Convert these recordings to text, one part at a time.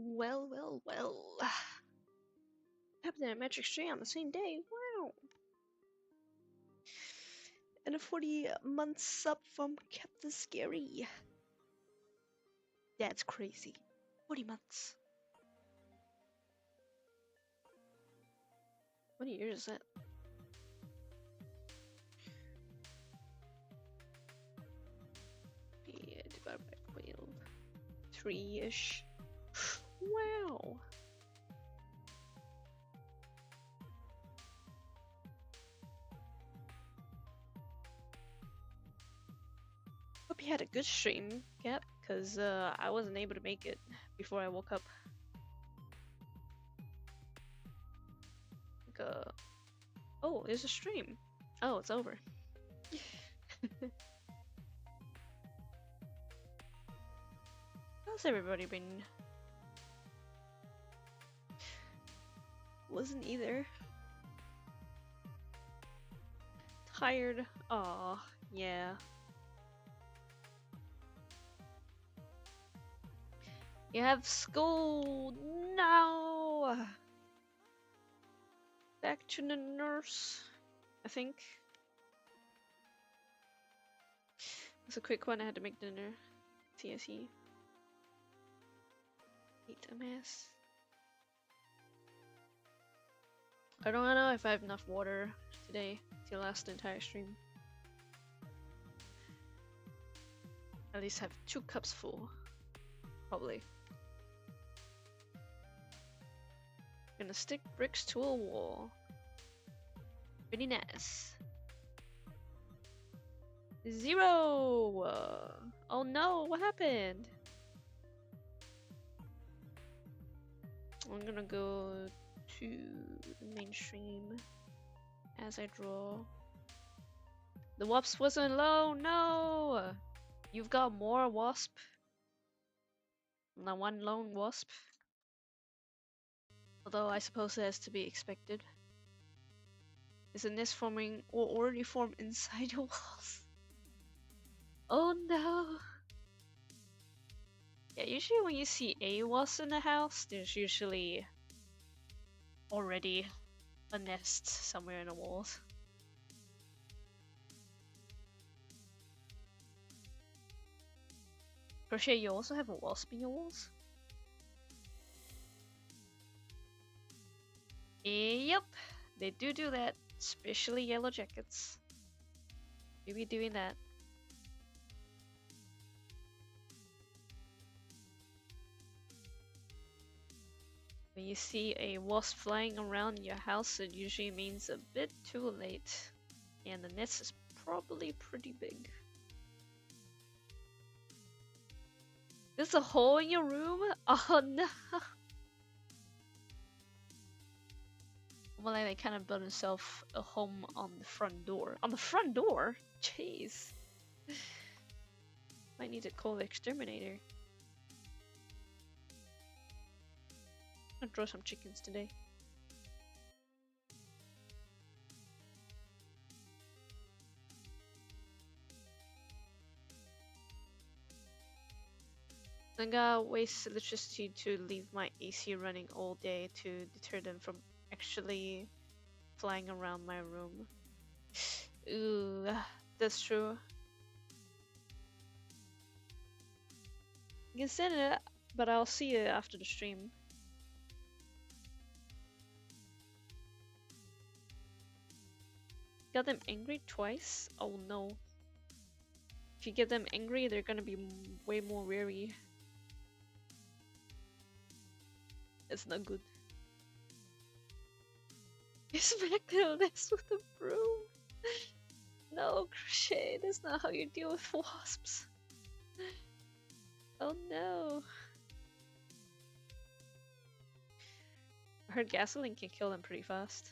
Well, well, well. Happened at a metric stream on the same day. Wow. And a 40-month sub from Captain Scary. That's crazy. 40 months. What year is that? Yeah, divided by 12. 3-ish. Wow. Hope you had a good stream, Cap, because I wasn't able to make it before I woke up. Like, oh, there's a stream. Oh, it's over. How's everybody been? Wasn't either. Tired. Aw, yeah. You have school now. Back to the nurse, I think. It's a quick one. I had to make dinner. TSE. Ate a mess. I don't know if I have enough water today to last the entire stream. At least have 2 cups full. Probably. Gonna stick bricks to a wall. Pretty nice. 0! Oh no, what happened? I'm gonna go to the mainstream as I draw. The wasp wasn't low, no! You've got more wasp than one lone wasp. Although I suppose that's to be expected. Is a nest forming or already formed inside your walls? Oh no! Yeah, usually when you see a wasp in a house, there's usually already a nest somewhere in the walls. Crochet, you also have a wasp in your walls? Yep, they do that, especially yellow jackets. You be doing that. When you see a wasp flying around your house, it usually means a bit too late. And the nest is probably pretty big. There's a hole in your room? Oh no! Well, they kind of built himself a home on the front door. On the front door? Jeez. Might need to call the exterminator. I'll draw some chickens today. I gotta waste electricity to leave my AC running all day to deter them from actually flying around my room. Ooh, that's true. You can send it, but I'll see it after the stream. Got them angry twice? Oh no. If you get them angry, they're gonna be way more wary. It's not good. Smack their nest with a broom. No, Crochet, that's not how you deal with wasps. Oh no. I heard gasoline can kill them pretty fast.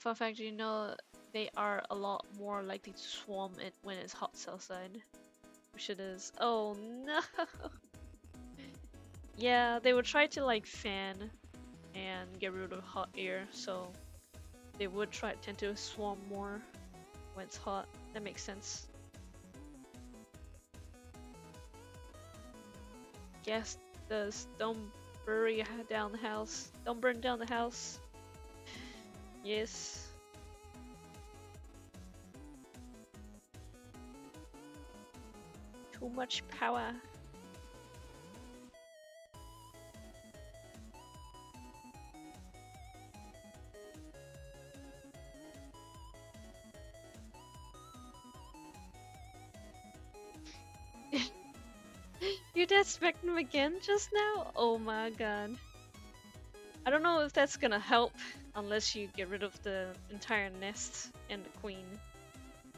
Fun fact, you know they are a lot more likely to swarm it when it's hot outside. Which it is. Oh no! Yeah, they would try to like fan and get rid of hot air, so they would tend to swarm more when it's hot. That makes sense. Yes, does. Don't bury down the house. Don't burn down the house. Yes. Too much power. Your dad smacked him again just now? Oh my god. I don't know if that's gonna help unless you get rid of the entire nest and the queen.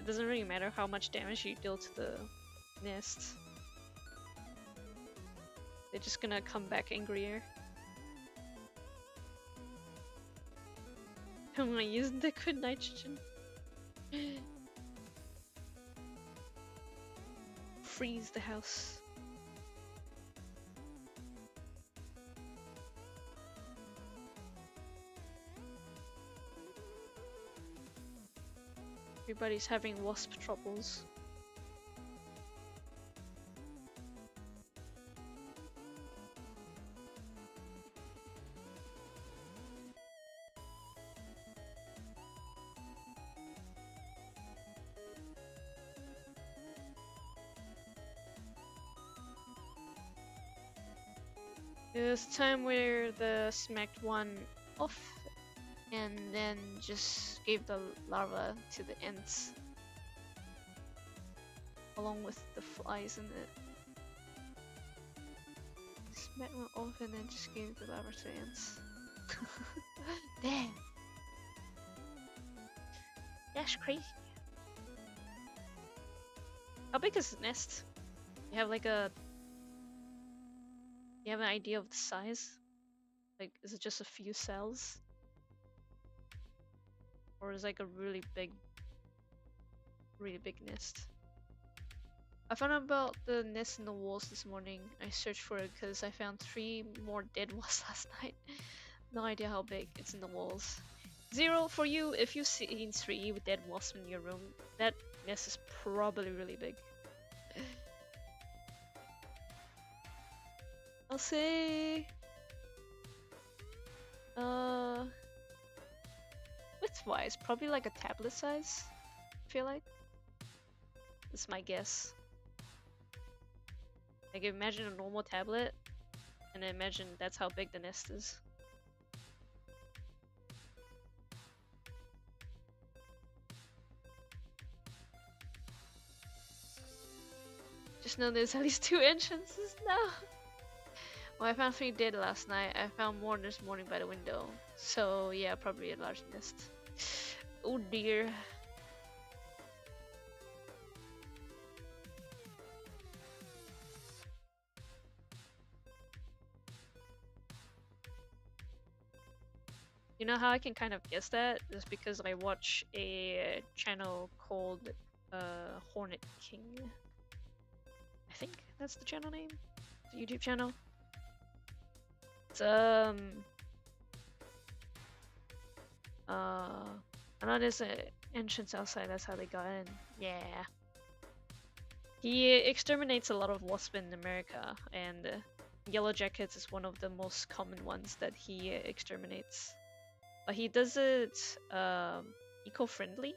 It doesn't really matter how much damage you deal to the nest. They're just gonna come back angrier. Am I using liquid nitrogen? Freeze the house. Everybody's having wasp troubles. There's a time where the smacked one off and then just gave the larva to the ants along with the flies in it. Smacked one off and then just gave the larva to the ants. Damn. That's crazy. How big is the nest? You have like a... You have an idea of the size? Like, is it just a few cells? Or is it like a really big nest? I found out about the nest in the walls this morning. I searched for it because I found 3 more dead wasps last night. No idea how big. It's in the walls. 0 for you if you've seen 3 with dead wasps in your room. That nest is probably really big. I'll say... width-wise, probably like a tablet size, I feel like. That's my guess. Like, imagine a normal tablet, and then imagine that's how big the nest is. Just know there's at least 2 entrances now. Well, I found 3 dead last night. I found more this morning by the window. So yeah, probably a large nest. Oh dear. You know how I can kind of guess that? Is because I watch a channel called Hornet King. I think that's the channel name. The YouTube channel. It's I know there's an entrance outside, that's how they got in. Yeah. He exterminates a lot of wasps in America, and yellow jackets is one of the most common ones that he exterminates. But he does it eco-friendly,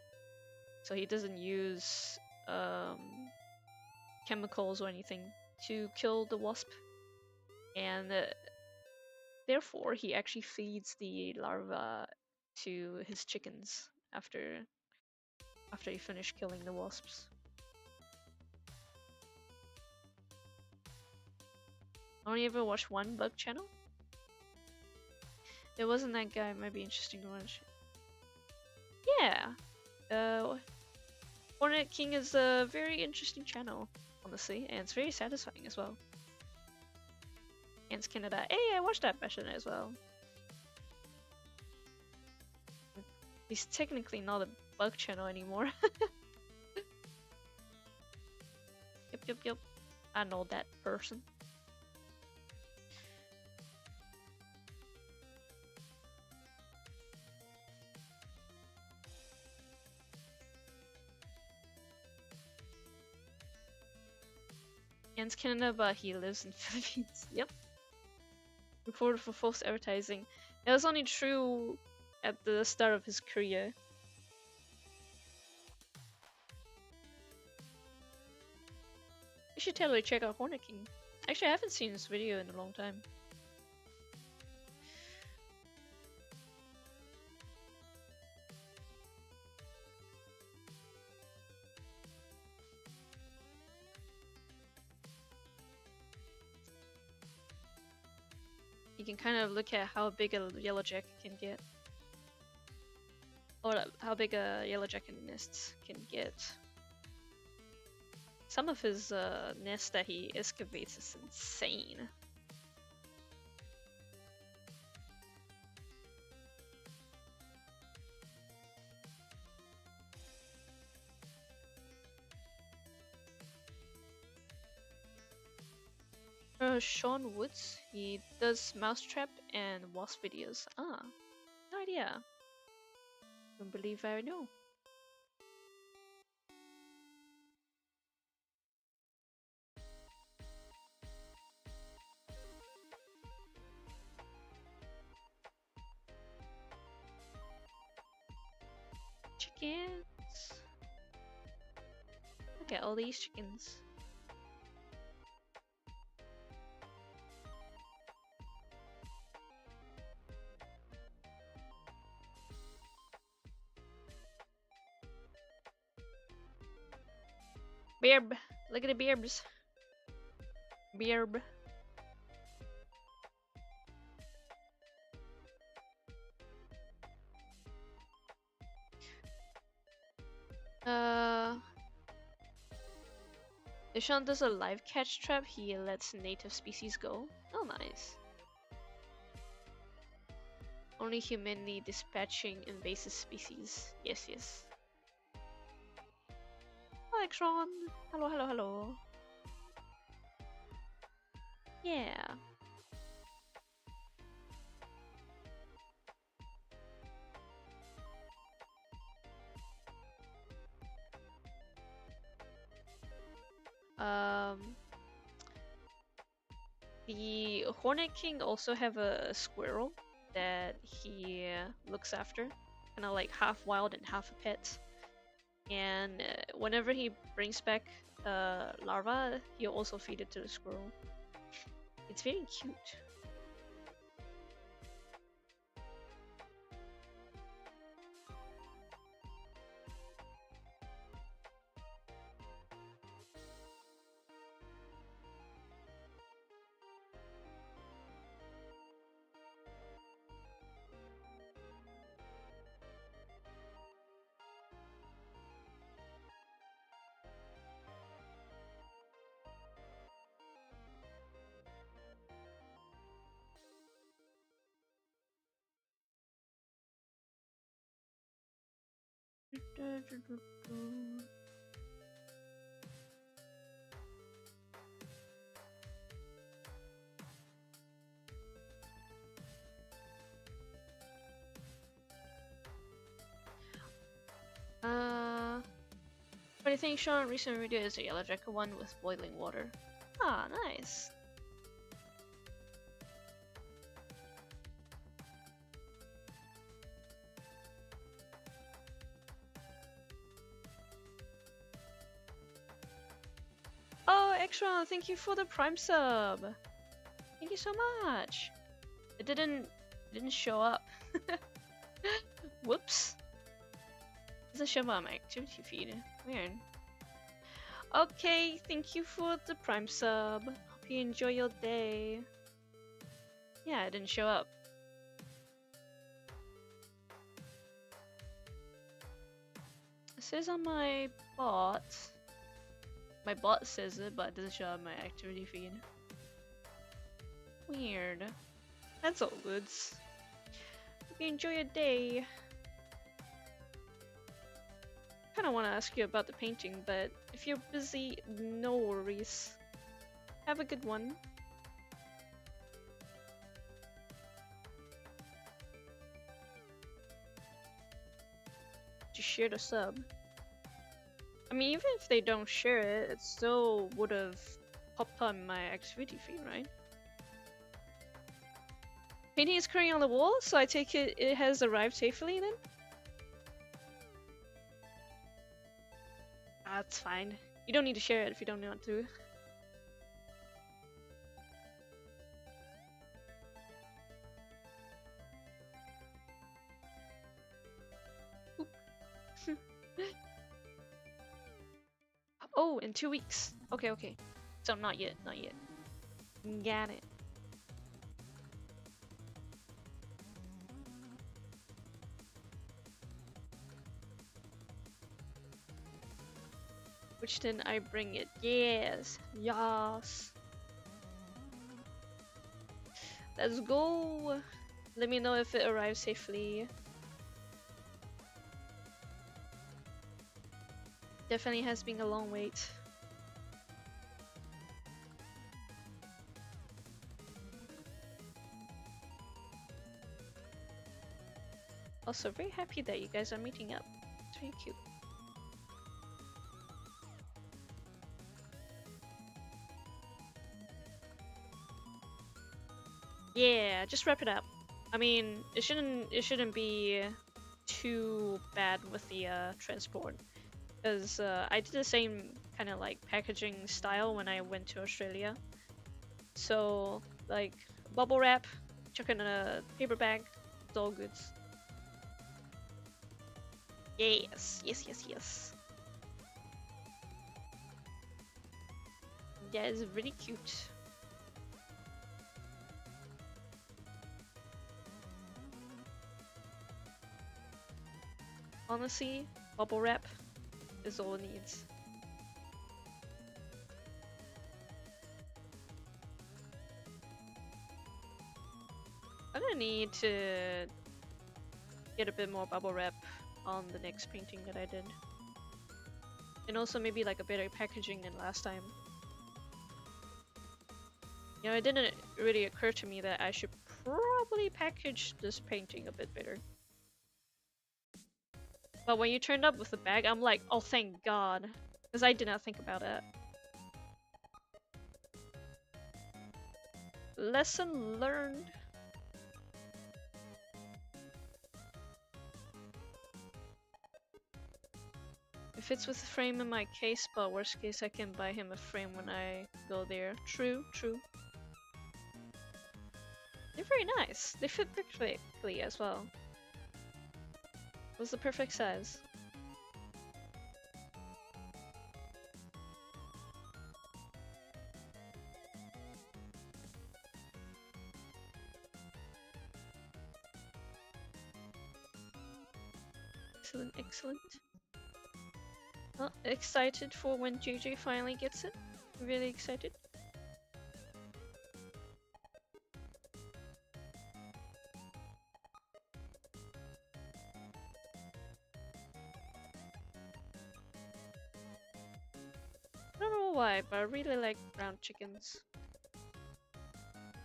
so he doesn't use chemicals or anything to kill the wasp, and therefore he actually feeds the larva to his chickens after you finish killing the wasps. I only ever watched one bug channel. There wasn't that guy, might be interesting to watch. Yeah. Hornet King is a very interesting channel, honestly, and it's very satisfying as well. Ants Canada. Hey, I watched that passion as well. He's technically not a bug channel anymore. Yep. I know that person. Ends Canada, but he lives in Philippines. Yep. Reported for false advertising. That was only true at the start of his career. You should totally check out Hornet King. Actually, I haven't seen this video in a long time. You can kind of look at how big a yellow jacket can get. Or how big a yellow jacket nest can get. Some of his nests that he excavates is insane. Sean Woods, he does mousetrap and wasp videos. Ah, no idea. Don't believe I know. Chickens. Look at all these chickens. Birb, look at the birbs. Birb. If Sean does a live catch trap, he lets native species go. Oh, nice. Only humanly dispatching invasive species. Yes, yes. Hi, Sean. Hello, hello, hello. Yeah. The Hornet King also have a squirrel that he looks after, kind of like half wild and half a pet. And whenever he brings back larva, he'll also feed it to the squirrel. It's very cute. What do you think, Sean? Recent video is a yellow jacket one with boiling water. Ah, nice. Oh, Extra, thank you for the Prime sub. Thank you so much. It didn't show up. Whoops. It doesn't show up on my activity feed. Weird. Okay, thank you for the Prime sub. Hope you enjoy your day. Yeah, it didn't show up. It says on my bot. My bot says it, but it doesn't show up on my activity feed. Weird. That's all good. Hope you enjoy your day. I kinda wanna ask you about the painting, but if you're busy, no worries. Have a good one. Just share the sub. I mean, even if they don't share it, it still would have pop on my activity feed, right? Painting is currently on the wall, so I take it has arrived safely then? That's fine. You don't need to share it if you don't want to. Oh, in 2 weeks. Okay, okay. So not yet, not yet. Got it. Which then I bring it. Yes. Yes. Let's go. Let me know if it arrives safely. Definitely has been a long wait. Also, very happy that you guys are meeting up. It's very cute. Yeah, just wrap it up. I mean, it shouldn't be too bad with the transport, because I did the same kind of like packaging style when I went to Australia. So like bubble wrap, chuck in a paper bag, it's all good. Yes, yes, yes, yes. Yeah, it's really cute. Honestly, bubble wrap is all it needs. I'm gonna need to get a bit more bubble wrap on the next painting that I did. And also maybe like a better packaging than last time. You know, it didn't really occur to me that I should probably package this painting a bit better. But when you turned up with the bag, I'm like, oh thank god. Because I did not think about it. Lesson learned. It fits with the frame in my case, but worst case I can buy him a frame when I go there. True, true. They're very nice. They fit perfectly as well. It was the perfect size. Excellent, excellent. Well, excited for when JJ finally gets it. Really excited. I don't know why, but I really like brown chickens.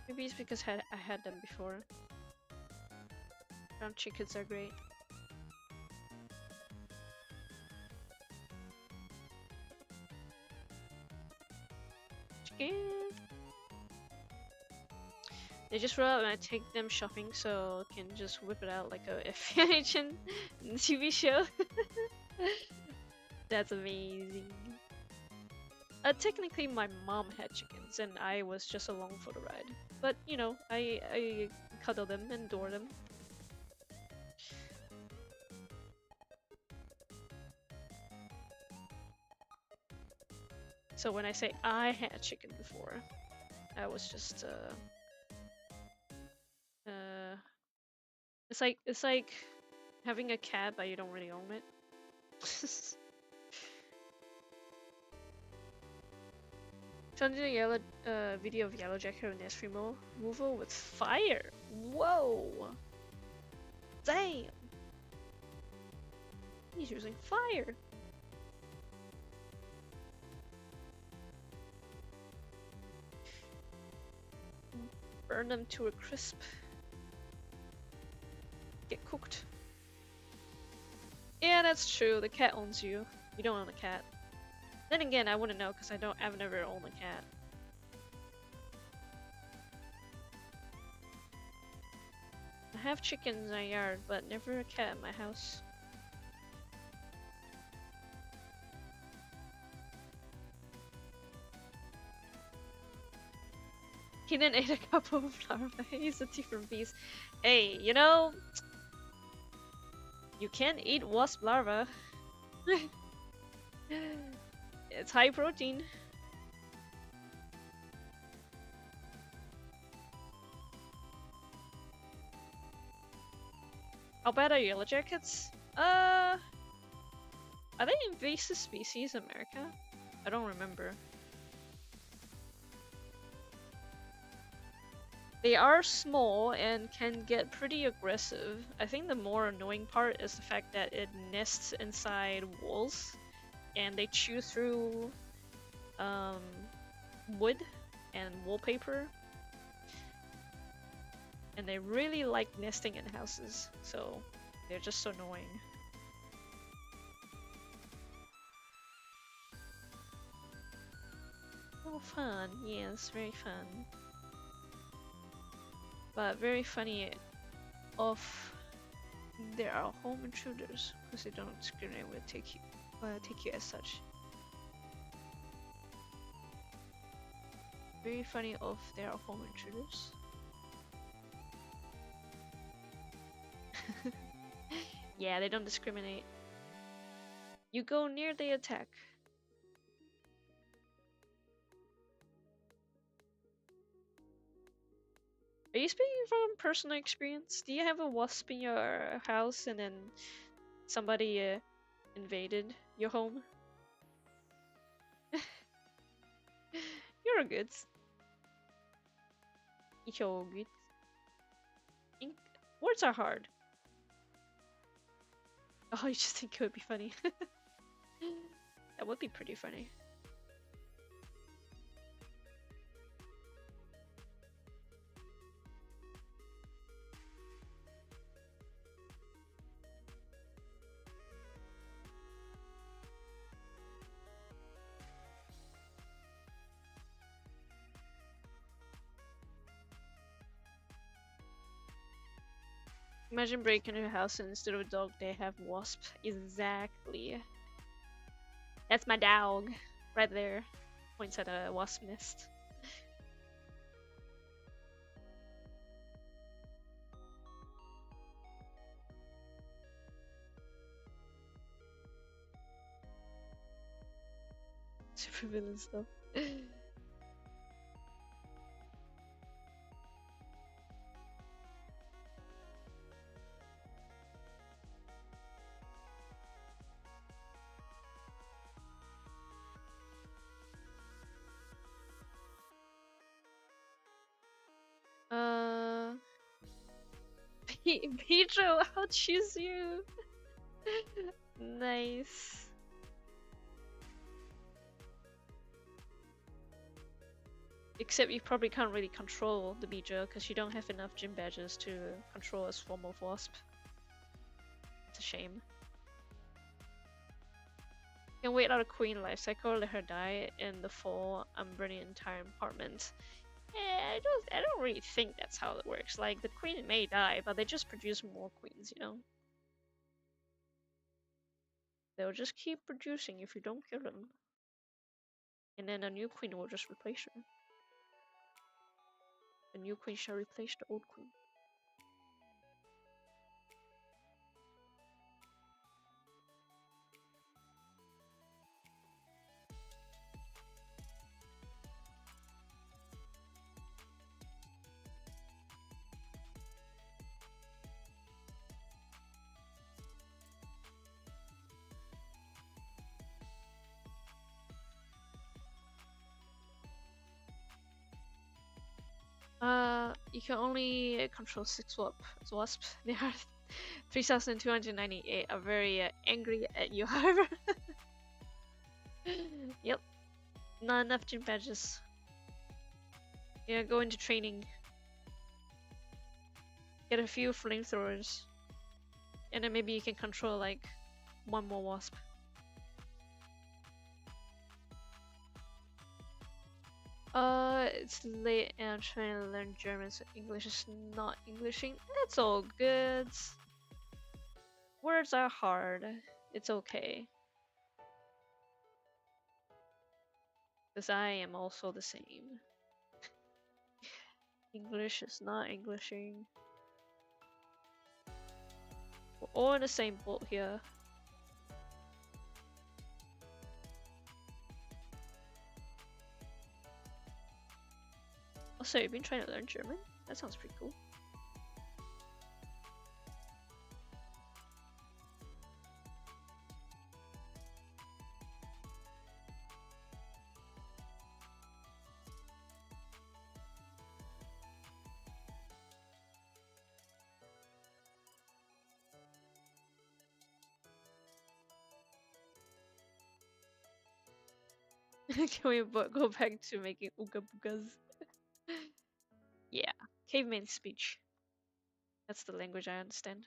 Maybe it's because I had them before. Brown chickens are great. Chicken. They just roll out and I take them shopping so I can just whip it out like a FNH TV show. That's amazing. Technically my mom had chickens and I was just along for the ride. But you know, I cuddle them and adore them. So when I say I had chicken before, I was just it's like having a cat but you don't really own it. Send a yellow video of Yellow Jacket nest removal with fire. Whoa! Damn! He's using fire. Burn them to a crisp. Get cooked. Yeah, that's true. The cat owns you. You don't own a cat. Then again, I wouldn't know because I've never owned a cat. have chickens in my yard, but never a cat in my house. Keenan ate a couple of larvae. He's a different beast. Hey, you know, you can eat wasp larva. It's high protein. How bad are yellow jackets? Are they invasive species in America? I don't remember. They are small and can get pretty aggressive. I think the more annoying part is the fact that it nests inside walls and they chew through wood and wallpaper. And they really like nesting in houses, so they're just so annoying. Oh, fun. Yes, very fun. But very funny of there are home intruders because they don't discriminate with take you as such. Very funny of there are home intruders. Yeah, they don't discriminate. You go near, they attack. Are you speaking from personal experience? Do you have a wasp in your house and then somebody invaded your home? You're good. You're good. Words are hard. Oh, you just think it would be funny. That would be pretty funny. Imagine breaking into a house and instead of a dog they have wasps. Exactly. That's my dog. Right there. Points at a wasp nest. Super villain stuff. Pedro, I'll choose you. Nice. Except you probably can't really control the Beejo because you don't have enough gym badges to control a swarm of wasp. It's a shame. Can wait out a queen life cycle, let her die in the fall. I'm burning an entire apartment. I don't really think that's how it works. Like the queen may die, but they just produce more queens, you know. They'll just keep producing if you don't kill them, and then a new queen will just replace her. The new queen shall replace the old queen. You can only control 6 wasps. They are 3,298. Are very angry at you, however. Yep. Not enough gym badges. Yeah, go into training. Get a few flamethrowers. And then maybe you can control like 1 more wasp. but it's late and I'm trying to learn German, so English is not Englishing. It's all good. Words are hard. It's okay. Because I am also the same. English is not Englishing. We're all in the same boat here. Also, you've been trying to learn German? That sounds pretty cool. Can we go back to making ooga boogas? Yeah, caveman speech. That's the language I understand.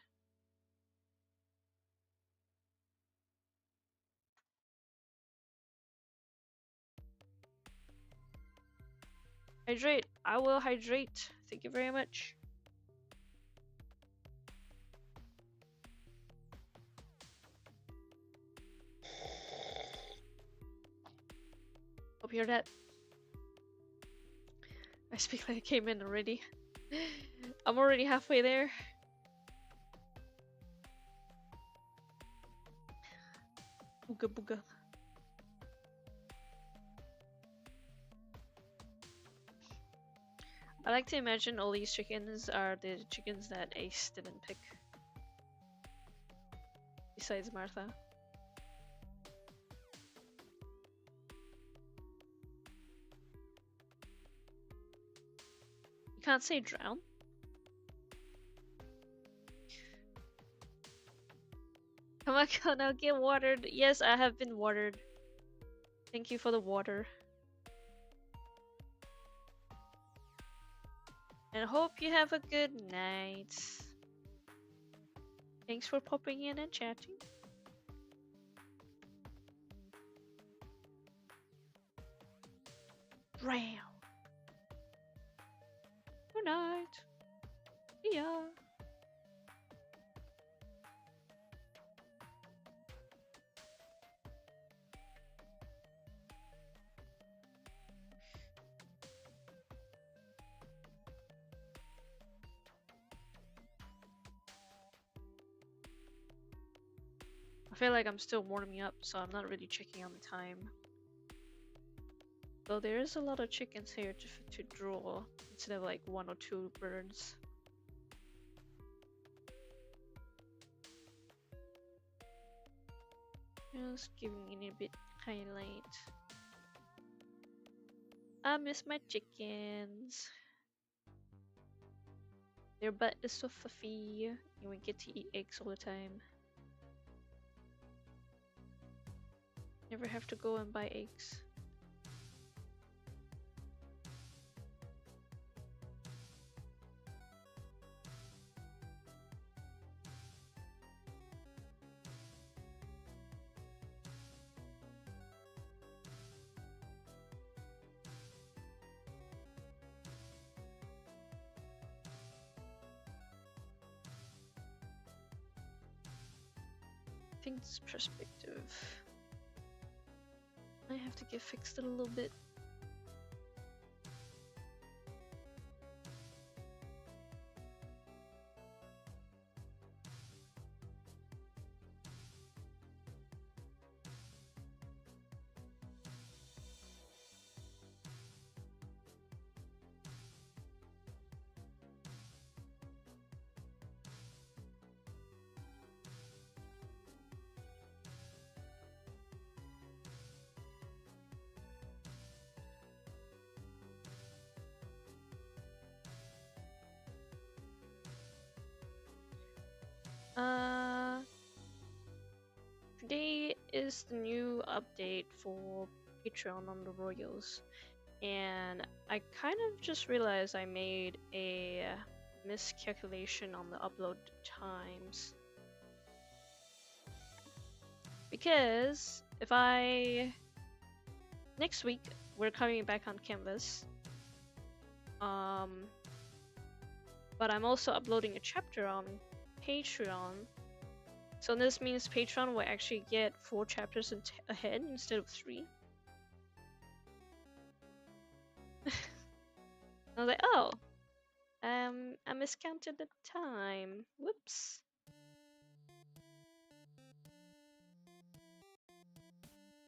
Hydrate. I will hydrate. Thank you very much. Hope you heard that. I speak like I came in already. I'm already halfway there. Ooga booga. I like to imagine all these chickens are the chickens that Ace didn't pick. Besides Martha. You can't say drown. Come on, now get watered. Yes, I have been watered. Thank you for the water. And hope you have a good night. Thanks for popping in and chatting. Drown. Good night. Yeah. I feel like I'm still warming up, so I'm not really checking on the time. Though there is a lot of chickens here to draw instead of like 1 or 2 birds. Just giving it a bit highlight. I miss my chickens. Their butt is so fluffy, and we get to eat eggs all the time. Never have to go and buy eggs. I think this perspective I have to get fixed a little bit. Today is the new update for Patreon on the Royals, and I kind of just realized I made a miscalculation on the upload times. Because if next week we're coming back on Canvas, Um, but I'm also uploading a chapter on Patreon. So this means Patreon will actually get 4 chapters ahead instead of 3. I was like, oh, I miscounted the time. Whoops.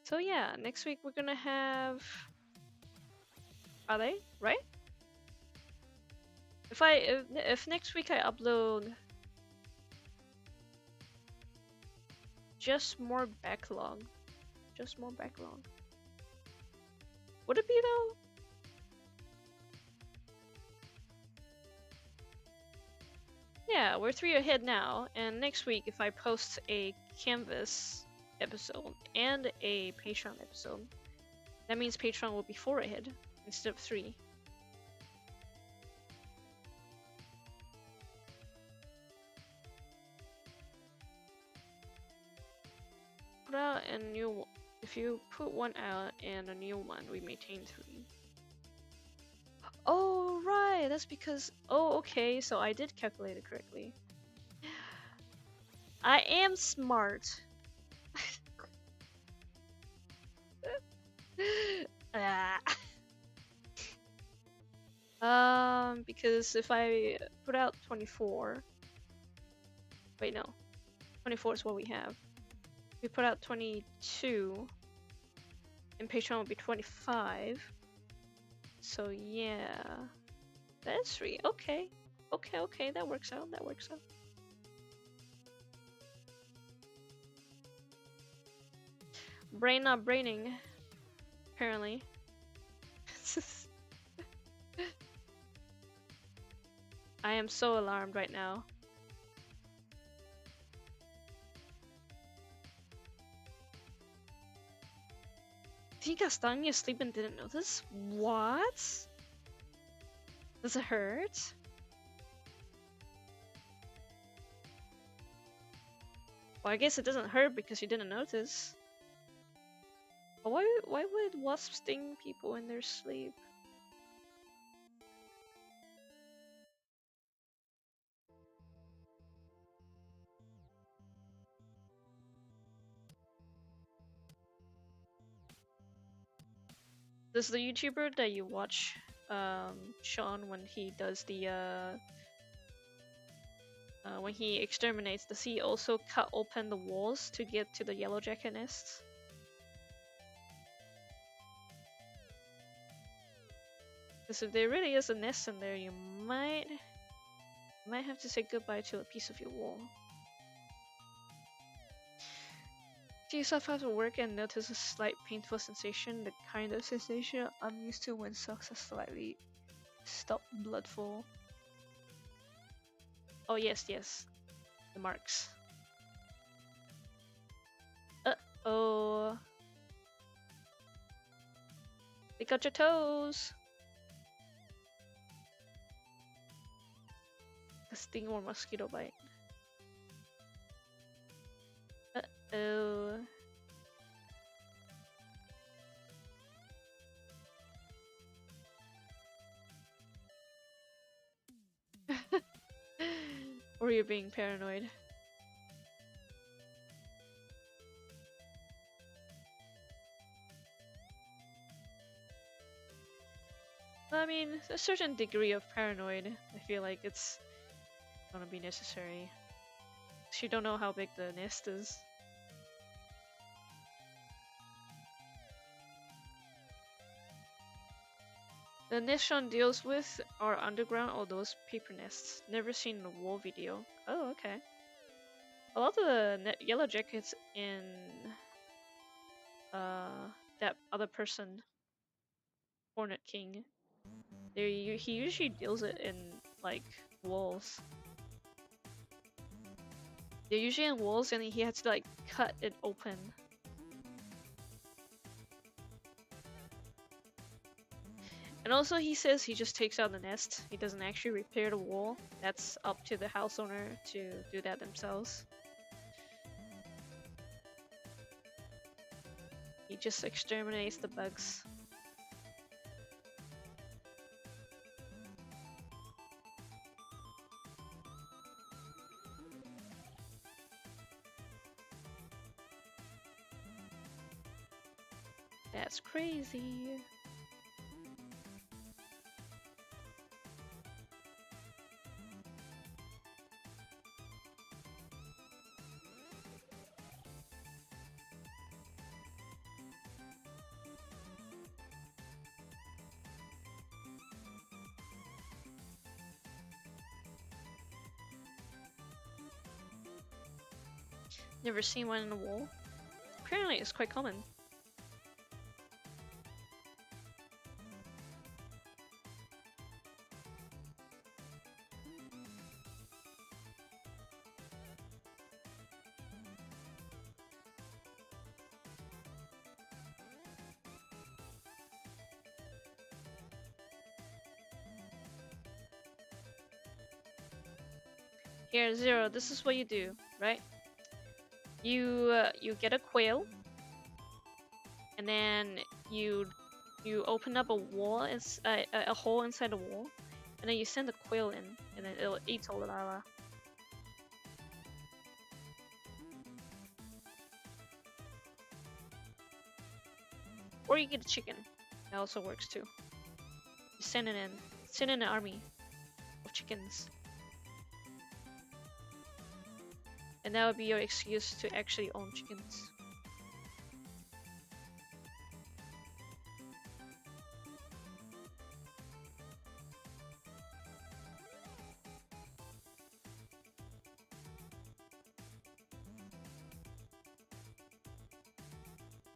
So yeah, next week we're gonna have. Are they right? If next week I upload just more backlog, would it be though? Yeah, we're 3 ahead now, and next week if I post a Canvas episode and a Patreon episode, that means Patreon will be 4 ahead instead of 3. Put out a new. If you put one out and a new one, we maintain 3. Oh right, that's because. Oh okay, so I did calculate it correctly. I am smart. Because if I put out 24, wait no, 24 is what we have. If we put out 22, and Patreon will be 25. So yeah, that is 3. Okay, okay, that works out. Brain not braining, apparently. I am so alarmed right now. Think Castagna asleep and didn't notice? What? Does it hurt? Well, I guess it doesn't hurt because you didn't notice. But why would wasps sting people in their sleep? Does the YouTuber that you watch, Sean, when he does the when he exterminates, does he also cut open the walls to get to the yellow jacket nests? Because if there really is a nest in there, you might have to say goodbye to a piece of your wall. Do you yourself have to work and notice a slight painful sensation, the kind of sensation I'm used to when socks are slightly stop blood flow? Oh yes, the marks. Oh, they got your toes. A sting or mosquito bite. Oh. Or you're being paranoid. I mean, a certain degree of paranoid, I feel like it's gonna be necessary. You don't know how big the nest is. The nest Sean deals with are underground or those paper nests. Never seen a wall video. Oh, okay. A lot of the yellow jackets in that other person, Hornet King, he usually deals it in like walls. They're usually in walls, and he had to like cut it open. And also he says he just takes out the nest. He doesn't actually repair the wall. That's up to the house owner to do that themselves. He just exterminates the bugs. That's crazy. Never seen one in a wall. Apparently, it's quite common. Here, Zero, this is what you do, right? You get a quail, and then you open up a wall, a hole inside the wall, and then you send the quail in, and then it'll eat all the lava. Or you get a chicken. That also works too. You send it in. Send in an army of chickens. And that would be your excuse to actually own chickens.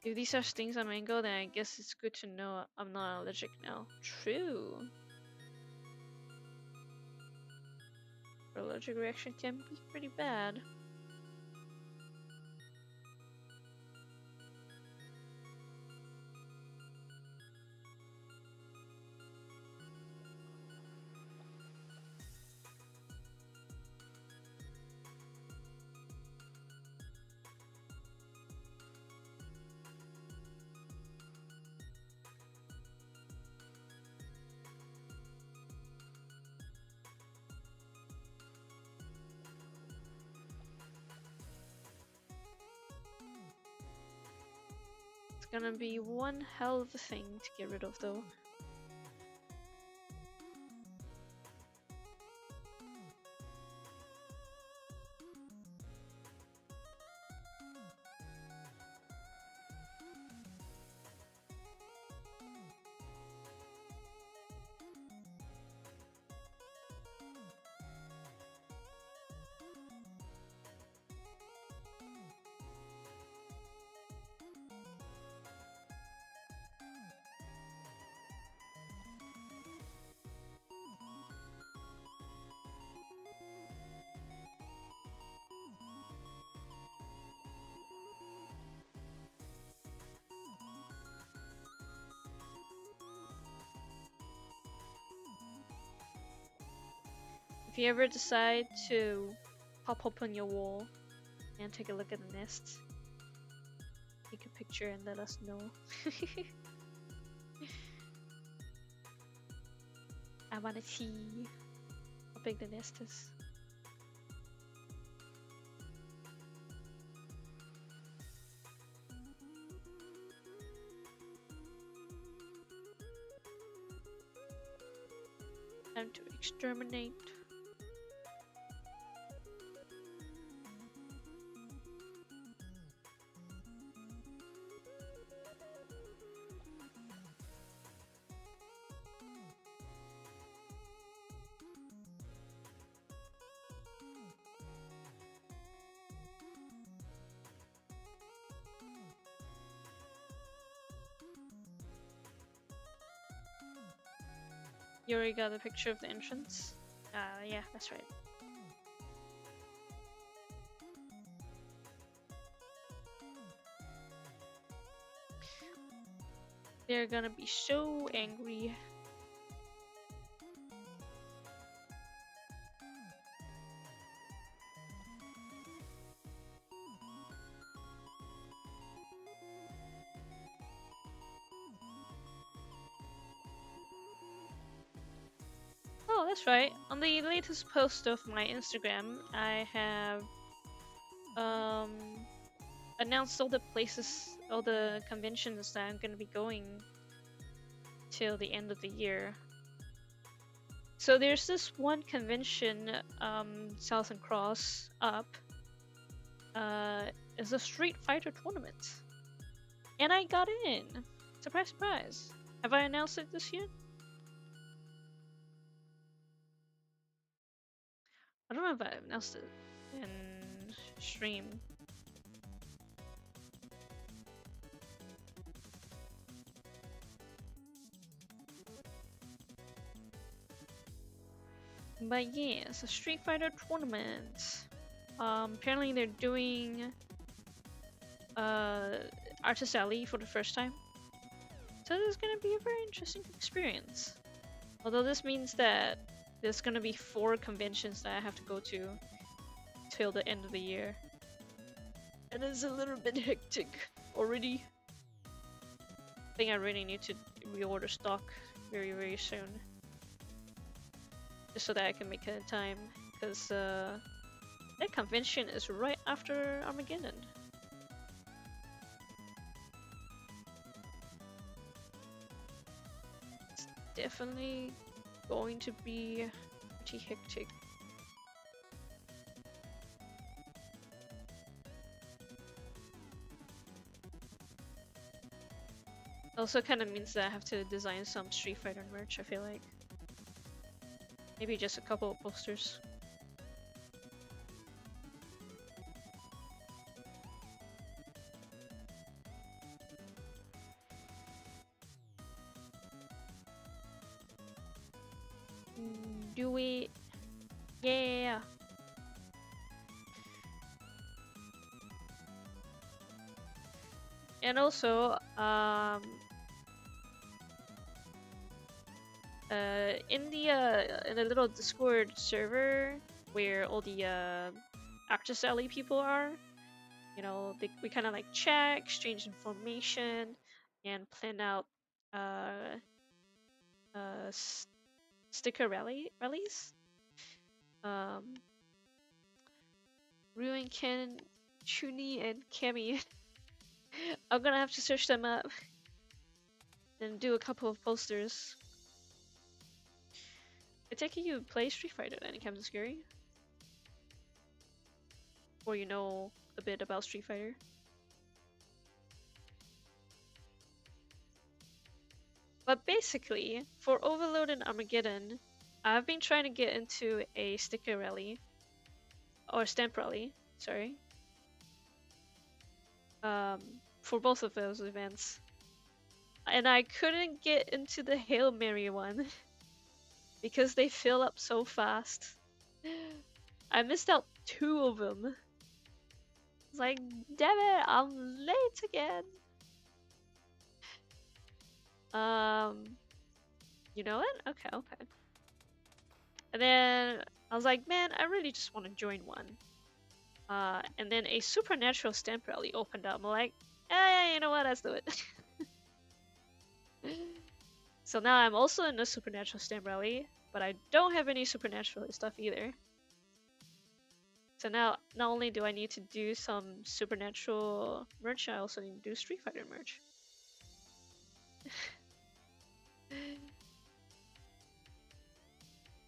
If these are stings on mango, then I guess it's good to know I'm not allergic now. True. Allergic reaction can be pretty bad. Gonna be one hell of a thing to get rid of though. If you ever decide to pop open your wall and take a look at the nest, take a picture and let us know. I wanna see how big the nest is. Time to exterminate. You already got a picture of the entrance? Yeah, that's right. They're gonna be so angry. Oh, that's right. On the latest post of my Instagram, I have announced all the places, all the conventions that I'm gonna be going till the end of the year. So there's this one convention, Southern Cross up. Is a Street Fighter tournament, and I got in. Surprise, surprise! Have I announced it this year? I don't know if I announced it in stream. But yeah, it's a Street Fighter tournament. Apparently they're doing Artist Alley for the first time. So this is gonna be a very interesting experience. Although this means that there's gonna be 4 conventions that I have to go to till the end of the year. And it's a little bit hectic already. I think I really need to reorder stock very, very soon. Just so that I can make it in time. Because that convention is right after Armageddon. It's definitely going to be pretty hectic. Also kind of means that I have to design some Street Fighter merch, I feel like. Maybe just a couple of posters. Do we? Yeah. And also, in the little Discord server where all the Actress Alley people are, you know, we kind of like chat, exchange information, and plan out sticker rallies. Ruin Ken, Chuni, and Kami. I'm gonna have to search them up and do a couple of posters. I take it you play Street Fighter then, Captain Scary? Or you know a bit about Street Fighter? But basically, for Overload and Armageddon, I've been trying to get into a sticker rally. Or stamp rally, sorry. For both of those events. And I couldn't get into the Hail Mary one. Because they fill up so fast. I missed out 2 of them. It's like, damn it, I'm late again. You know it? Okay, okay. And then I was like, man, I really just want to join one. And then a Supernatural stamp rally opened up. I'm like, you know what? Let's do it. So now I'm also in a Supernatural stamp rally, but I don't have any Supernatural stuff either. So now, not only do I need to do some Supernatural merch, I also need to do Street Fighter merch.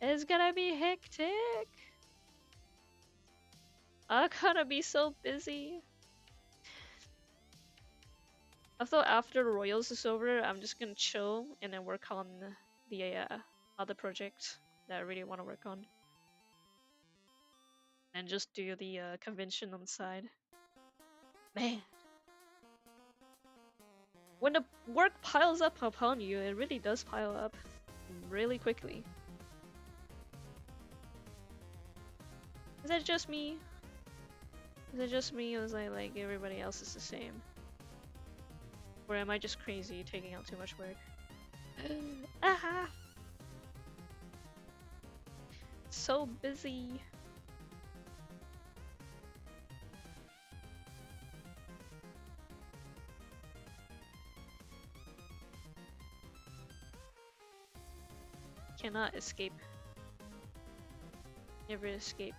It's gonna be hectic. I'm gonna be so busy. I thought after Royals is over, I'm just gonna chill and then work on the other project that I really want to work on. And just do the convention on the side. Man. When the work piles up upon you, it really does pile up really quickly. Is that just me? Is it just me, or is I like everybody else is the same? Or am I just crazy taking out too much work? Aha! So busy. Cannot escape. Never escape.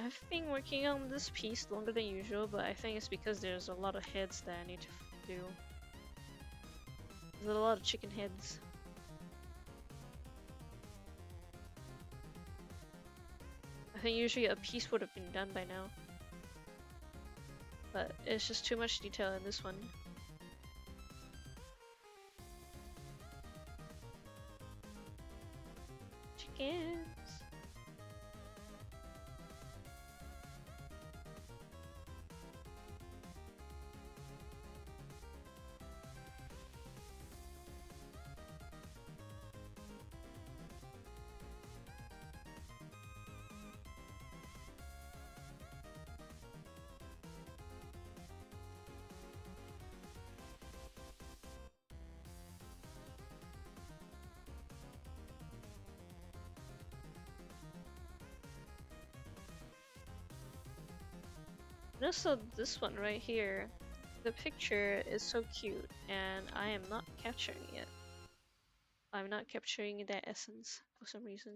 I've been working on this piece longer than usual, but I think it's because there's a lot of heads that I need to do. There's a lot of chicken heads. I think usually a piece would have been done by now. But it's just too much detail in this one. Chickens. And also this one right here, the picture is so cute and I am not capturing it. I'm not capturing that essence for some reason.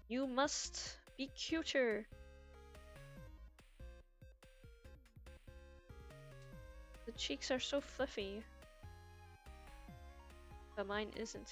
You must be cuter. The cheeks are so fluffy, but mine isn't.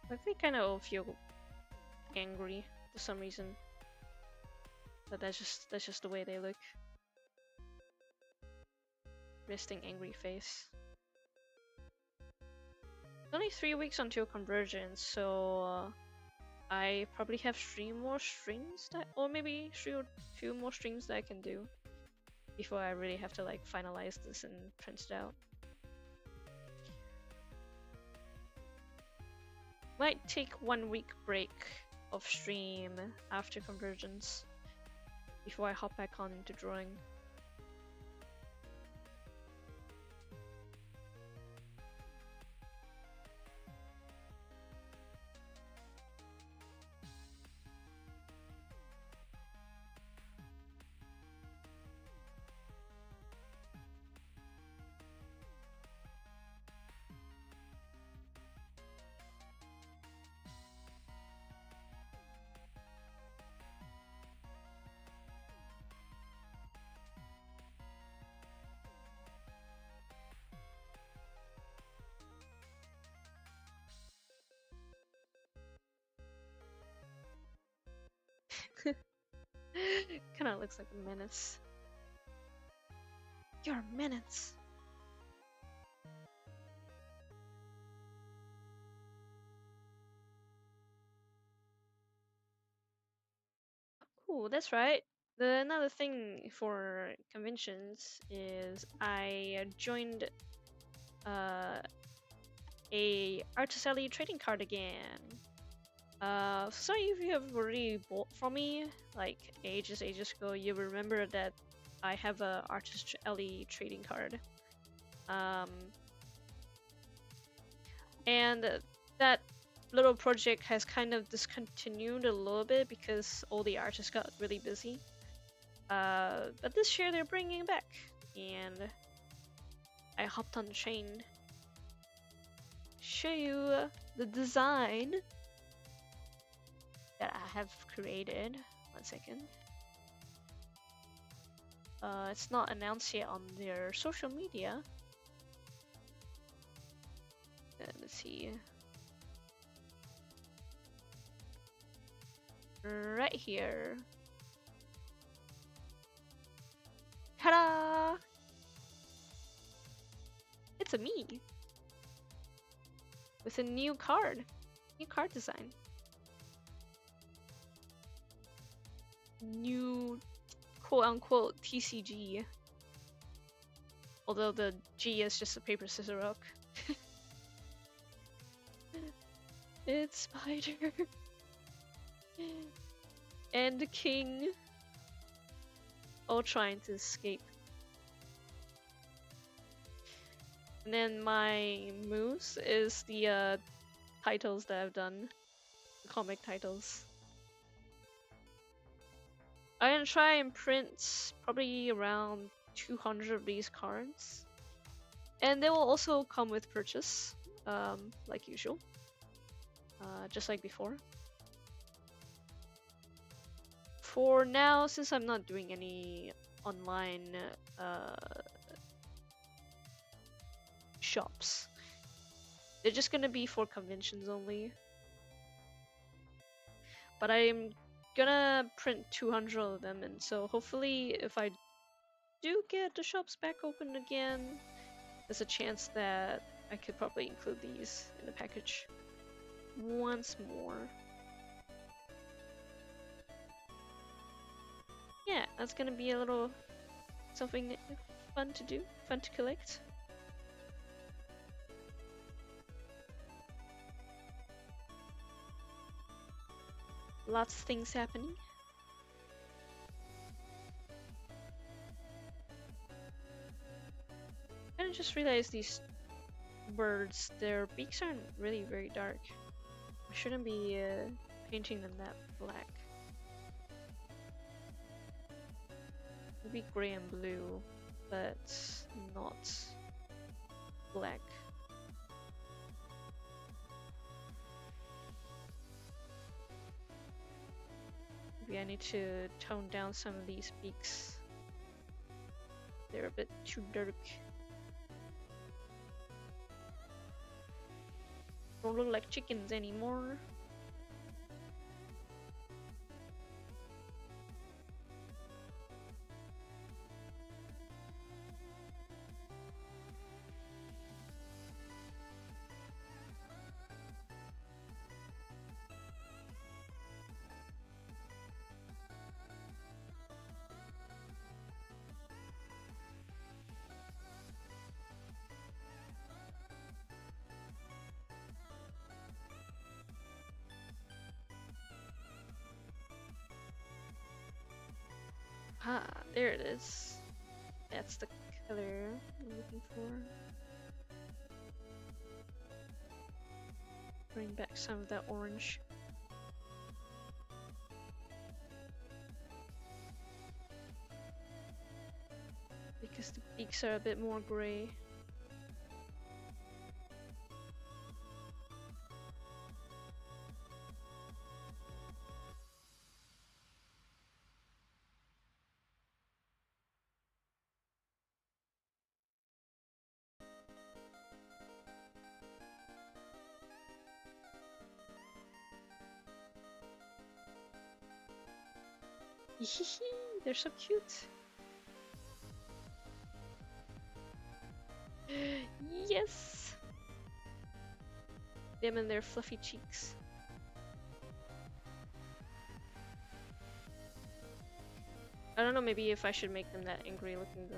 Like they kind of feel angry for some reason, but that's just the way they look. Resting angry face. It's only 3 weeks until convergence, so I probably have 3 more streams that, or maybe 3 or 2 more streams that I can do before I really have to like finalize this and print it out. Might take 1 week break of stream after convergence before I hop back on into drawing. Kind of looks like a menace. You're a menace. Ooh, that's right. Another thing for conventions is I joined a Artist Alley trading card again. Some of you have already bought from me, like ages ago. You remember that I have a Artist Alley trading card. And that little project has kind of discontinued a little bit because all the artists got really busy. But this year they're bringing it back, and I hopped on the train. Show you the design that I have created. 1 second. It's not announced yet on their social media. Let's see. Right here. Ta-da! It's a me with a new card design. New quote-unquote TCG. Although the G is just a paper, scissors, rock. It's Spider and the king all trying to escape. And then my moves is the titles that I've done, the comic titles. I'm gonna try and print probably around 200 of these cards. And they will also come with purchase, like usual. Just like before. For now, since I'm not doing any online shops, they're just gonna be for conventions only. But I'm gonna print 200 of them, and so hopefully if I do get the shops back open again, there's a chance that I could probably include these in the package once more. Yeah, that's gonna be a little something fun to do, fun to collect. Lots of things happening. I just realized these birds, their beaks aren't really very dark. I shouldn't be painting them that black. Maybe gray and blue, but not black. Maybe I need to tone down some of these beaks. They're a bit too dark. Don't look like chickens anymore. Ah, there it is. That's the color I'm looking for. Bring back some of that orange. Because the beaks are a bit more gray. They're so cute. Yes! Them and their fluffy cheeks. I don't know, maybe if I should make them that angry looking though.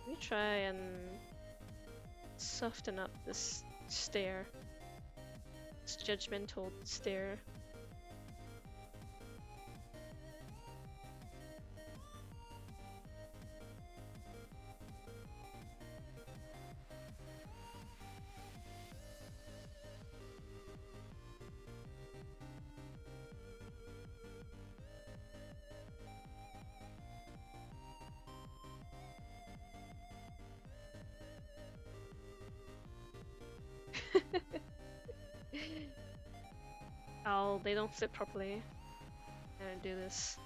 Let me try and soften up this stare. This judgmental stare. Oh, they don't fit properly. I'm gonna do this.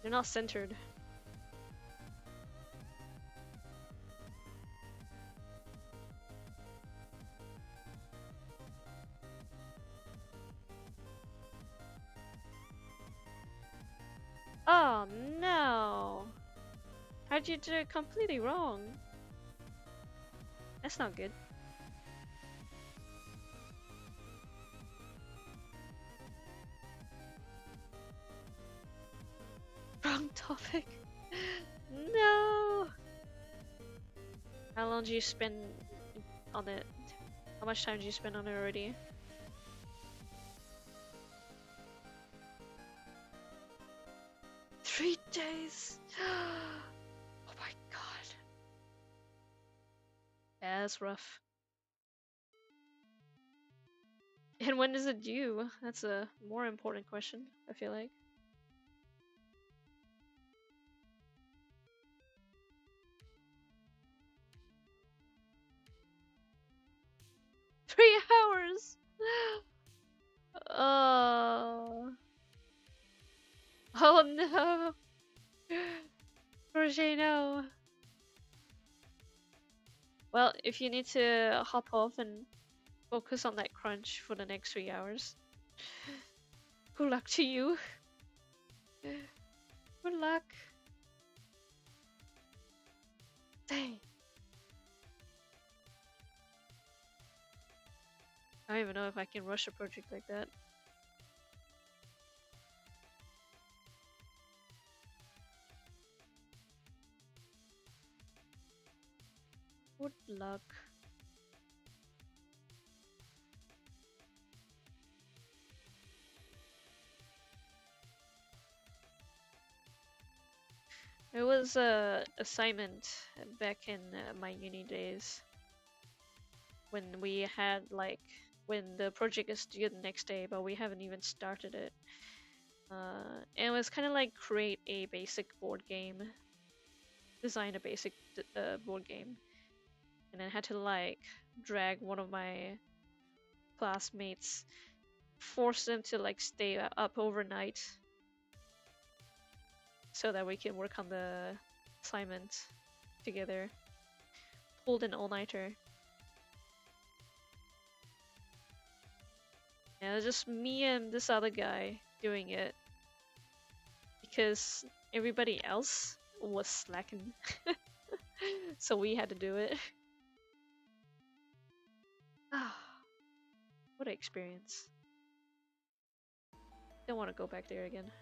They're not centered. Oh no! How'd you do it completely wrong? That's not good. Wrong topic. No! How long do you spend on it? How How much time did you spend on it already? Three days! Oh my god. Yeah, that's rough. And when is it due? That's a more important question, I feel like. 3 hours! Oh. Oh no! Roger, no. Well, if you need to hop off and focus on that crunch for the next 3 hours, good luck to you. Good luck. Dang. I don't even know if I can rush a project like that. Good luck. It was a assignment back in my uni days when we had like when the project is due the next day, but we haven't even started it. And it was kind of like create a basic board game, design a basic board game, and then had to like drag one of my classmates, force them to like stay up overnight so that we can work on the assignment together. Pulled an all-nighter. Yeah, it was just me and this other guy doing it because everybody else was slacking. So we had to do it. Ah, what an experience. Don't want to go back there again.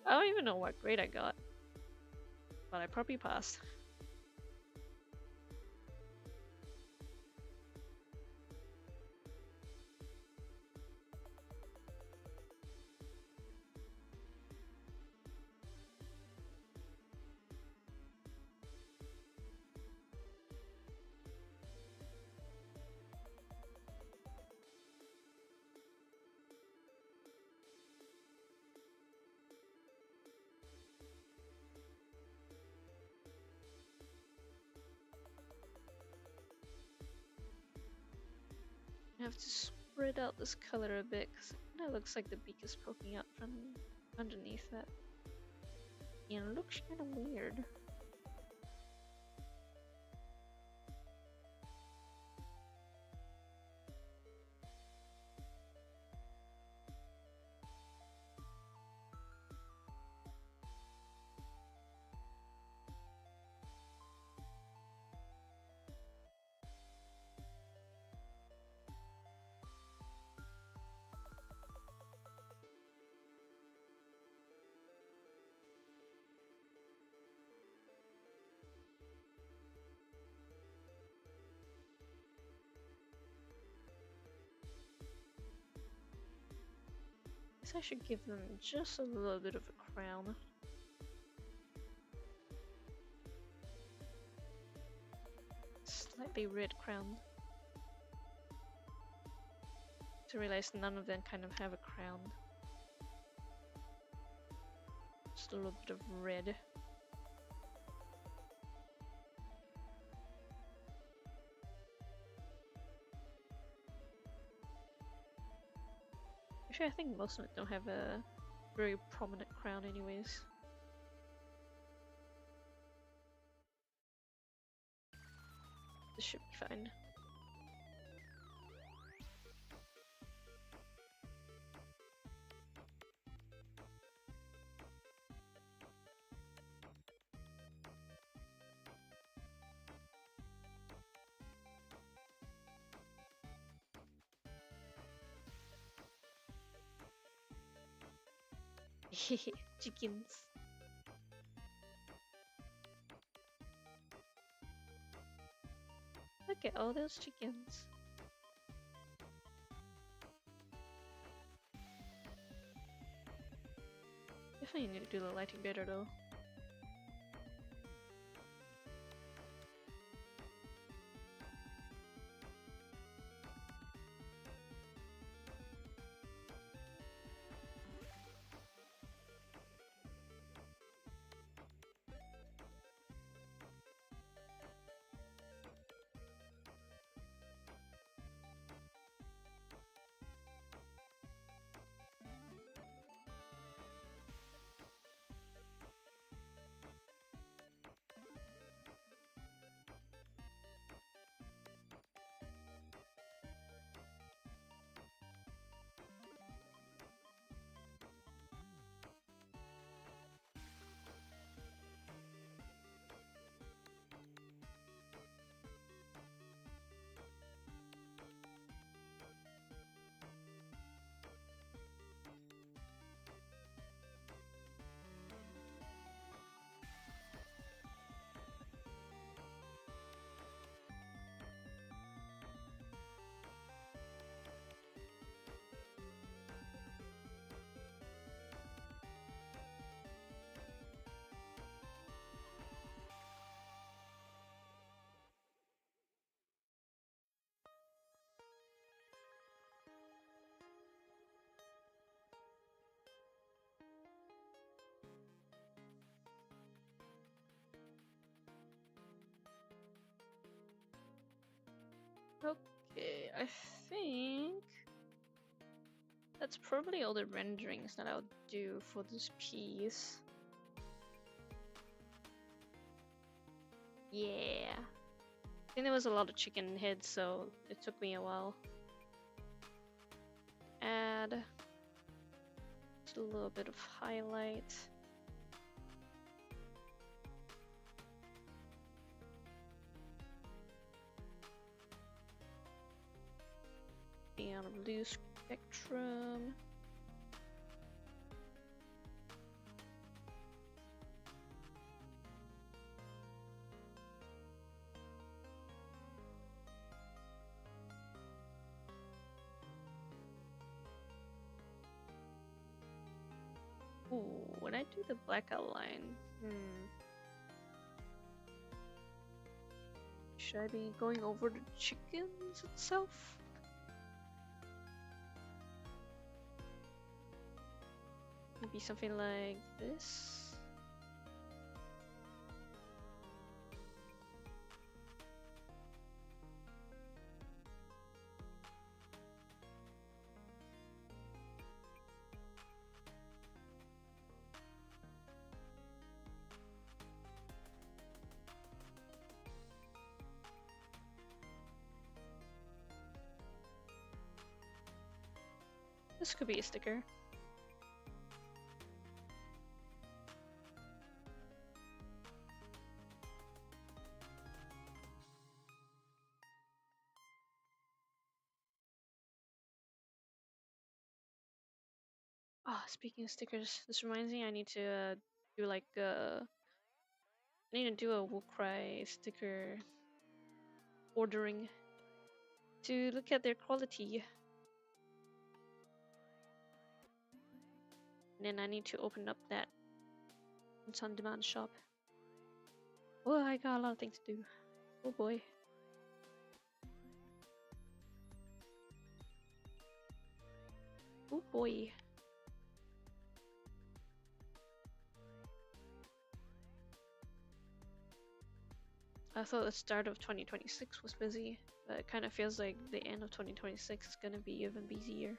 I don't even know what grade I got, but I probably passed. I have to spread out this color a bit because it kind of looks like the beak is poking out from underneath that. And it looks kind of weird. I should give them just a little bit of a crown. Slightly red crown. To realize none of them kind of have a crown. Just a little bit of red. Actually, I think most of them don't have a very prominent crown anyways. This should be fine. Chickens. all those chickens. Definitely need to do the lighting better though. Okay, I think that's probably all the renderings that I'll do for this piece. Yeah. I think there was a lot of chicken heads, so it took me a while. Add just a little bit of highlight. And blue spectrum. Ooh, when I do the black outline, should I be going over the chickens itself? Maybe something like this. This could be a sticker. Ah, speaking of stickers, this reminds me I need to do like I need to do a Will Cry sticker ordering to look at their quality. And then I need to open up that It's on demand shop. Oh, I got a lot of things to do. Oh boy. Oh boy. I thought the start of 2026 was busy, but it kind of feels like the end of 2026 is gonna be even busier.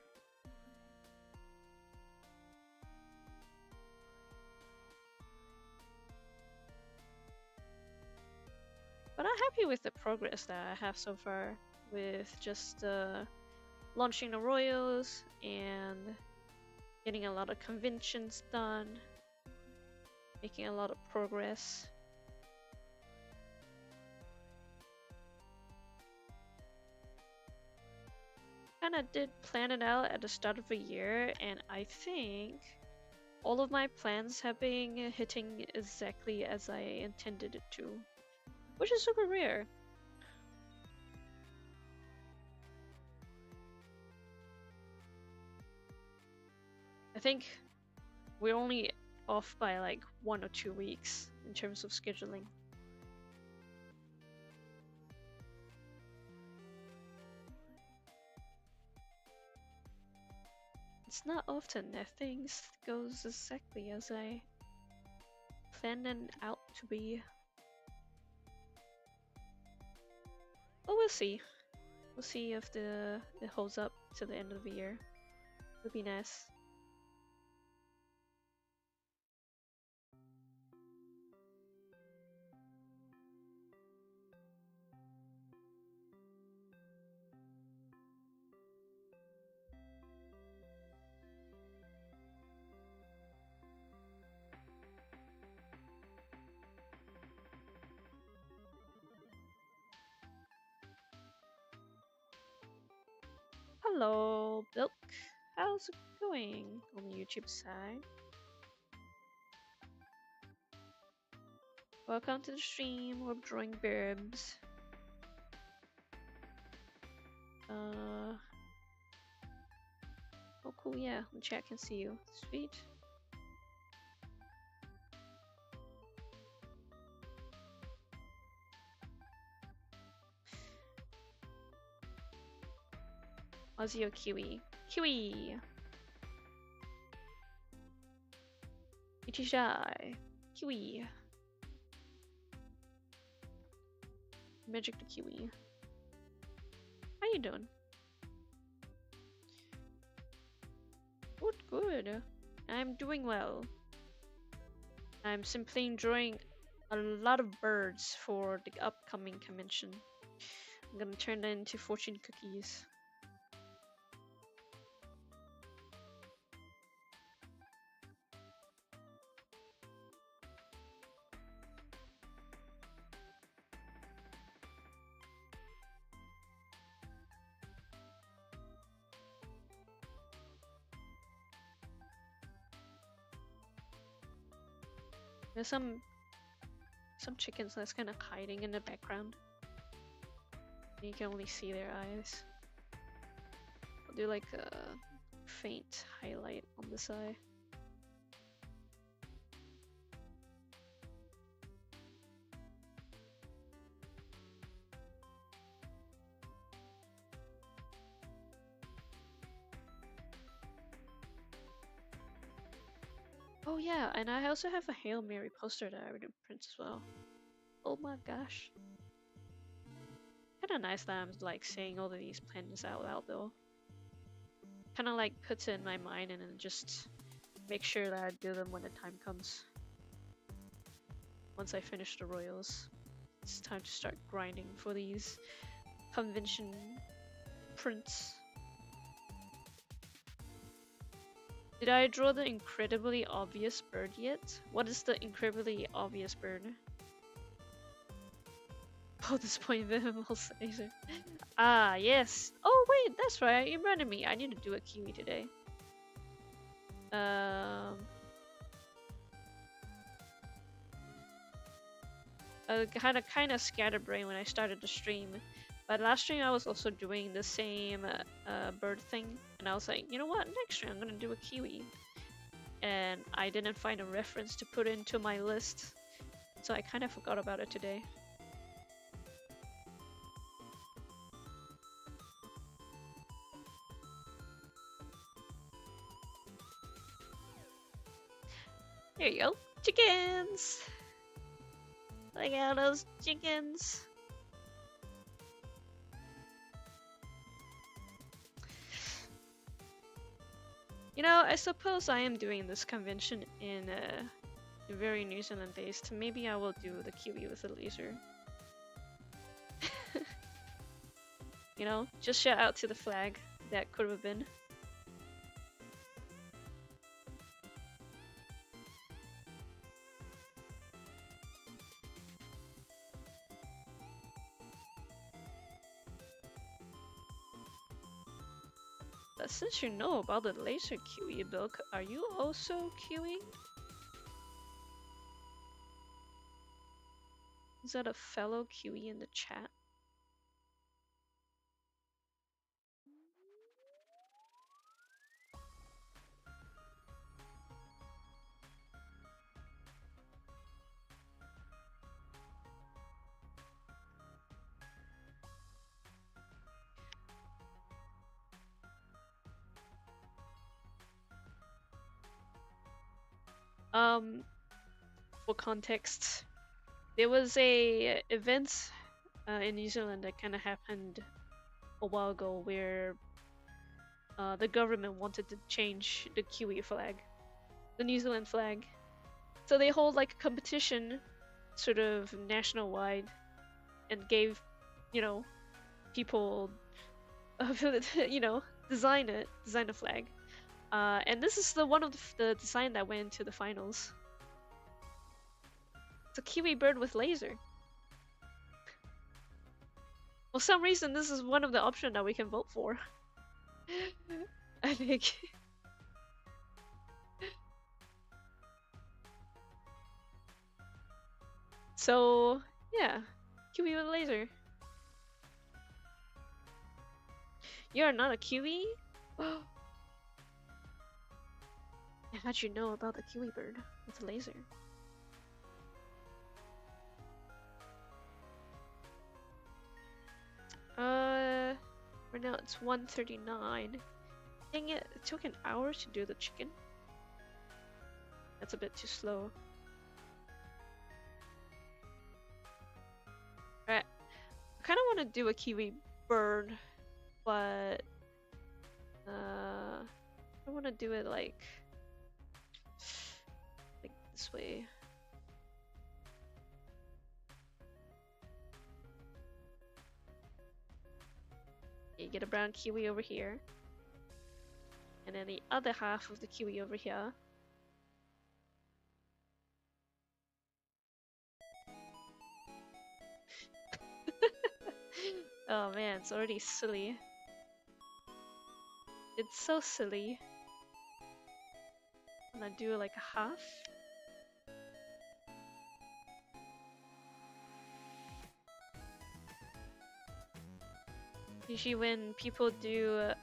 But I'm happy with the progress that I have so far with just launching the Royals and getting a lot of conventions done, making a lot of progress. Kinda did plan it out at the start of the year, and I think all of my plans have been hitting exactly as I intended it to, which is super rare. I think we're only off by like 1 or 2 weeks in terms of scheduling. It's not often that things goes exactly as I planned them out to be. But we'll see. We'll see if it holds up to the end of the year. It'll be nice. Hello, Bilk. How's it going on the YouTube side? Welcome to the stream. We're drawing BIRBS. Oh cool, yeah. The chat can see you. Sweet. Aussie or Kiwi? Kiwi! Ichishai. Kiwi. Magic the Kiwi. How you doing? Good, good. I'm doing well. I'm simply enjoying a lot of birds for the upcoming convention. I'm gonna turn that into fortune cookies. There's some chickens that's kind of hiding in the background. You can only see their eyes. I'll do like a faint highlight on this eye. Oh yeah, and I also have a Hail Mary poster that I would print as well. Oh my gosh. Kinda nice that I'm like saying all of these plans out loud though. Kinda like puts it in my mind and then just make sure that I do them when the time comes. Once I finish the royals, it's time to start grinding for these convention prints. Did I draw the incredibly obvious bird yet? What is the incredibly obvious bird? Oh, this point Venomous laser. Ah, yes. Oh, wait, that's right. You reminded me. I need to do a kiwi today. Kind of scatterbrained when I started the stream, but last stream I was also doing the same bird thing, and I was like, you know what? Next stream I'm gonna do a kiwi, and I didn't find a reference to put into my list, so I kind of forgot about it today. There you go, chickens. Look at those chickens. You know, I suppose I am doing this convention in the very New Zealand based. Maybe I will do the kiwi with a laser. You know, just shout out to the flag that could have been. But since you know about the laser kiwi, Bilk, are you also kiwiing? Is that a fellow kiwi in the chat? Um, for context, there was a event in New Zealand that kind of happened a while ago where the government wanted to change the Kiwi flag, the New Zealand flag. So they hold like a competition, sort of national wide, and gave, you know, people, you know, design a flag. And this is the one of the design that went to the finals. It's a kiwi bird with laser. For some reason, this is one of the options that we can vote for. I think. So, yeah. Kiwi with laser. You're not a kiwi? How'd you know about the kiwi bird with a laser? Right now it's 1:39. Dang it, it took an hour to do the chicken. That's a bit too slow. Alright, I kinda wanna do a kiwi bird, but I wanna do it like this way. You get a brown kiwi over here. And then the other half of the kiwi over here. Oh man, it's already silly. It's so silly. I'm gonna do like a half. Usually when people do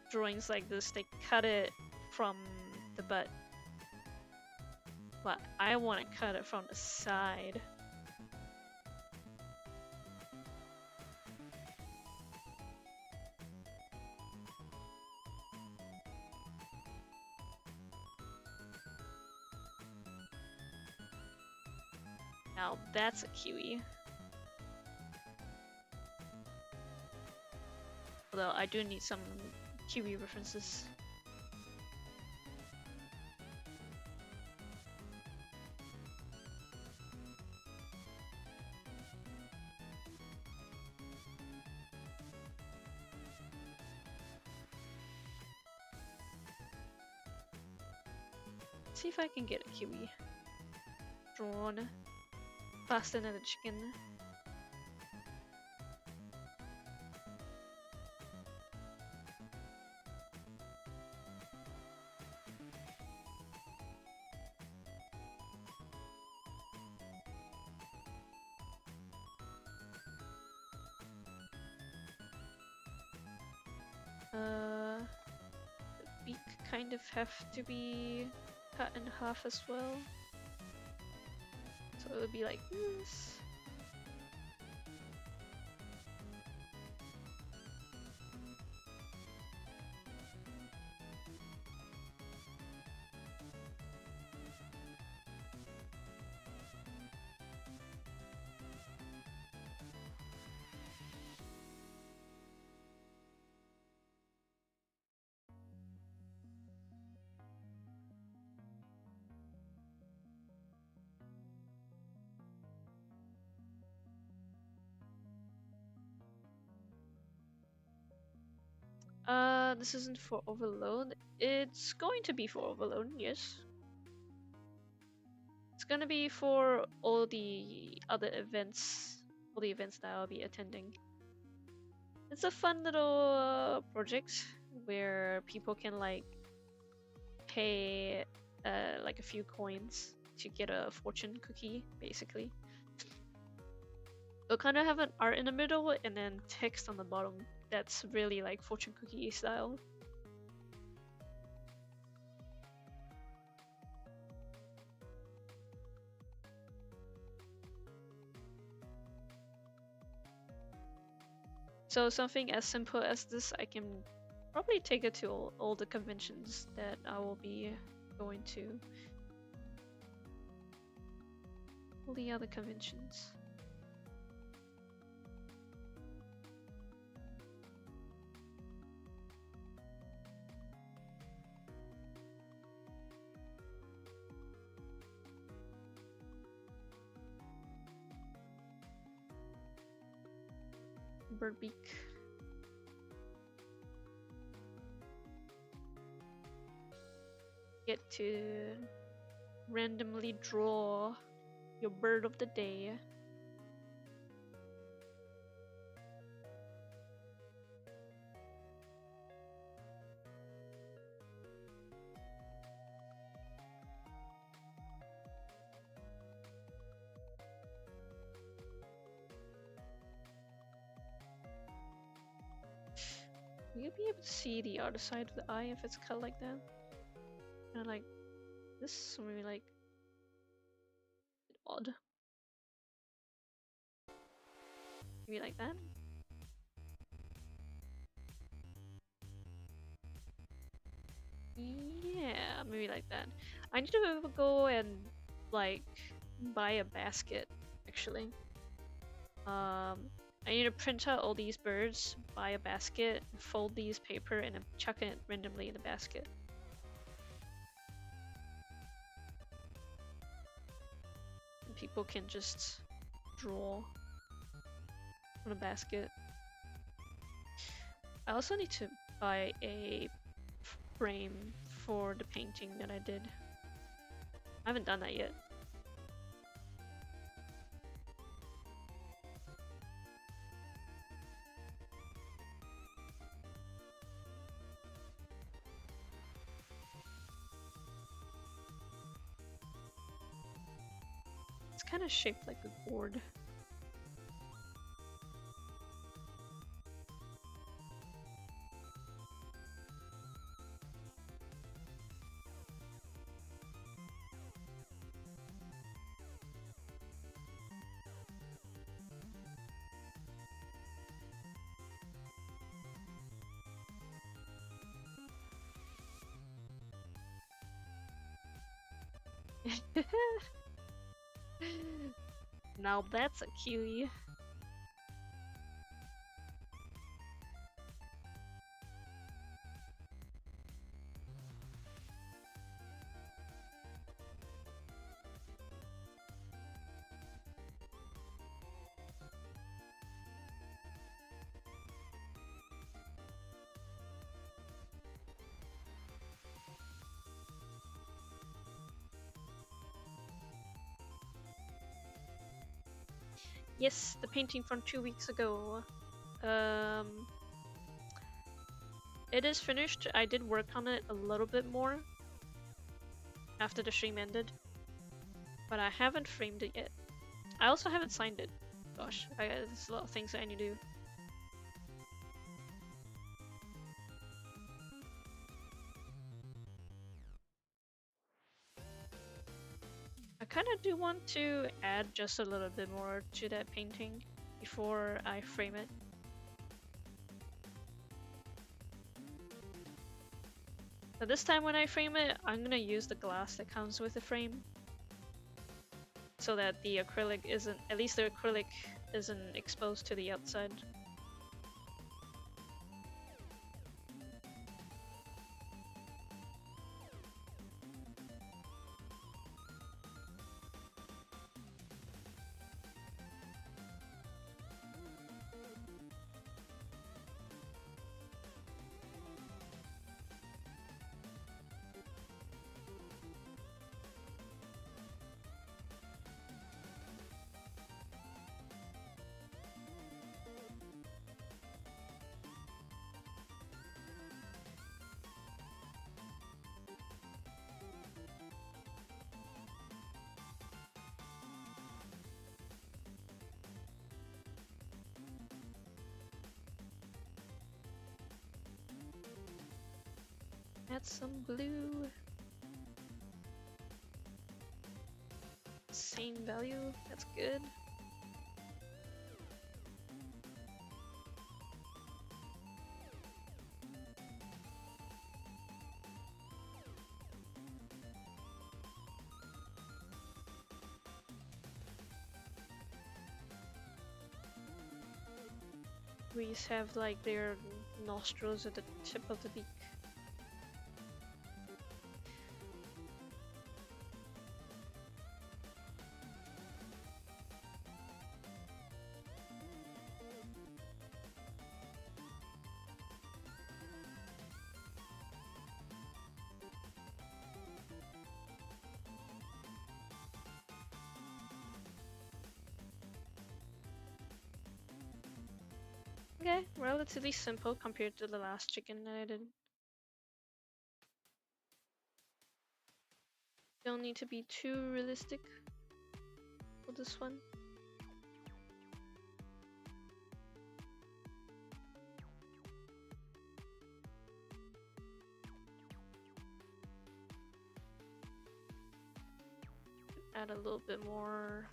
drawings like this, they cut it from the butt. But I want to cut it from the side. Now that's a kiwi. Although I do need some kiwi references. Let's see if I can get a kiwi drawn faster than a chicken. The beak kind of have to be cut in half as well. So it would be like this. This isn't for overload. It's going to be for overload, yes. It's gonna be for all the other events, all the events that I'll be attending. It's a fun little project where people can like pay like a few coins to get a fortune cookie, basically. They'll kind of have an art in the middle and then text on the bottom that's really like fortune cookie style. So something as simple as this, I can probably take it to all the conventions that I will be going to. all the other conventions. Birdbeak. Get to randomly draw your bird of the day. Will you be able to see the other side of the eye if it's cut like that? Kind of like this, or maybe like odd. Maybe like that. Yeah, maybe like that. I need to go and like buy a basket actually. I need to print out all these birds, buy a basket, fold these paper, and then chuck it randomly in the basket. And people can just draw on a basket. I also need to buy a frame for the painting that I did. I haven't done that yet. It's kind of shaped like a gourd. Now that's a cutie. Yes, the painting from 2 weeks ago. It is finished. I did work on it a little bit more after the stream ended, but I haven't framed it yet. I also haven't signed it. Gosh, there's a lot of things that I need to do. I kind of do want to add just a little bit more to that painting before I frame it. But this time when I frame it, I'm gonna use the glass that comes with the frame, so that the acrylic isn't, at least the acrylic isn't exposed to the outside. Add some blue. Same value, that's good. These have like their nostrils at the tip of the beak. Okay, relatively simple compared to the last chicken that I did. Don't need to be too realistic for this one. Add a little bit more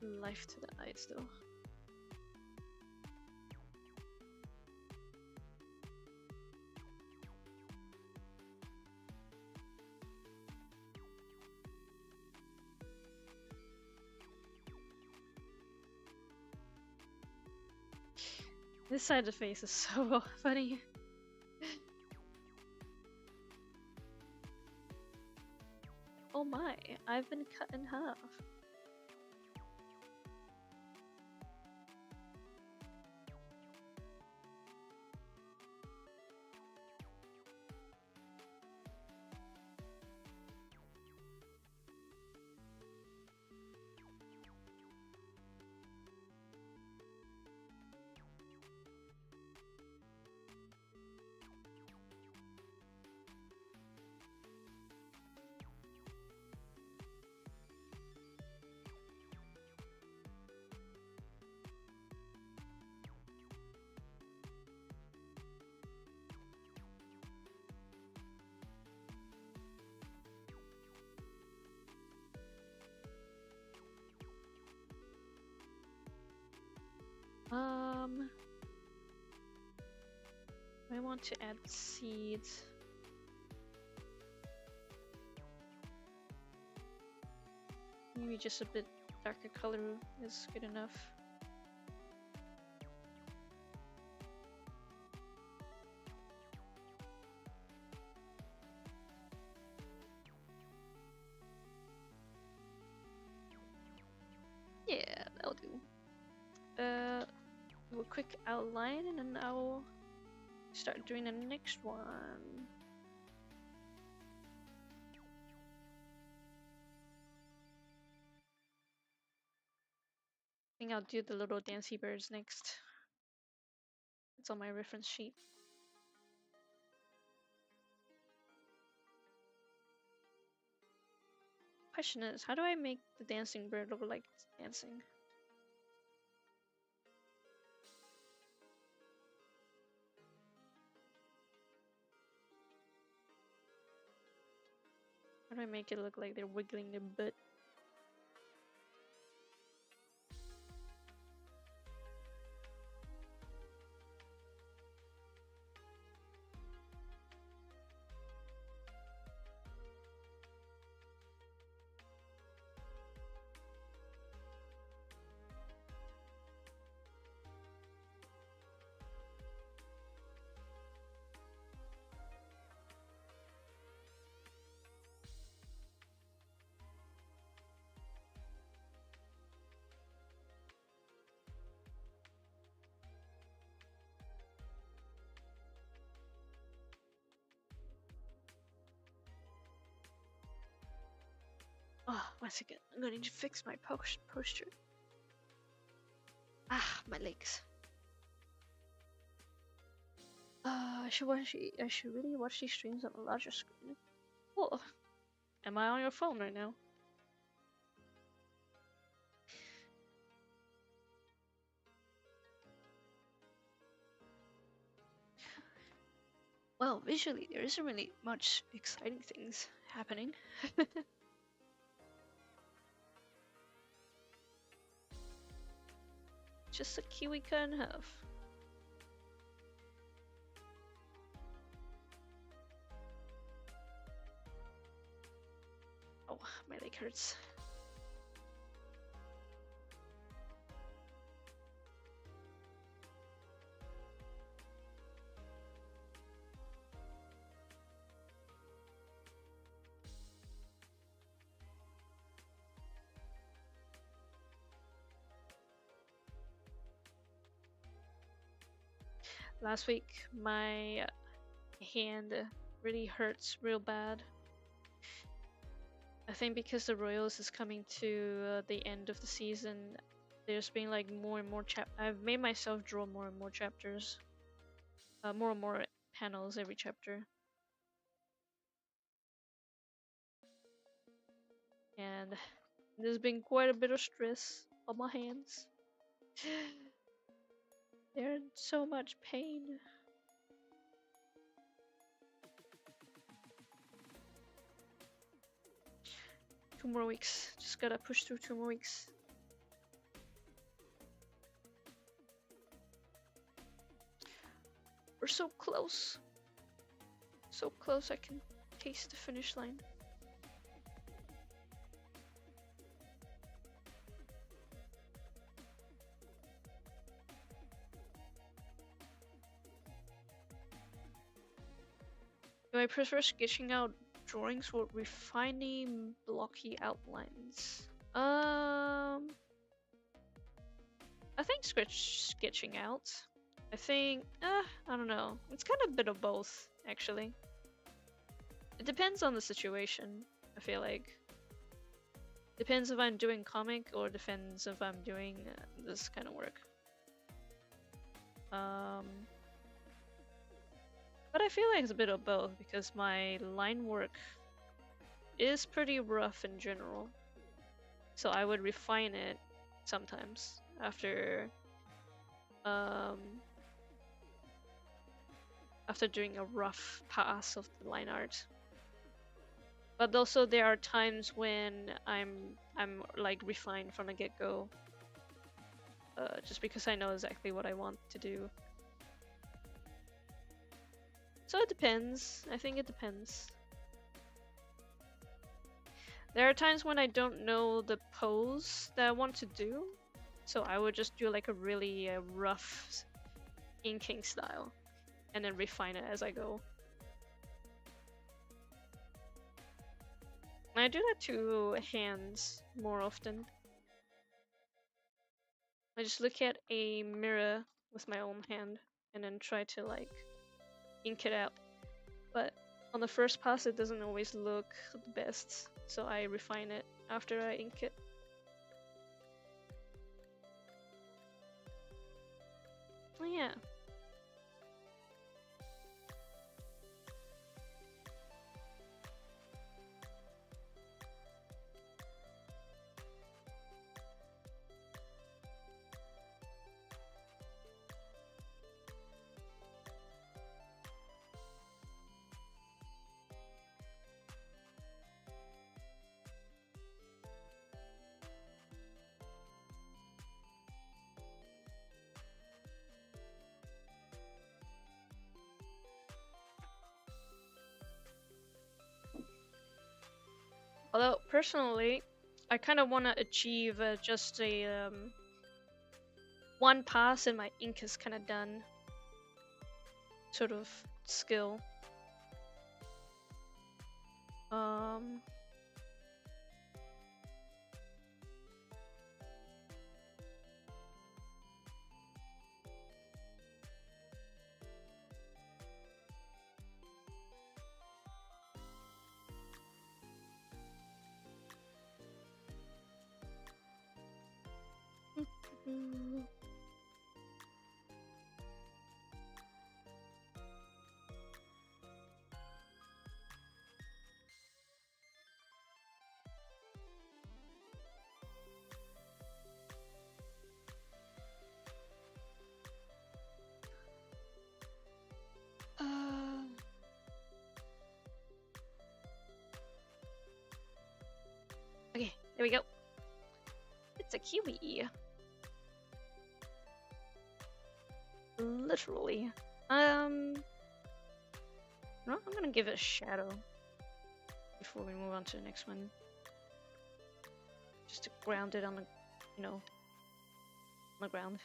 life to the eyes though. This side of the face is so funny. Oh my, I've been cut in half. I want to add seeds. Maybe just a bit darker color is good enough. Yeah, that'll do. Do a quick outline and then I'll start doing the next one. I think I'll do the little dancy birds next. It's on my reference sheet. Question is, how do I make the dancing bird look like it's dancing? How do I make it look like they're wiggling their butt? Oh, 1 second. I'm gonna need to fix my posture. Ah, my legs. I should really watch these streams on a larger screen. Oh, am I on your phone right now? Well, visually, there isn't really much exciting things happening. Just a kiwi cut in half. Oh, my leg hurts. Last week my hand really hurts real bad. I think because the Royals is coming to the end of the season, there's been like more and more I've made myself draw more and more chapters, more and more panels every chapter, and there's been quite a bit of stress on my hands. They're in so much pain. Two more weeks. Just gotta push through 2 more weeks. We're so close. So close I can taste the finish line. Do I prefer sketching out drawings or refining blocky outlines? I think sketching out. I think, I don't know. It's kind of a bit of both, actually. It depends on the situation, I feel like. Depends if I'm doing comic or depends if I'm doing this kind of work. But I feel like it's a bit of both because my line work is pretty rough in general. So I would refine it sometimes after doing a rough pass of the line art. But also there are times when I'm like refined from the get-go, just because I know exactly what I want to do. So it depends. I think it depends. There are times when I don't know the pose that I want to do, so I would just do like a really rough inking style and then refine it as I go. And I do that to hands more often. I just look at a mirror with my own hand and then try to like ink it out. But on the first pass it doesn't always look the best, so I refine it after I ink it. Oh yeah. Although personally, I kind of want to achieve just a one pass and my ink is kind of done sort of skill. Okay, there we go. It's a kiwi. Literally. No, I'm gonna give it a shadow before we move on to the next one. Just to ground it on the, on the ground.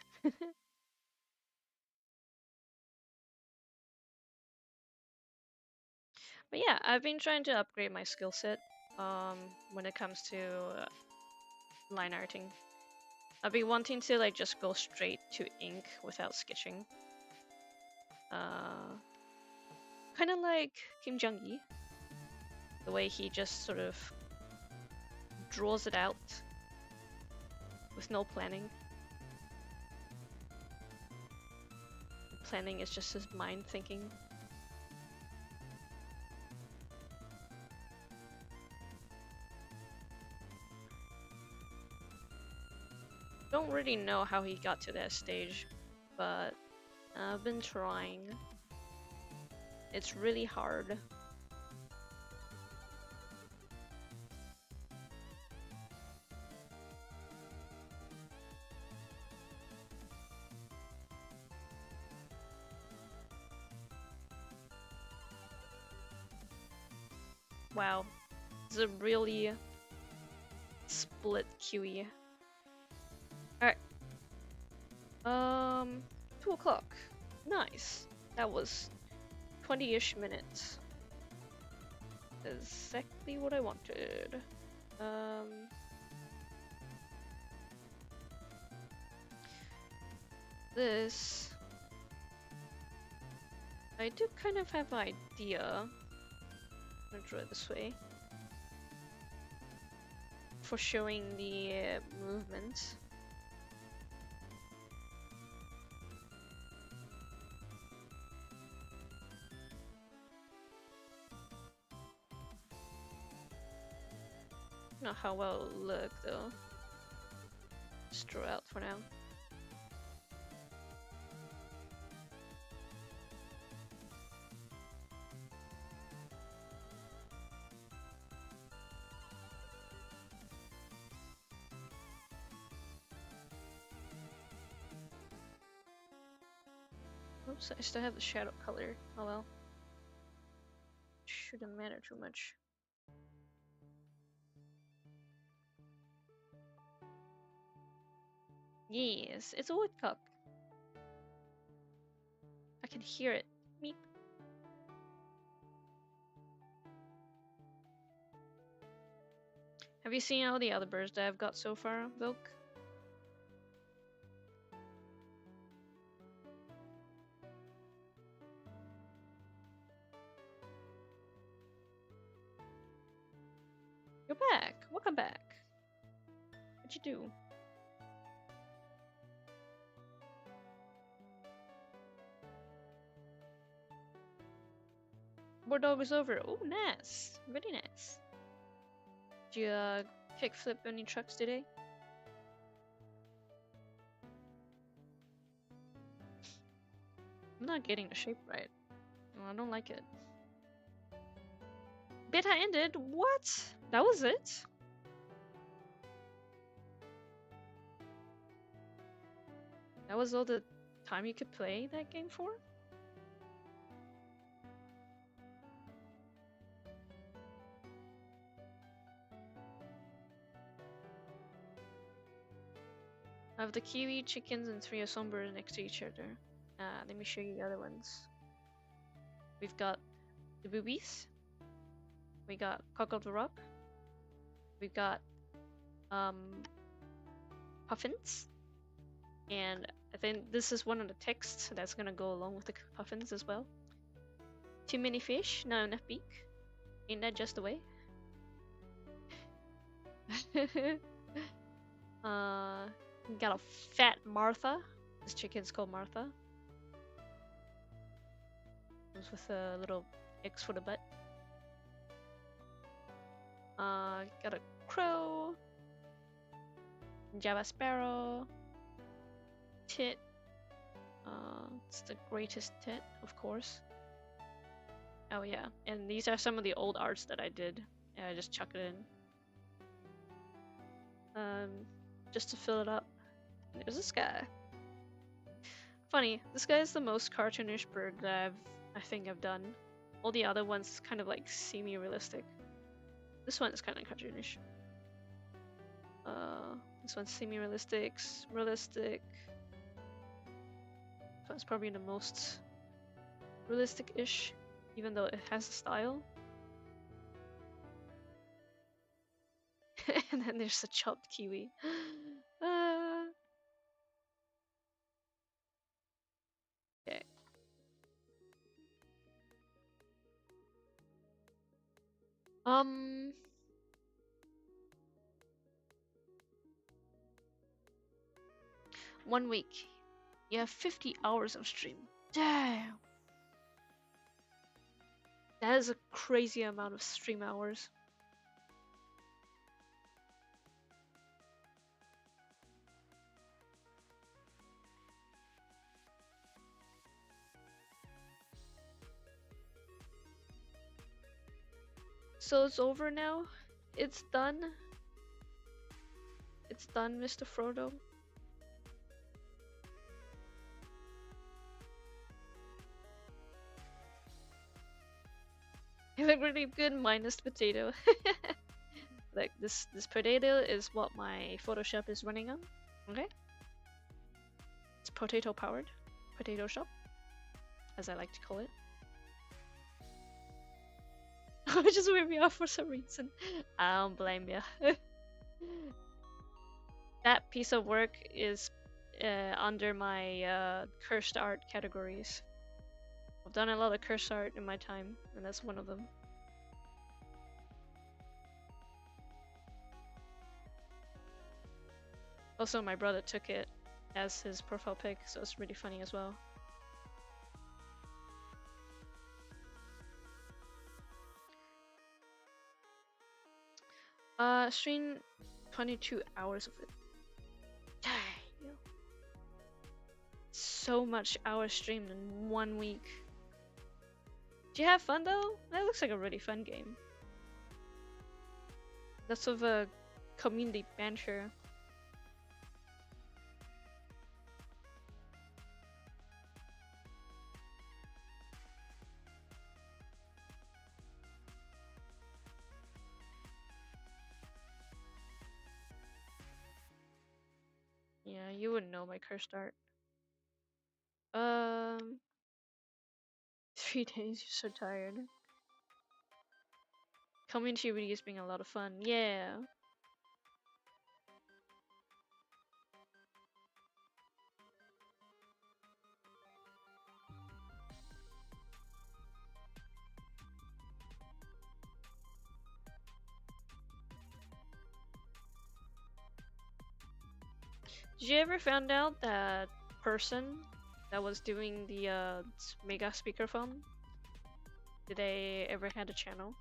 But yeah, I've been trying to upgrade my skill set when it comes to line arting. I've been wanting to like just go straight to ink without sketching. Kind of like Kim Jong-gi, the way he just sort of draws it out with no planning. Planning is just his mind thinking. Don't really know how he got to that stage, but I've been trying. It's really hard. Wow, it's a really split QE. Alright. 2 o'clock. Nice. That was 20-ish minutes. Exactly what I wanted. This... I do kind of have an idea. I'm gonna draw it this way. For showing the movement. Not how well it'll look though. Just draw out for now. Oops, I still have the shadow color. Oh well. Shouldn't matter too much. Yes, it's a woodcock. I can hear it. Meep. Have you seen all the other birds that I've got so far, Vilk? You're back. Welcome back. What'd you do? War dog is over. Oh, nice. Very nice. Did you kickflip any trucks today? I'm not getting the shape right. No, I don't like it. Beta ended? What? That was it? That was all the time you could play that game for? I have the kiwi, chickens, and 3 Assombers next to each other. Let me show you the other ones. We've got the boobies. We got Cock of the Rock. We've got puffins. And I think this is one of the texts that's gonna go along with the puffins as well. Too many fish, not enough beak. Ain't that just the way? Got a fat Martha. This chicken's called Martha. Comes with a little X for the butt. Got a crow. Java sparrow. Tit. It's the greatest tit, of course. Oh yeah, and these are some of the old arts that I did. Yeah, I just chuck it in. Just to fill it up. There's this guy. Funny, this guy is the most cartoonish bird that I think I've done. All the other ones kind of like semi-realistic. This one is kind of cartoonish. This one's semi-realistic, realistic. This one's probably the most realistic-ish, even though it has a style. And then there's the chopped kiwi. Okay. Um, 1 week. You have 50 hours of stream. Damn, that is a crazy amount of stream hours. So it's over now? It's done? It's done, Mr. Frodo? You look really good minus the potato. Like this potato is what my Photoshop is running on. Okay? It's potato powered. Potato shop, as I like to call it. It just weird me out for some reason. I don't blame you. That piece of work is under my cursed art categories. I've done a lot of cursed art in my time, and that's one of them. Also, my brother took it as his profile pic, so it's really funny as well. Stream 22 hours of it. Dang. So much hours streamed in 1 week. Do you have fun though? That looks like a really fun game. That's of a community banter. Yeah, you wouldn't know my cursed art. 3 days, you're so tired. Community really is being a lot of fun. Yeah. Did you ever find out that person that was doing the mega speakerphone? Did they ever had a channel?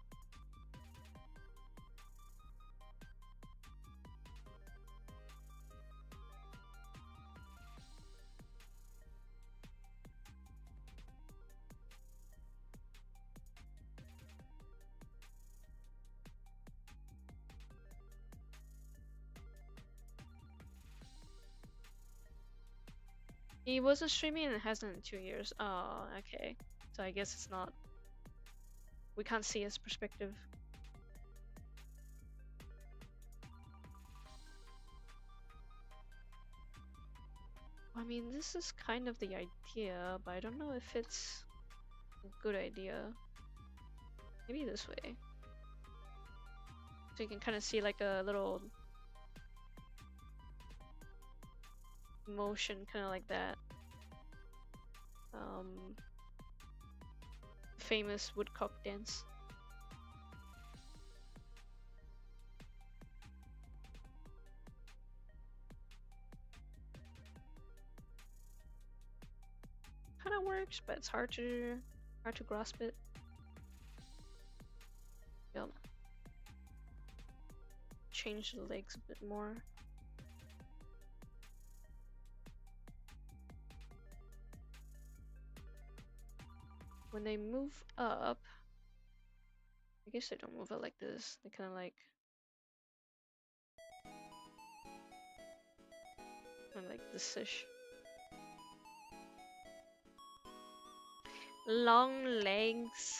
He wasn't streaming and hasn't in 2 years. Oh, okay. So I guess it's not. We can't see his perspective. I mean, this is kind of the idea, but I don't know if it's a good idea. Maybe this way. So you can kind of see like a little motion, kind of like that. Famous woodcock dance. Kind of works, but it's hard to grasp it. Yep. Change the legs a bit more. When they move up, I guess they don't move up like this. They kind of like this-ish. Long legs.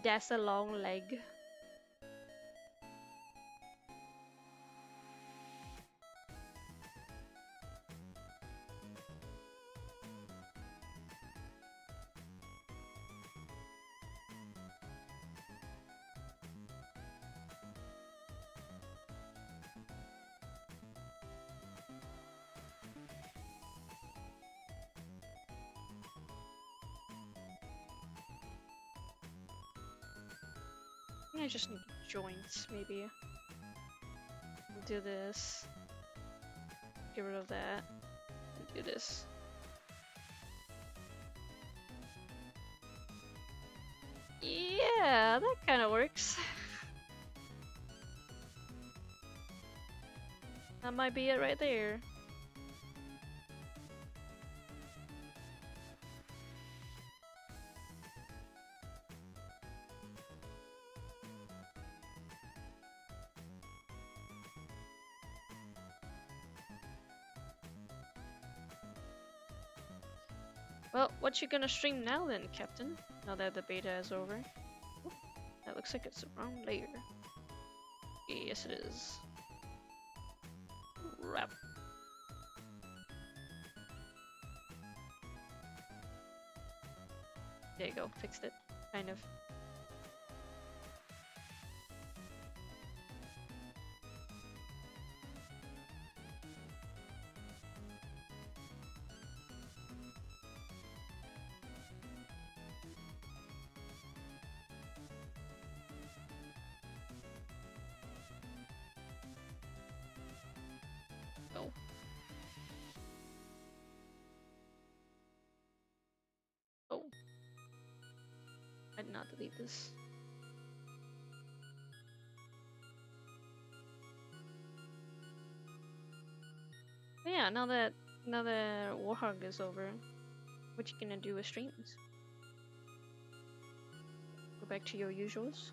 That's a long leg. I just need joints, maybe. Do this. Get rid of that. And do this. Yeah, that kind of works. That might be it right there. Well, what you gonna stream now then, Captain? Now that the beta is over. Oop, that looks like it's the wrong layer. Yes, it is. Wrap. There you go, fixed it. Kind of. Oh. Oh. I did not delete this. But yeah, now that Warhog is over, what you gonna do with streams? Go back to your usuals?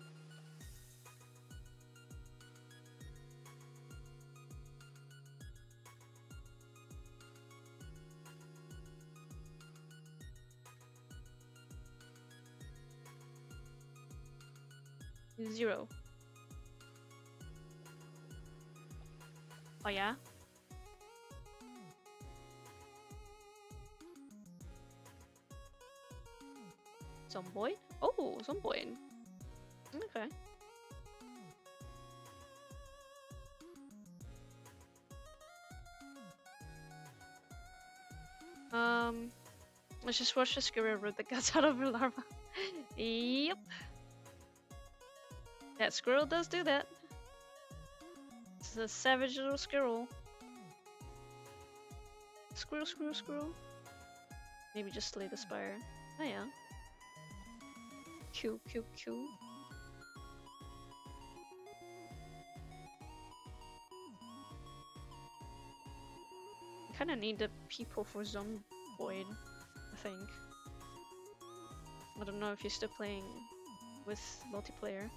Zero. Oh yeah? Zomboid? Oh, Zomboid. Okay. Let's just watch the squirrel rip the guts out of a larva. Yep. That squirrel does do that. It's a savage little squirrel. Squirrel, squirrel, squirrel. Maybe just slay the spire. Oh yeah. Q, Q, Q. Kinda need the people for Zomboid, I think. I don't know if you're still playing with multiplayer.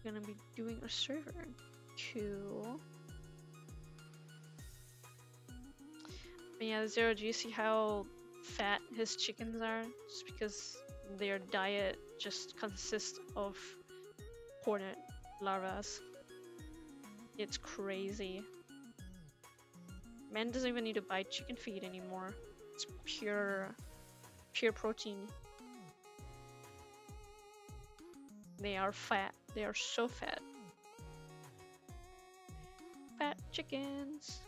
Gonna be doing a server. Cool. But yeah, Zero, do you see how fat his chickens are? Just because their diet just consists of hornet larvas. It's crazy. Man doesn't even need to buy chicken feed anymore. It's pure protein. They are fat. They are so fat. Fat chickens.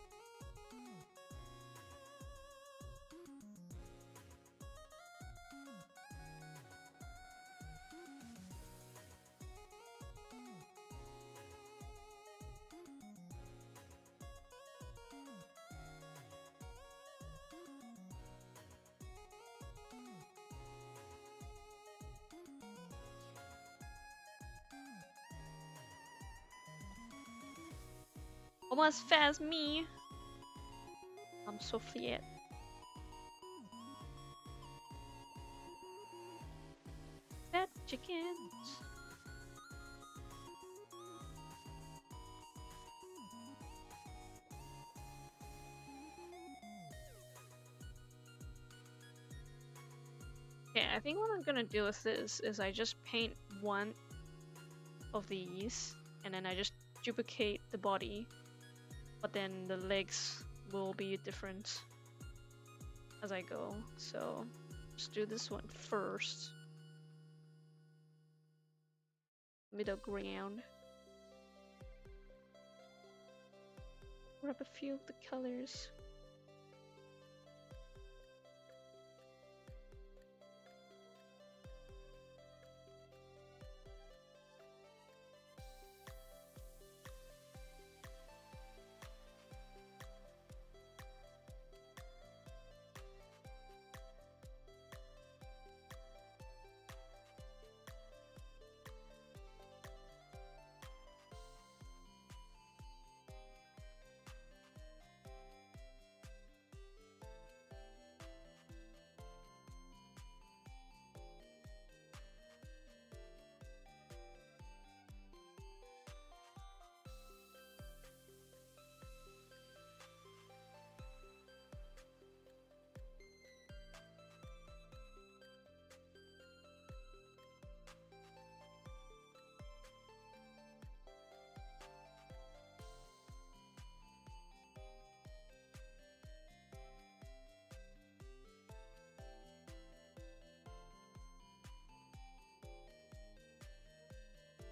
Almost as fat as me. I'm so fat. Fat chickens. Okay, I think what I'm gonna do with this is I just paint one of these and then I just duplicate the body, but then the legs will be different as I go. So just do this one first. middle ground. Grab a few of the colors.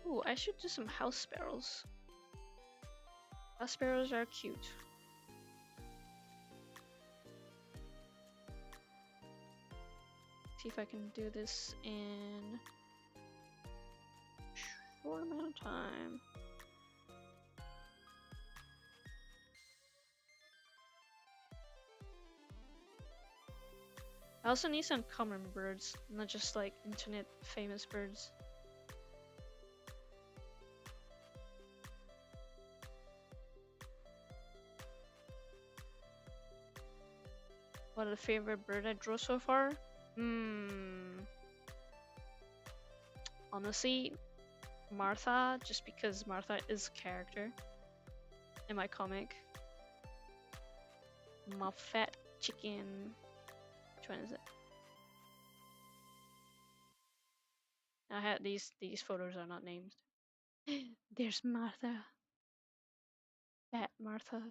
Ooh, I should do some house sparrows. House sparrows are cute. See if I can do this in short amount of time. I also need some common birds, not just like internet famous birds. What are the favorite bird I drew so far? Honestly, Martha, just because Martha is a character in my comic. My fat chicken. Which one is it? I had these photos are not named. There's Martha. Fat Martha.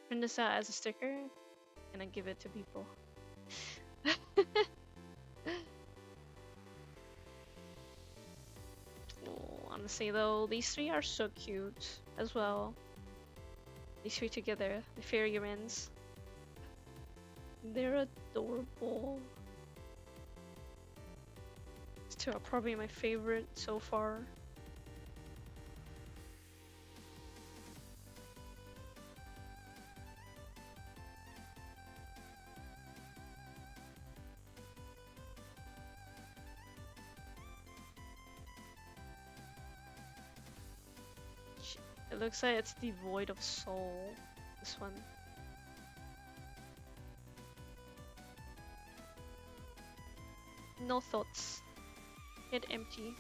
Print this out as a sticker and I give it to people. Oh, honestly though, these three are so cute as well. These three together, the fairy-wrens. They're adorable. These two are probably my favorite so far. It looks like it's devoid of soul, this one. No thoughts. Head empty.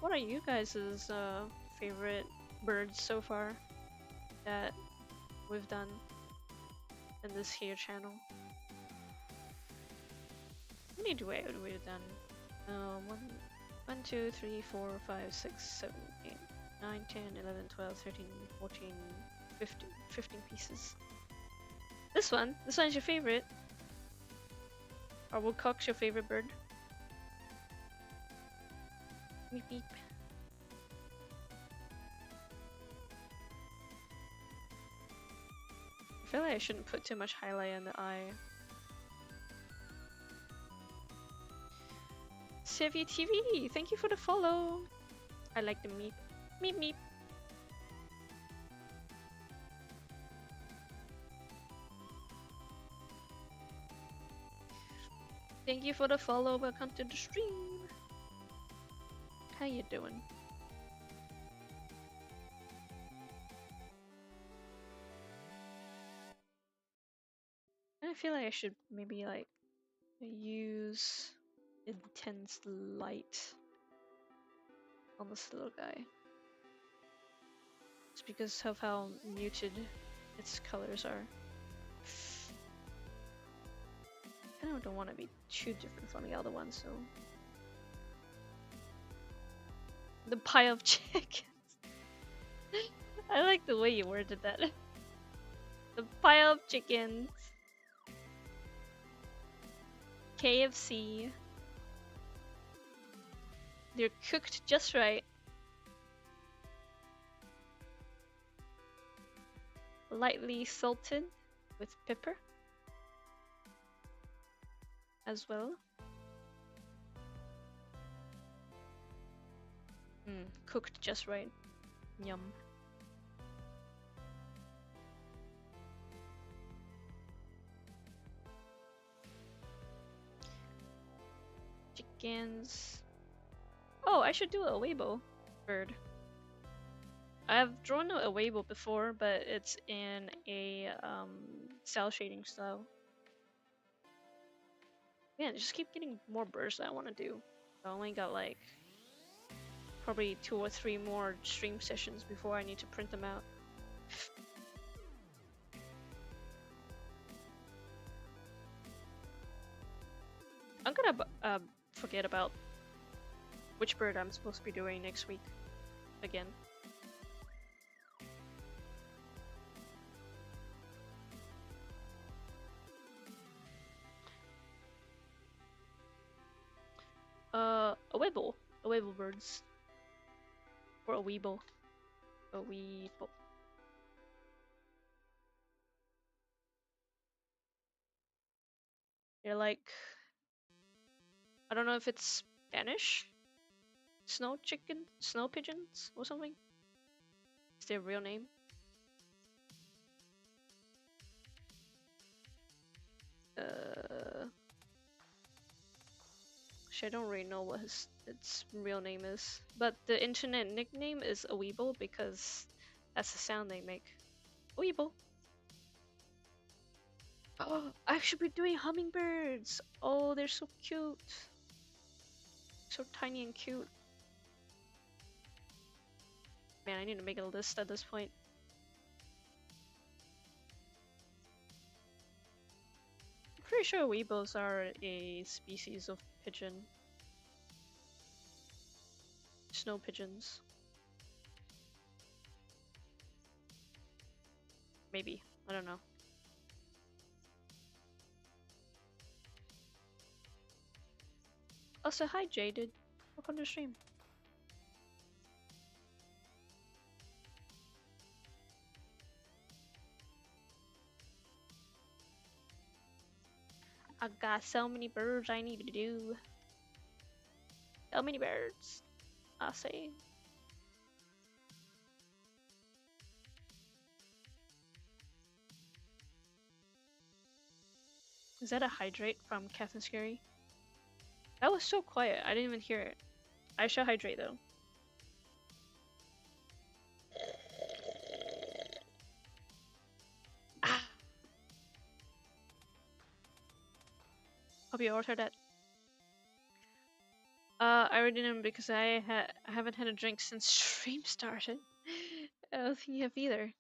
What are you guys' favorite birds so far that we've done in this here channel? How many do we've done? 1, 2, 3, 4, 5, 6, 7, 8, 9, 10, 11, 12, 13, 14, 15 pieces. This one's your favorite. Or woodcock's your favorite bird? Beep beep. I feel like I shouldn't put too much highlight on the eye. Sevia TV, thank you for the follow. I like the meep. Meep meep. Thank you for the follow. Welcome to the stream. How you doing? I feel like I should maybe like use intense light on this little guy. It's because of how muted its colors are. I kind of don't want to be too different from the other one, so The pile of chickens. I like the way you worded that. The pile of chickens. KFC. They're cooked just right. Lightly salted with pepper as well. Cooked just right. Yum. Chickens. Oh, I should do a Weibo bird. I've drawn a Weibo before, but it's in a cell shading style. Man, I just keep getting more birds that I want to do. I only got like probably 2 or 3 more stream sessions before I need to print them out. I'm gonna forget about which bird I'm supposed to be doing next week again. A Weeble birds, or a Weeble, a Weeble. They're like, I don't know if it's Spanish, snow pigeons or something. Is their real name? I don't really know what its real name is, but the internet nickname is a Weeble because that's the sound they make. Weeble. Oh, I should be doing hummingbirds. Oh, they're so cute. So tiny and cute. Man, I need to make a list at this point. I'm pretty sure Weebles are a species of pigeon. Snow pigeons. Maybe. I don't know. Also, hi Jaded. Welcome to the stream. I got so many birds I need to do. So many birds. I say. Is that a hydrate from Captain Scary? That was so quiet. I didn't even hear it. I shall hydrate though. Ah. Hope you ordered that. I already didn't because I haven't had a drink since stream started. I don't think you have either.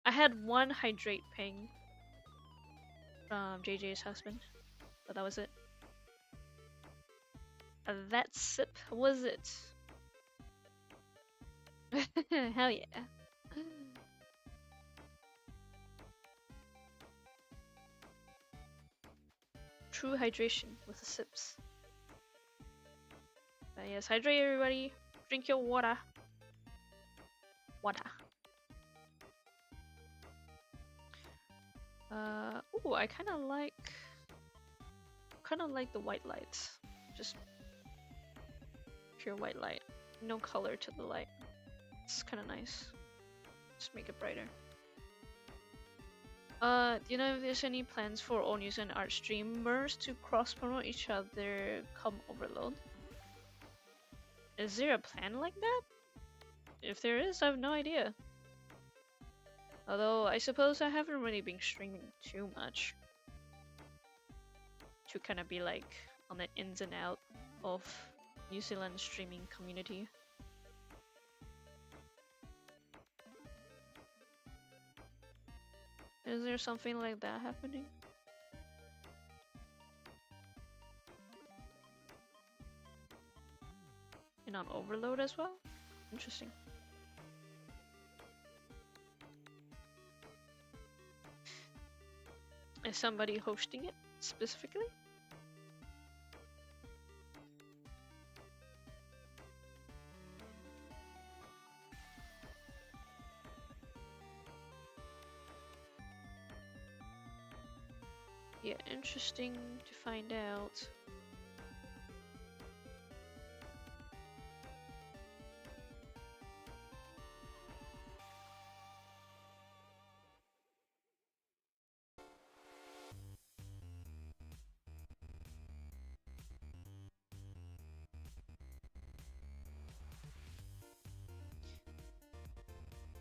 I had one hydrate ping from JJ's husband, but that was it. That sip was it. Hell yeah. True hydration with the sips. But yes, hydrate everybody. Drink your water. Water. Ooh, I kind of like the white lights. Just pure white light. No color to the light. It's kind of nice. Just make it brighter. Do you know if there's any plans for all news and art streamers to cross-promote each other come Overload? Is there a plan like that? If there is, I have no idea. Although, I suppose I haven't really been streaming too much. To kind of be like on the ins and out of New Zealand streaming community. Is there something like that happening? And on Overload as well? Interesting. Is somebody hosting it specifically? Yeah, interesting to find out.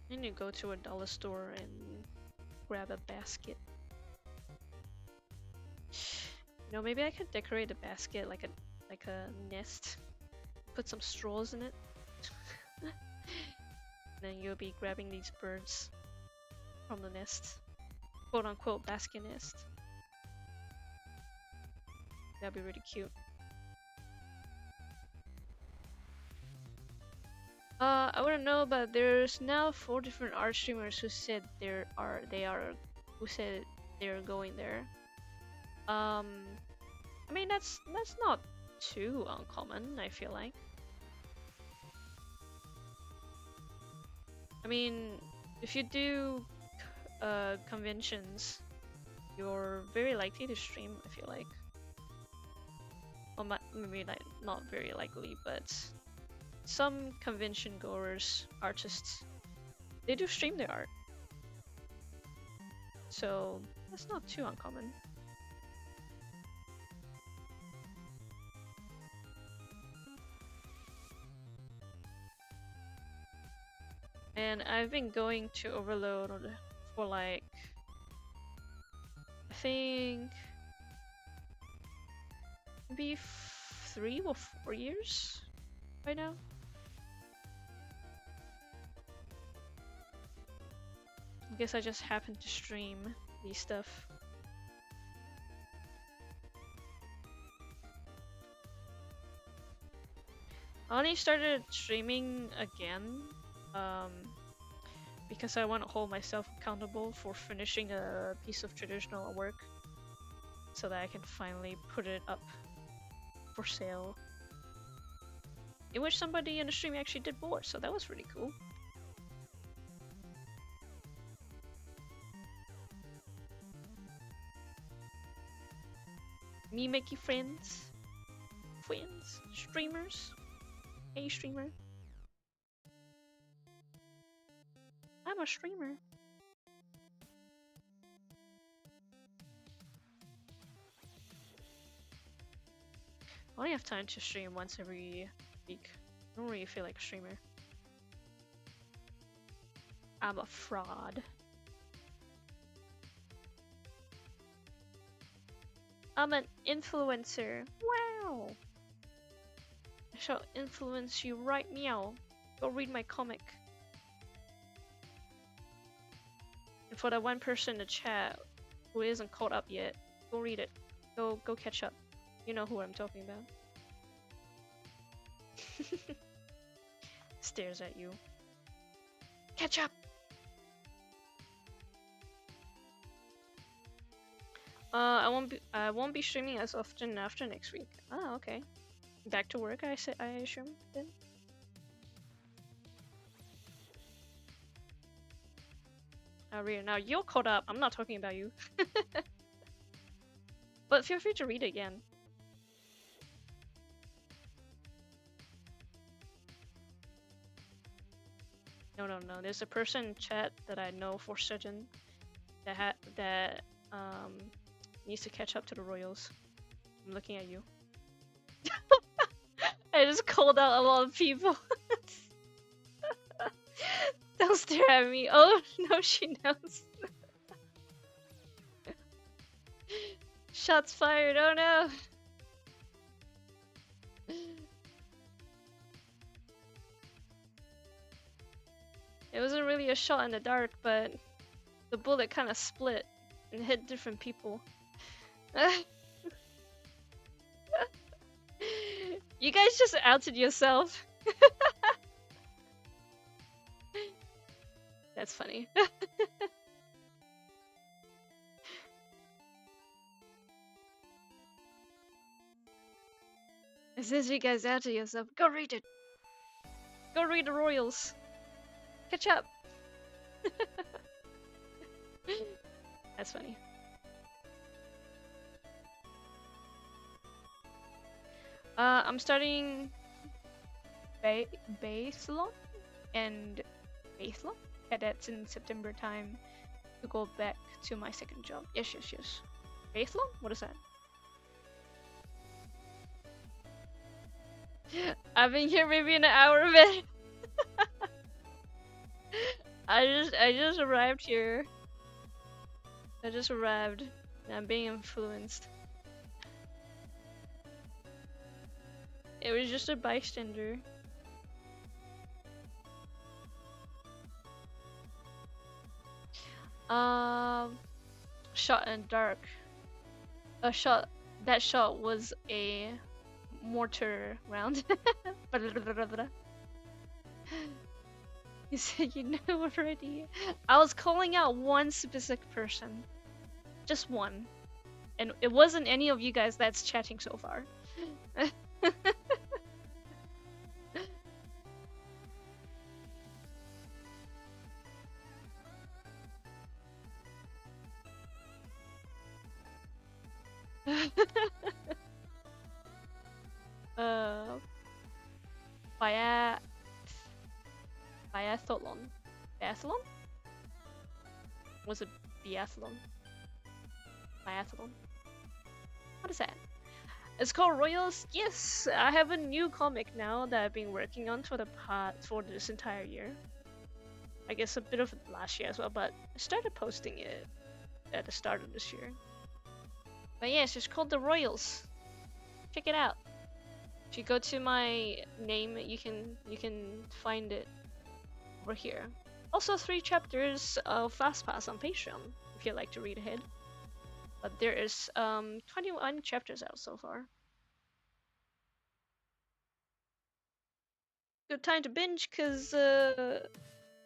I need to go to a dollar store and grab a basket. You know, maybe I could decorate a basket like a nest. Put some straws in it. Then you'll be grabbing these birds from the nest. Quote unquote basket nest. That'd be really cute. I wouldn't know, but there's now 4 different art streamers who said who said they're going there. I mean that's not too uncommon, I feel like. I mean, if you do conventions, you're very likely to stream, I feel like. Well, maybe not very likely, but some convention goers, artists, they do stream their art. So that's not too uncommon. And I've been going to Overload for like, I think maybe 3 or 4 years right now. I guess I just happened to stream these stuff. I only started streaming again because I want to hold myself accountable for finishing a piece of traditional work so that I can finally put it up for sale. In which somebody in the stream actually did board, so that was really cool. Me making friends, streamers. Hey streamer. I'm a streamer. I only have time to stream once every week. I don't really feel like a streamer. I'm a fraud. I'm an influencer. Wow. I shall influence you right meow. Go read my comic. And for the one person in the chat who isn't caught up yet, go read it. Go catch up. You know who I'm talking about. Stares at you. Catch up! I won't be streaming as often after next week. Ah, okay. Back to work, I assume then. Rita, now you're caught up. I'm not talking about you. But feel free to read it again. No. There's a person in chat that I know for certain that needs to catch up to the Royals. I'm looking at you. I just called out a lot of people. Don't stare at me. Oh no, she knows. Shots fired. Oh no. It wasn't really a shot in the dark, but the bullet kind of split and hit different people. You guys just outed yourself. That's funny. It says you guys out to yourself. Go read it. Go read the Royals. Catch up. That's funny. I'm starting Baithlon and Baithlon. Yeah, that's in September time to go back to my second job. Yes, yes, yes. Baithlon? What is that? I've been here maybe an hour of it. I just arrived here. I just arrived. I'm being influenced. It was just a bystander. Shot in dark. That shot was a mortar round. You said you know already. I was calling out one specific person. Just one. And it wasn't any of you guys that's chatting so far. uh, biathlon. Biathlon? Was it biathlon? Biathlon? What is that? It's called Royals. Yes, I have a new comic now that I've been working on for this entire year. I guess a bit of last year as well, but I started posting it at the start of this year. But yes, it's called The Royals. Check it out. If you go to my name, you can find it over here. Also, 3 chapters of FastPass on Patreon if you'd like to read ahead. But there is 21 chapters out so far. Good time to binge, cause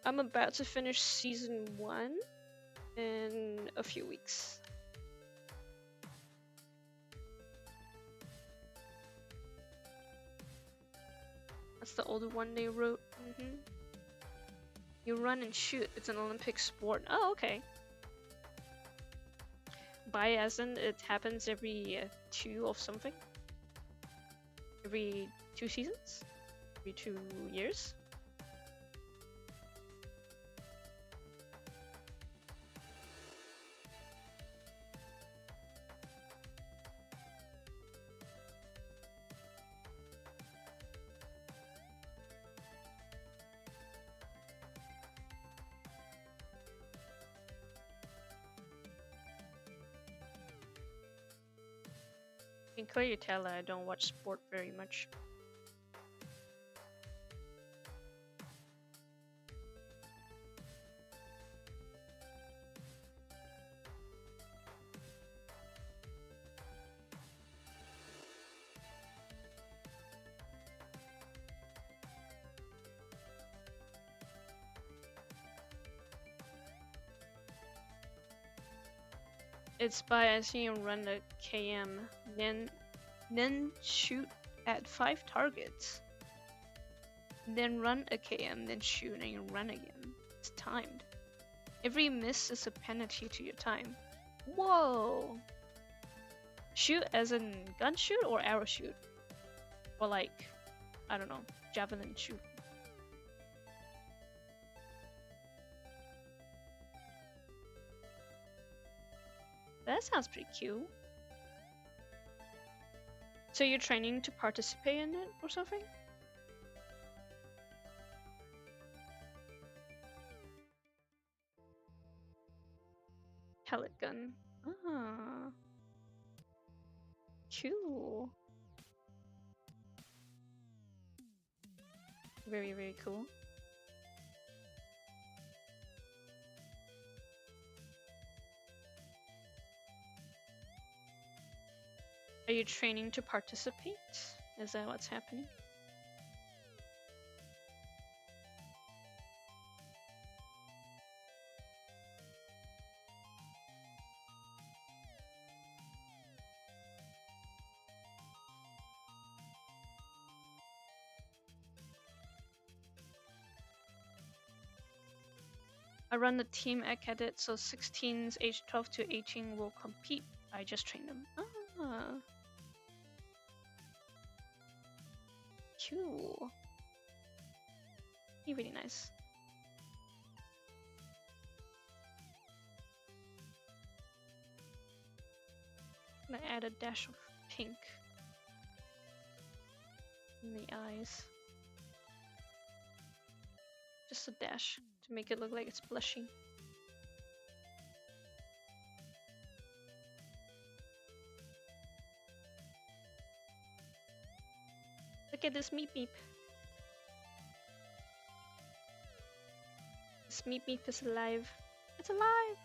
I'm about to finish season 1 in a few weeks. That's the older one they wrote. You run and shoot. It's an Olympic sport. Oh, okay. By as in it happens every 2 of something. Every 2 seasons. Every 2 years. You can clearly tell that I don't watch sport very much. It's by as you run a KM, then shoot at 5 targets. Then run a KM, then shoot and you run again. It's timed. Every miss is a penalty to your time. Whoa! Shoot as in gun shoot or arrow shoot? Or like, I don't know, javelin shoot. That sounds pretty cute. So you're training to participate in it or something? Pellet gun. Ah. Cool. Very, very cool. Are you training to participate? Is that what's happening? I run the team at cadet, so 16s aged 12 to 18 will compete. I just train them. Ah, cool. Be really nice. I'm gonna add a dash of pink in the eyes. Just a dash to make it look like it's blushing. Look at this meep meep. This meep meep is alive. It's alive!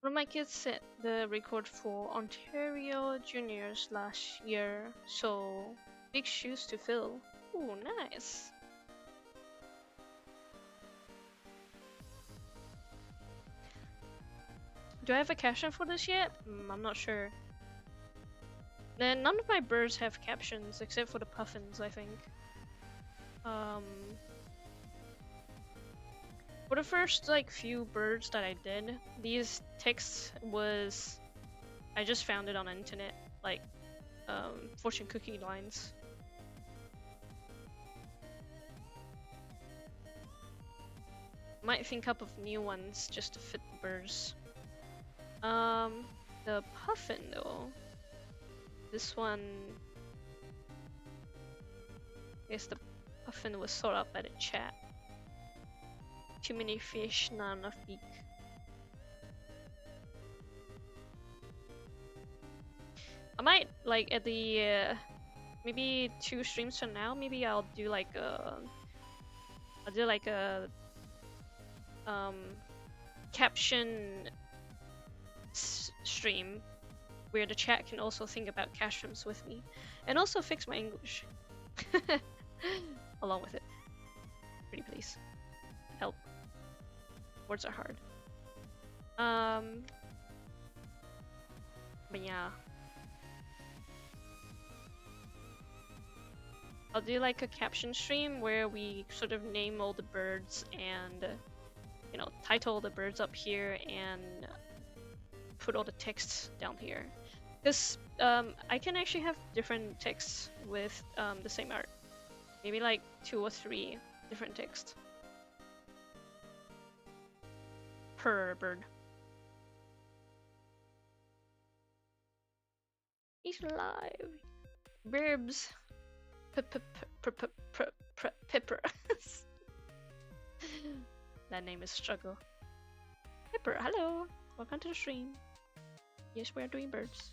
One of my kids set the record for Ontario Juniors last year, so big shoes to fill. Ooh, nice. Do I have a caption for this yet? I'm not sure. Then none of my birds have captions except for the puffins, I think. For the first like few birds that I did, these texts was I just found it on the internet, like fortune cookie lines. Might think up of new ones just to fit the birds. The puffin though. This one, I guess the puffin was sorted out by the chat. Too many fish, not enough beak. I might like at the maybe 2 streams from now. Maybe I'll do like a caption stream where the chat can also think about captions with me and also fix my English along with it. Pretty please help. Words are hard. But yeah, I'll do like a caption stream where we sort of name all the birds and you know, title the birds up here and put all the texts down here. Because I can actually have different texts with the same art. Maybe like 2 or 3 different texts per bird. He's alive. BIRBS. Pepper. That name is struggle. Pepper, hello. Welcome to the stream. Yes, we are doing birds.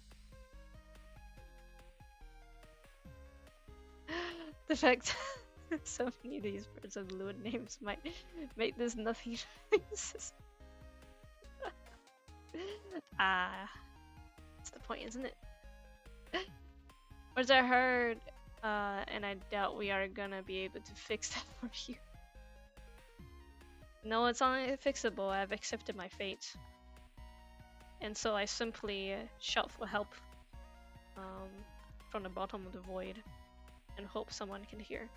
The fact so many of these birds have Lewd names might make this nothing racist. That's the point, isn't it? Words are hard, and I doubt we are gonna be able to fix that for you. No, it's only fixable. I've accepted my fate. And so I simply shout for help from the bottom of the void and hope someone can hear.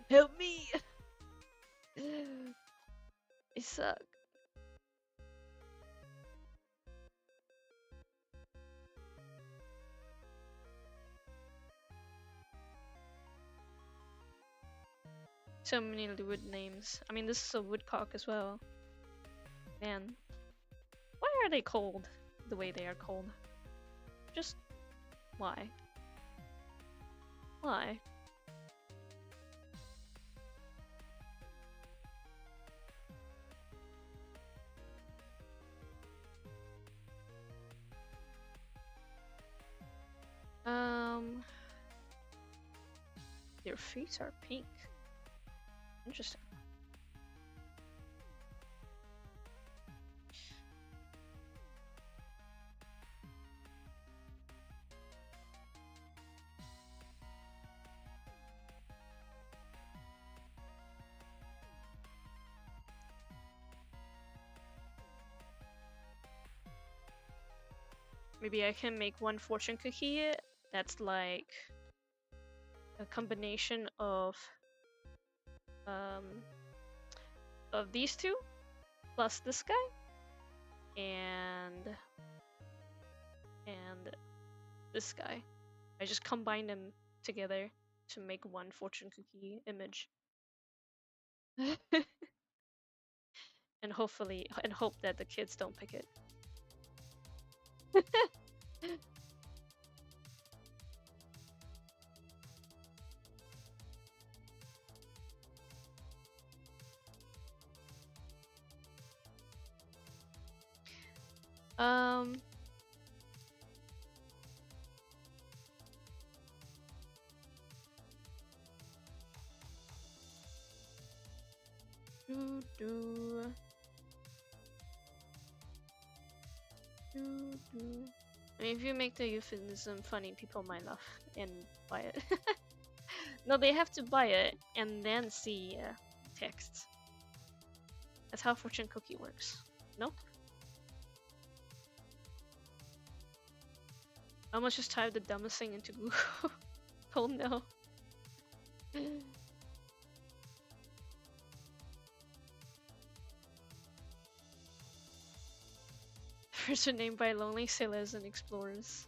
Help me! I suck. So many wood names. I mean, this is a woodcock as well. Man. Why are they cold the way they are cold? Just why? Why? Their feet are pink. Interesting. Maybe I can make one fortune cookie that's like a combination um of these two plus this guy and this guy. I just combine them together to make one fortune cookie image. And hope that the kids don't pick it. Um do do do do. I mean, if you make the euphemism funny, people might laugh and buy it. No, they have to buy it and then see text. That's how fortune cookie works. No? I almost just typed the dumbest thing into Google. Oh no. Person named by lonely sailors and explorers.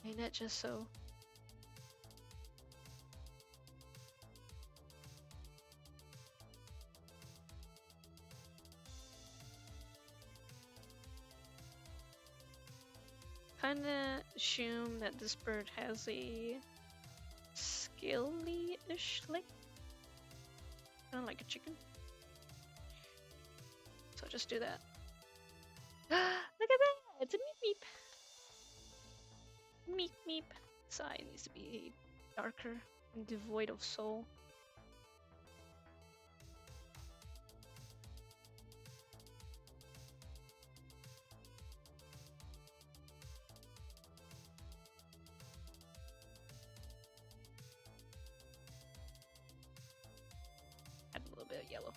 Ain't that just so? Kinda assume that this bird has a scaly-ish leg. Kinda like a chicken. So just do that. Look at that! It's a meep meep! Meep meep. This eye needs to be darker and devoid of soul. Add a little bit of yellow.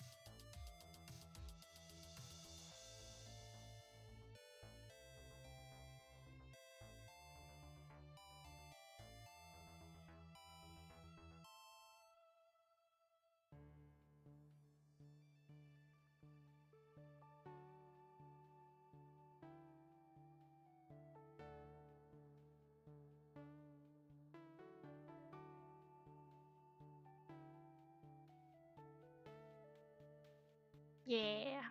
Yeah.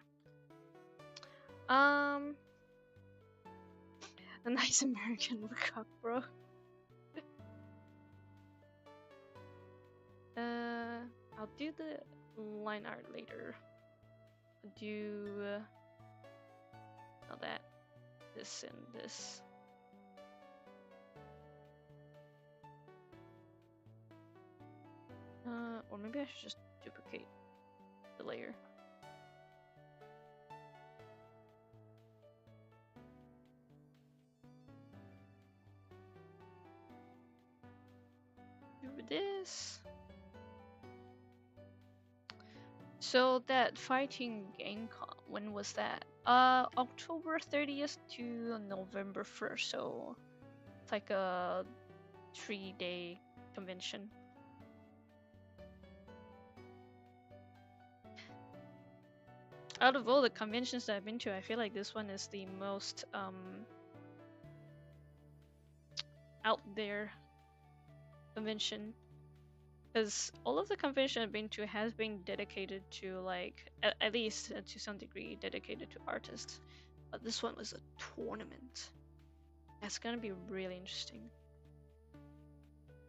A nice American woodcock, bro. I'll do the line art later. I'll do all that, this and this. Or maybe I should just duplicate the layer. Do this. So that fighting game con, when was that? October 30th to November 1st. So it's like a 3-day convention. Out of all the conventions that I've been to, I feel like this one is the most out there convention, because all of the convention I've been to has been dedicated to, like, at least to some degree dedicated to artists, but this one was a tournament. That's gonna be really interesting.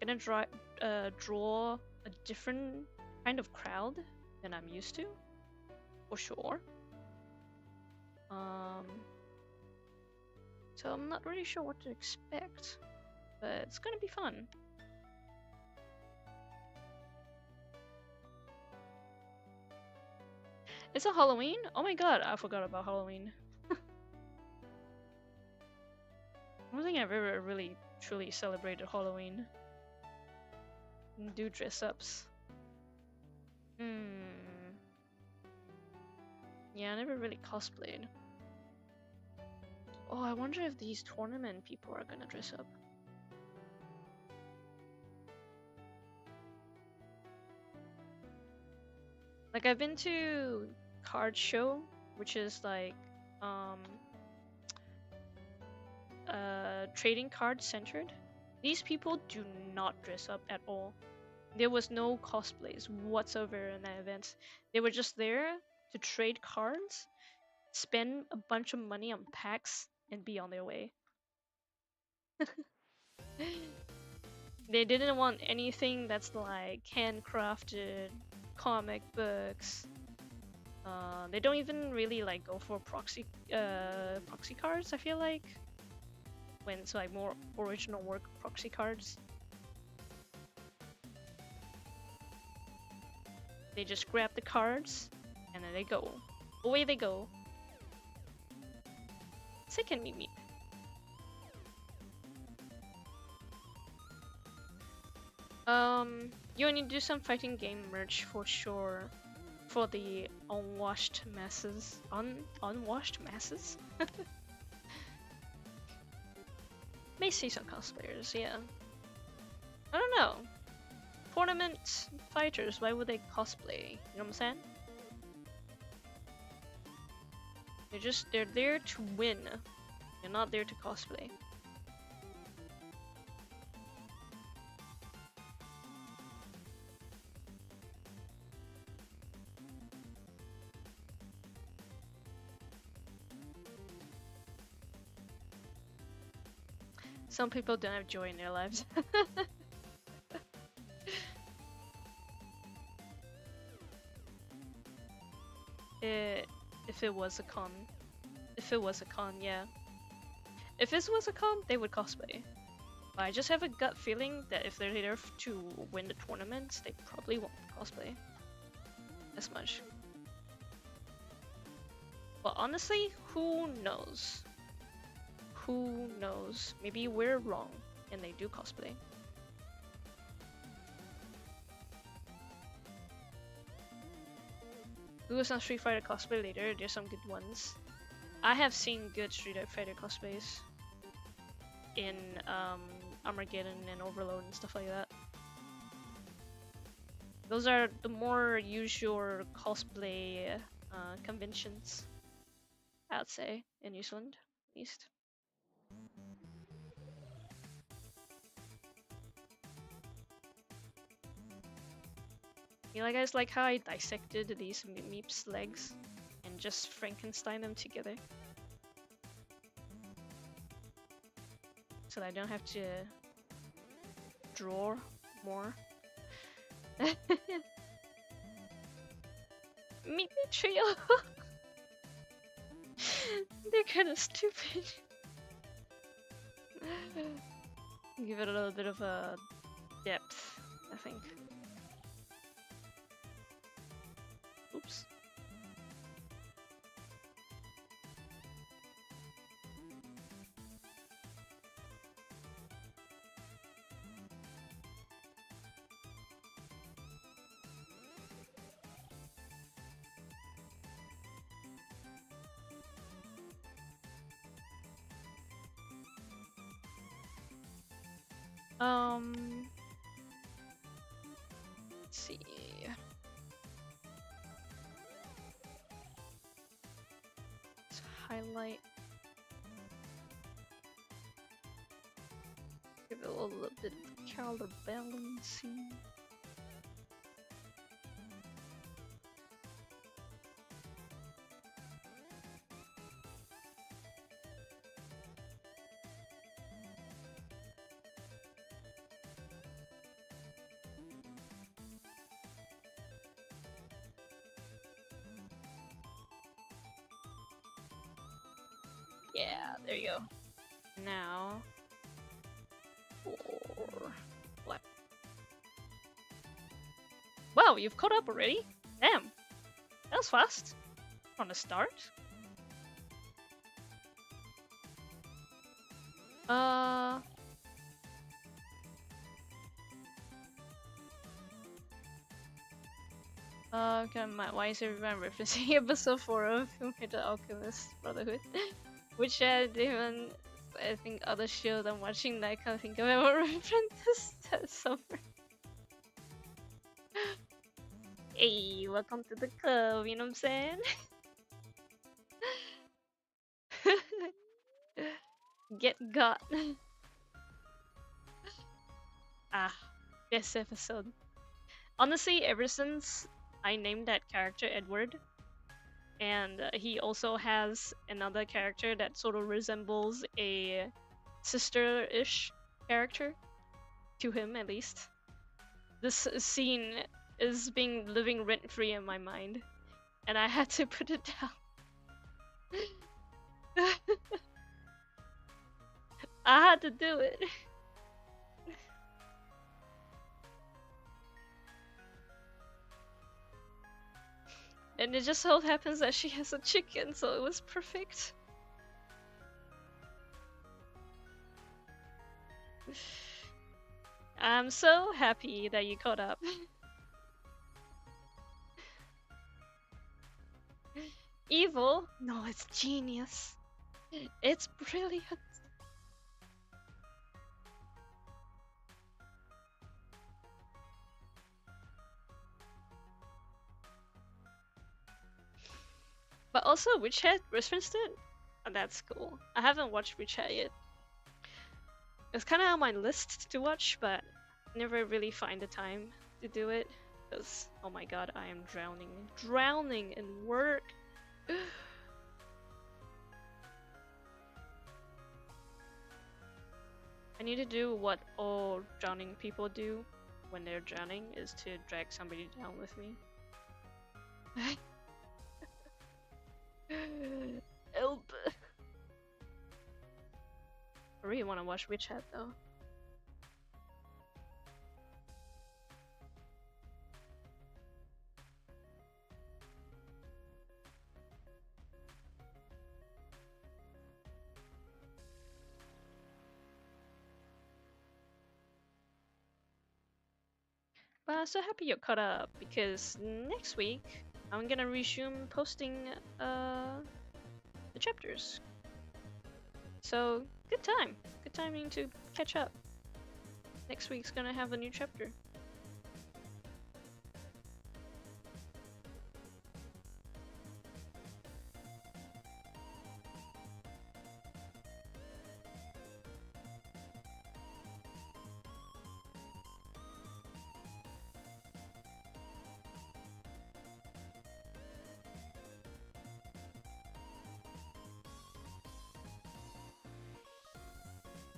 Gonna draw a different kind of crowd than I'm used to, for sure. So I'm not really sure what to expect, but it's gonna be fun. It's a Halloween? Oh my god, I forgot about Halloween. I don't think I've ever really truly celebrated Halloween. And do dress ups. Yeah, I never really cosplayed. Oh, I wonder if these tournament people are gonna dress up. Like I've been to card show, which is like um trading card centered. These people do not dress up at all. There was no cosplays whatsoever in that event. They were just there to trade cards, spend a bunch of money on packs, and be on their way. They didn't want anything that's like handcrafted comic books. They don't even really like go for proxy cards. I feel like when it's like more original work proxy cards, they just grab the cards and then they go. Away they go. Second meet me. You need to do some fighting game merch for sure. For the unwashed masses. Unwashed masses? May see some cosplayers, yeah. I don't know. Tournament fighters, why would they cosplay? You know what I'm saying? They're there to win. They're not there to cosplay. Some people don't have joy in their lives. If it was a con. If it was a con, yeah. If this was a con, they would cosplay. But I just have a gut feeling that if they're there to win the tournaments, they probably won't cosplay as much. But honestly, who knows? Who knows? Maybe we're wrong and they do cosplay. Who was on Street Fighter cosplay later? There's some good ones. I have seen good Street Fighter cosplays in Armageddon and Overload and stuff like that. Those are the more usual cosplay conventions, I'd say, in New Zealand, at least. You guys like how I dissected these Meep's legs and just Frankenstein them together? So that I don't have to draw more. Meet me trio! They're kind of stupid. Give it a little bit of a depth, I think. Oops. Let's see. Let's highlight. Give it a little bit of color balancing. Yeah, there you go. Now, for black. Wow, you've caught up already? Damn, that was fast. On the start. Why is everyone referencing episode 4 of Fullmetal Alchemist Brotherhood? Which even I think other shows I'm watching that I can't think of ever references that somewhere. Hey, welcome to the club, you know what I'm saying? Get got. Ah, this episode. Honestly, ever since I named that character Edward, and he also has another character that sort of resembles a sister-ish character to him, at least. This scene is being living rent-free in my mind, and I had to put it down. I had to do it. And it just so happens that she has a chicken, so it was perfect. I'm so happy that you caught up. Evil? No, it's genius. It's brilliant. But also, Witch Hat referenced it? Oh, that's cool. I haven't watched Witch Hat yet. It's kind of on my list to watch, but never really find the time to do it. Because, oh my god, I am drowning. Drowning in work! I need to do what all drowning people do when they're drowning, is to drag somebody down with me. Help! I really want to watch Witch Hat though. But I'm so happy you're caught up, because next week I'm gonna resume posting the chapters. So good time. Good timing to catch up. Next week's gonna have a new chapter.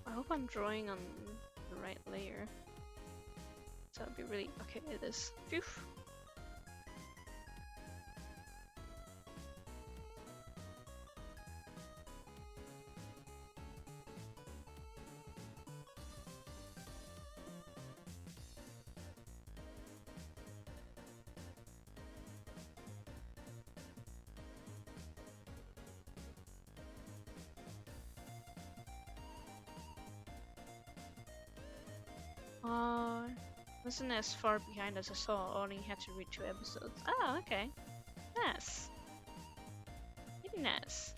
I hope I'm drawing on the right layer. So that'd be really okay. It is. Phew. Wasn't as far behind as I saw. I only had to read 2 episodes. Oh, okay. Nice. Really nice.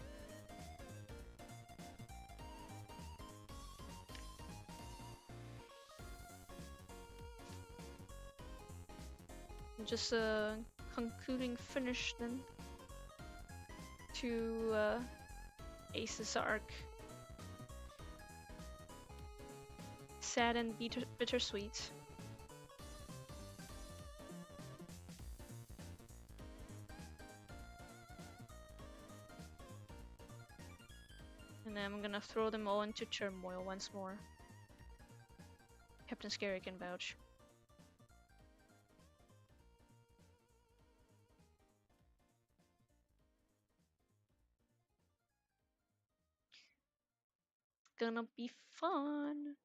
Just concluding finish then to Ace's arc. Sad and bittersweet. And then I'm gonna throw them all into turmoil once more. Captain Scary can vouch. Gonna be fun.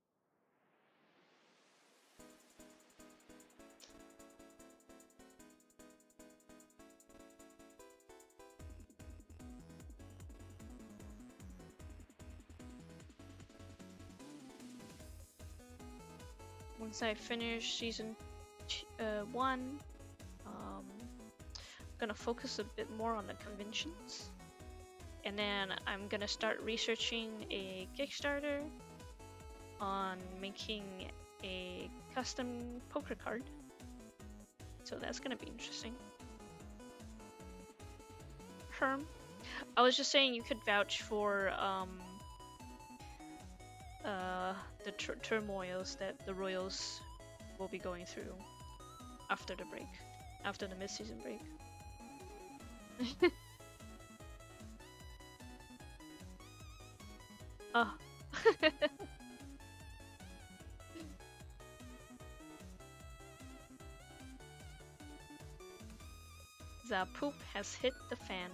Once I finish season 1, gonna focus a bit more on the conventions, and then I'm gonna start researching a Kickstarter on making a custom poker card. So that's gonna be interesting. Herm, I was just saying you could vouch for the turmoils that the Royals will be going through after the break, after the mid-season break. Oh. The poop has hit the fan.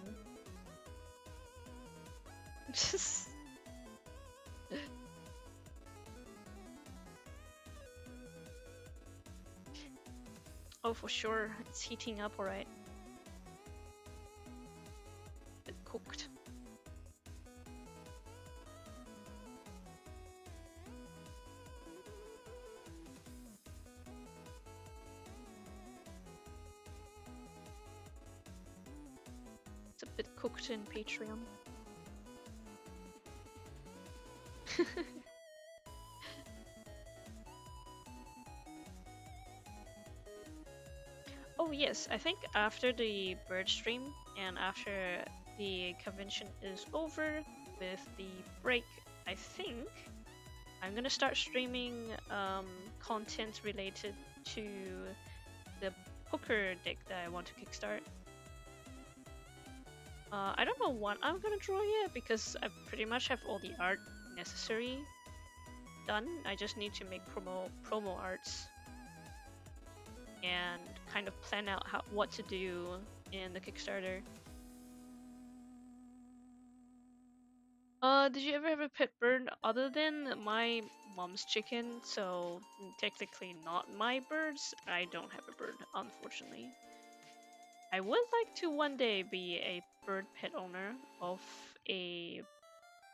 Oh, for sure, it's heating up, alright. It cooked. It's a bit cooked in Patreon. Oh yes, I think after the bird stream and after the convention is over with the break, I think I'm gonna start streaming content related to the poker deck that I want to kickstart. I don't know what I'm gonna draw yet because I pretty much have all the art necessary done. I just need to make promo arts and kind of plan out what to do in the Kickstarter. Did you ever have a pet bird other than my mom's chicken? So technically not my birds. I don't have a bird, unfortunately. I would like to one day be a bird pet owner of a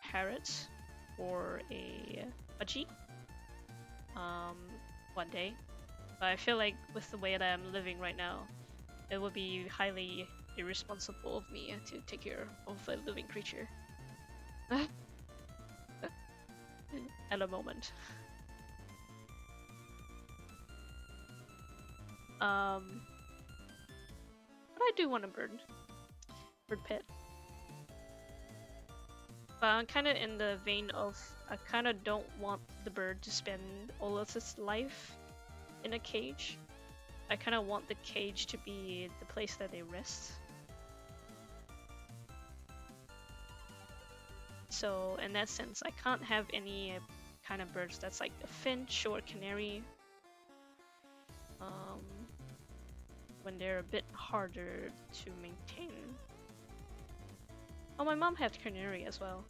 parrot or a budgie. One day. But I feel like with the way that I'm living right now, it would be highly irresponsible of me to take care of a living creature. At a moment. But I do want a bird pet. But I'm kind of in the vein of I kind of don't want the bird to spend all of its life in a cage. I kind of want the cage to be the place that they rest. So in that sense, I can't have any kind of birds that's like a finch or a canary. When they're a bit harder to maintain. Oh, my mom had canary as well.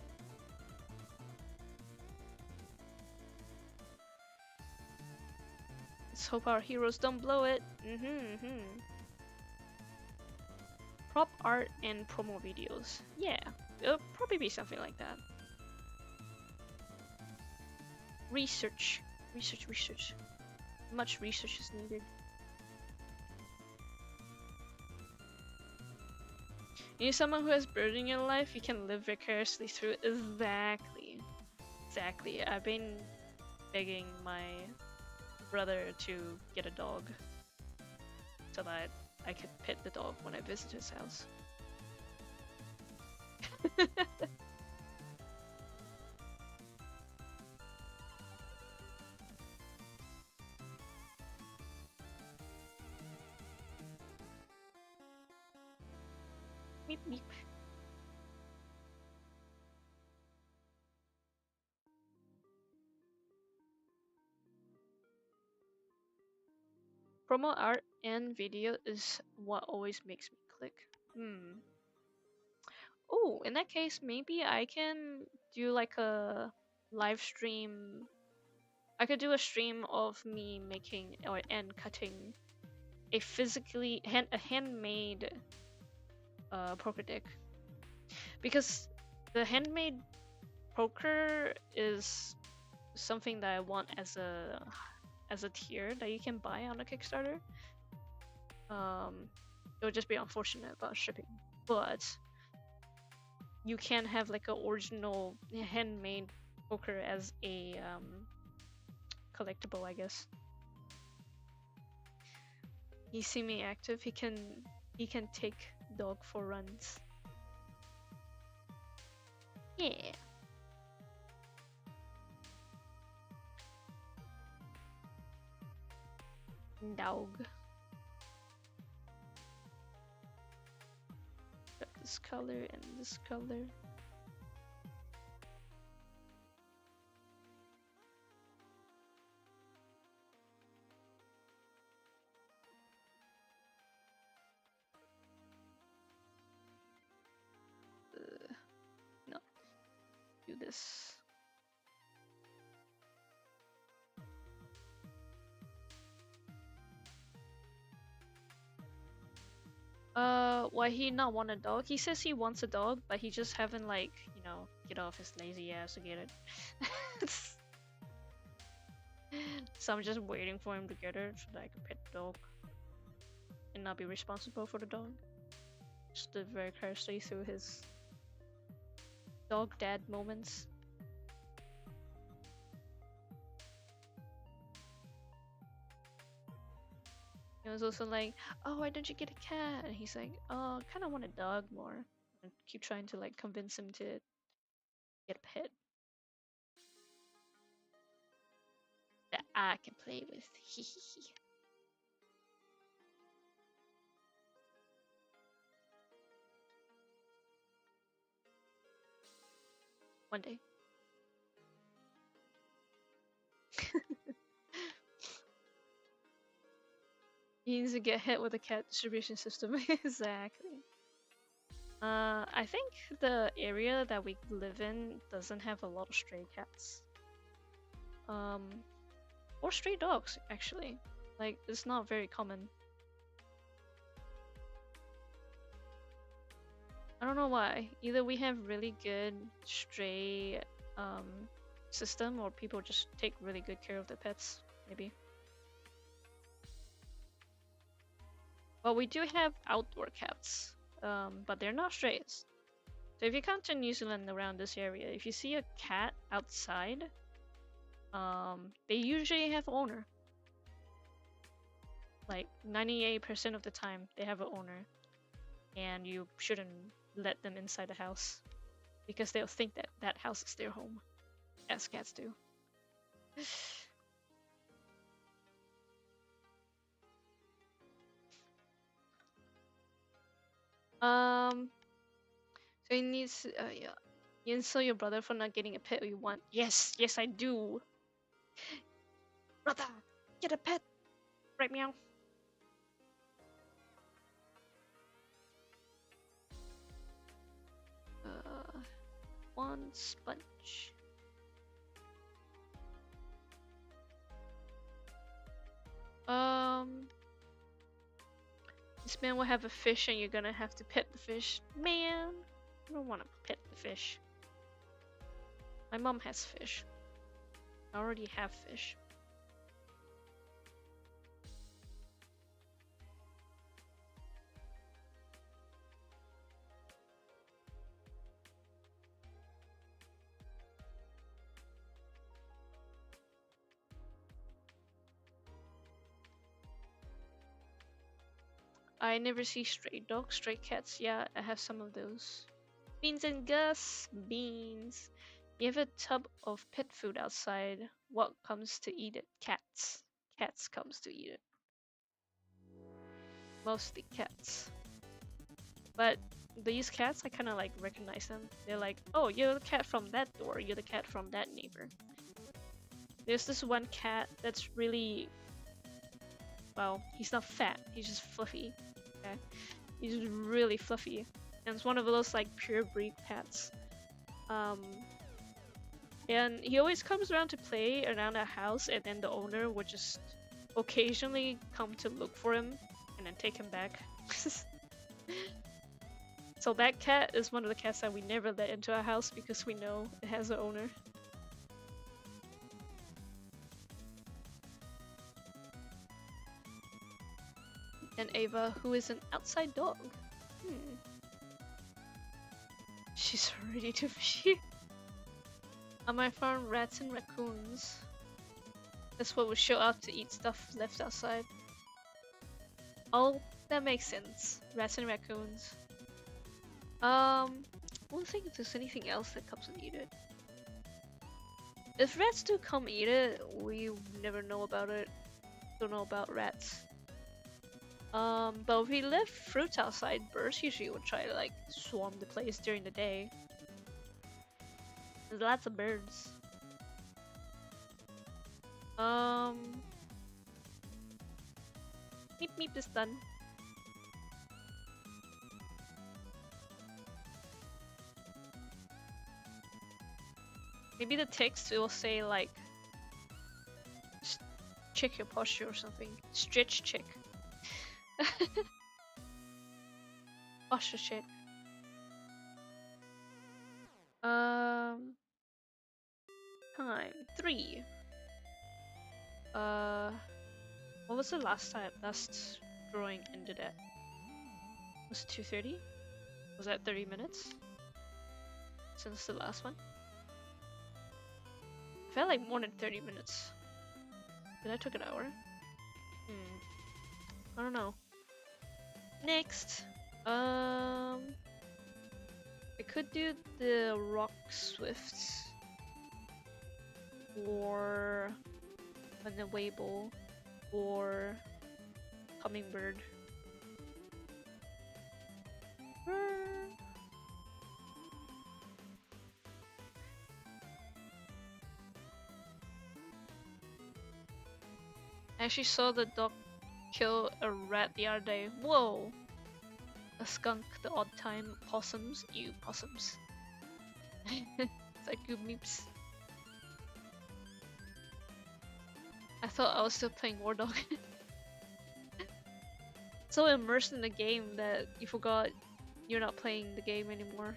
Let's hope our heroes don't blow it. Prop art and promo videos. Yeah, it'll probably be something like that. Research. Much research is needed. You need someone who has bird in your life, you can live vicariously through it. Exactly. I've been begging my brother to get a dog so that I could pet the dog when I visit his house. Meep meep. Promo art and video is what always makes me click. Oh, in that case, maybe I can do like a live stream. I could do a stream of me making and cutting a handmade poker deck, because the handmade poker is something that I want as a tier that you can buy on a Kickstarter. It would just be unfortunate about shipping, but you can have like a original handmade poker as a collectible, I guess. He's semi-active. He can take dog for runs. Yeah. Dog. Got this color and this color. No. Do this. Why he not want a dog? He says he wants a dog, but he just haven't like, get off his lazy ass to get it. So I'm just waiting for him to get it so that I can pet the dog and not be responsible for the dog. Just live vicariously through his dog dad moments. He was also like, oh, why don't you get a cat? And he's like, oh, I kind of want a dog more. And keep trying to like convince him to get a pet that I can play with. One day. He needs to get hit with a cat distribution system. Exactly. I think the area that we live in doesn't have a lot of stray cats. Or stray dogs, actually. Like, it's not very common. I don't know why. Either we have really good stray system, or people just take really good care of their pets, maybe. Well, we do have outdoor cats, but they're not strays. So if you come to New Zealand around this area, if you see a cat outside, they usually have an owner. Like 98% of the time, they have an owner, and you shouldn't let them inside the house because they'll think that that house is their home, as cats do. So he needs, yeah. You insult your brother for not getting a pet you want. Yes, yes, I do. Brother, get a pet. Right, meow. One sponge. This man will have a fish and you're gonna have to pet the fish. Man, I don't want to pet the fish. My mom has fish. I already have fish. I never see stray dogs, stray cats. Yeah, I have some of those. Beans and Gus. Beans. You have a tub of pet food outside. What comes to eat it? Cats. Cats comes to eat it. Mostly cats. But these cats, I kind of like recognize them. They're like, oh, you're the cat from that door. You're the cat from that neighbor. There's this one cat that's really, well, he's not fat. He's just fluffy. Okay, he's just really fluffy, and it's one of those like pure breed cats. And he always comes around to play around our house, and then the owner would just occasionally come to look for him and then take him back. So that cat is one of the cats that we never let into our house because we know it has an owner. And Ava, who is an outside dog. She's ready to feed. I might farm rats and raccoons. That's what would show up to eat stuff left outside. Oh, that makes sense. Rats and raccoons. I don't think if there's anything else that comes and eat it. If rats do come eat it, we never know about it. Don't know about rats. But if we left fruits outside, birds usually would try to like swarm the place during the day. There's lots of birds. Meep meep is done. Maybe the text will say like check your posture or something. Stretch check. Posture check. Time 3. What was the last drawing ended at? Was it 2:30? Was that 30 minutes? Since the last one? I felt like more than 30 minutes. Did I took an hour? I don't know. Next! I could do the rock swifts. Or an Weibo. Or hummingbird. I actually saw the dog kill a rat the other day. Whoa! A skunk, the odd time. Possums. Ew, possums. It's like good meeps. I thought I was still playing War Dog. So immersed in the game that you forgot you're not playing the game anymore.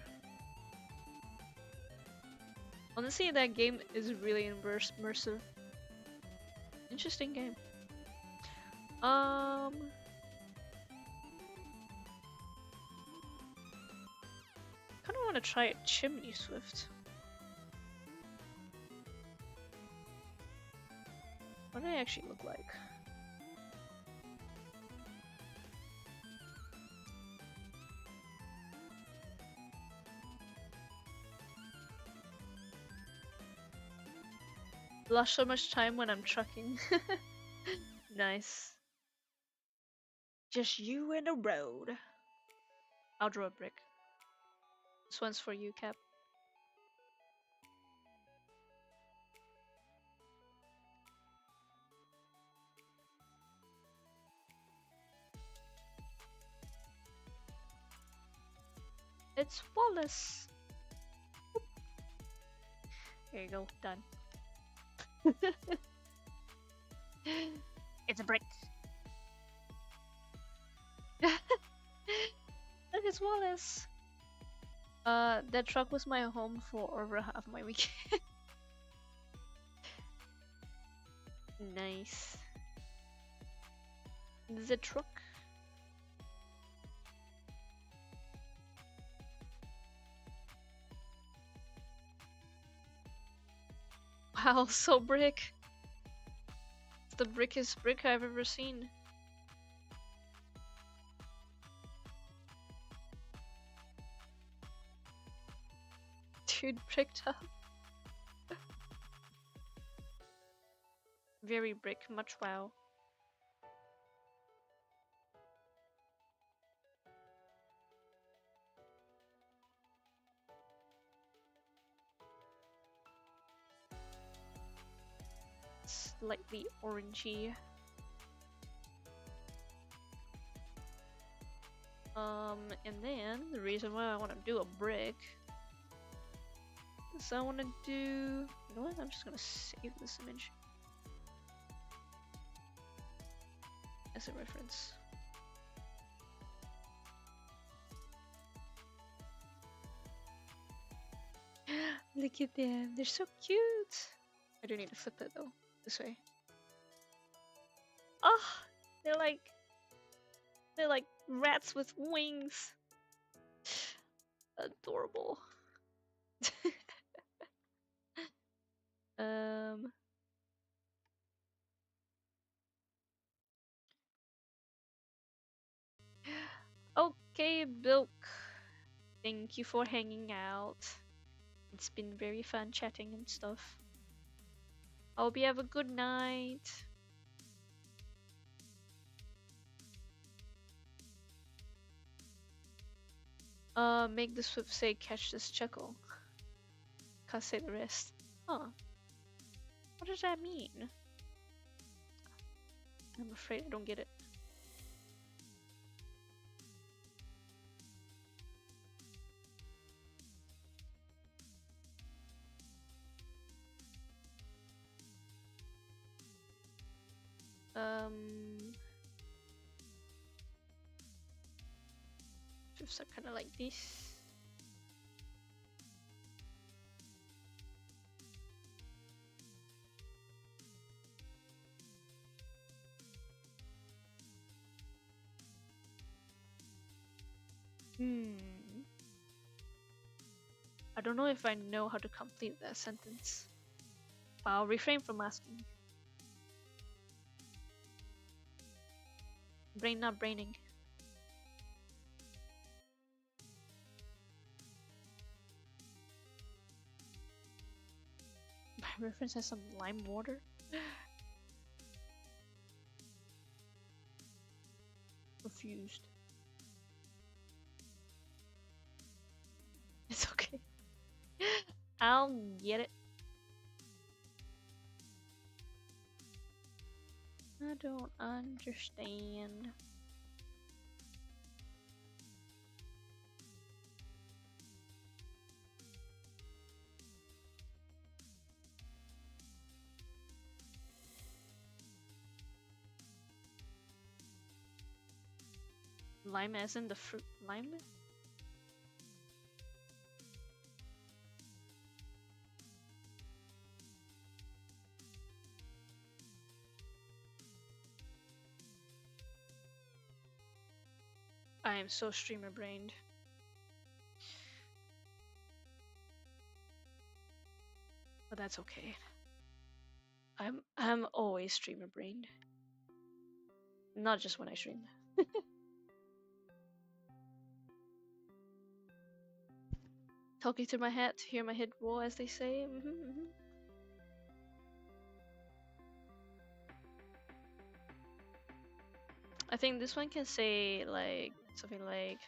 Honestly, that game is really immersive. Interesting game. Kinda wanna try a chimney swift. What do they actually look like? Lost so much time when I'm trucking. Nice. Just you and the road. I'll draw a brick. This one's for you, Cap. It's Wallace. There you go, done. It's a brick. Look, it's Wallace. That truck was my home for over half my weekend. Nice. The truck. Wow, so brick. It's the brickest brick I've ever seen. Dude, bricked up. Very brick, much wow. Slightly orangey. And then the reason why I want to do a brick is I want to do. You know what? I'm just gonna save this image as a reference. Look at them, they're so cute. I do need to flip it though, this way. Oh, they're like They're like rats with wings. Adorable. Um. Okay, Bilk. Thank you for hanging out. It's been very fun chatting and stuff. I hope you have a good night. Make the Swift say catch this chuckle. Can't say the rest. Huh. What does that mean? I'm afraid I don't get it. Swifts are kind of like this. I don't know if I know how to complete that sentence. I'll refrain from asking. Brain not braining. My reference has some lime water. Confused. It's okay. I'll get it. I don't understand. Lime as in the fruit lime? I am so streamer brained. But that's okay. I'm always streamer brained. Not just when I stream. Talking through my head to hear my head roll, as they say. I think this one can say like something like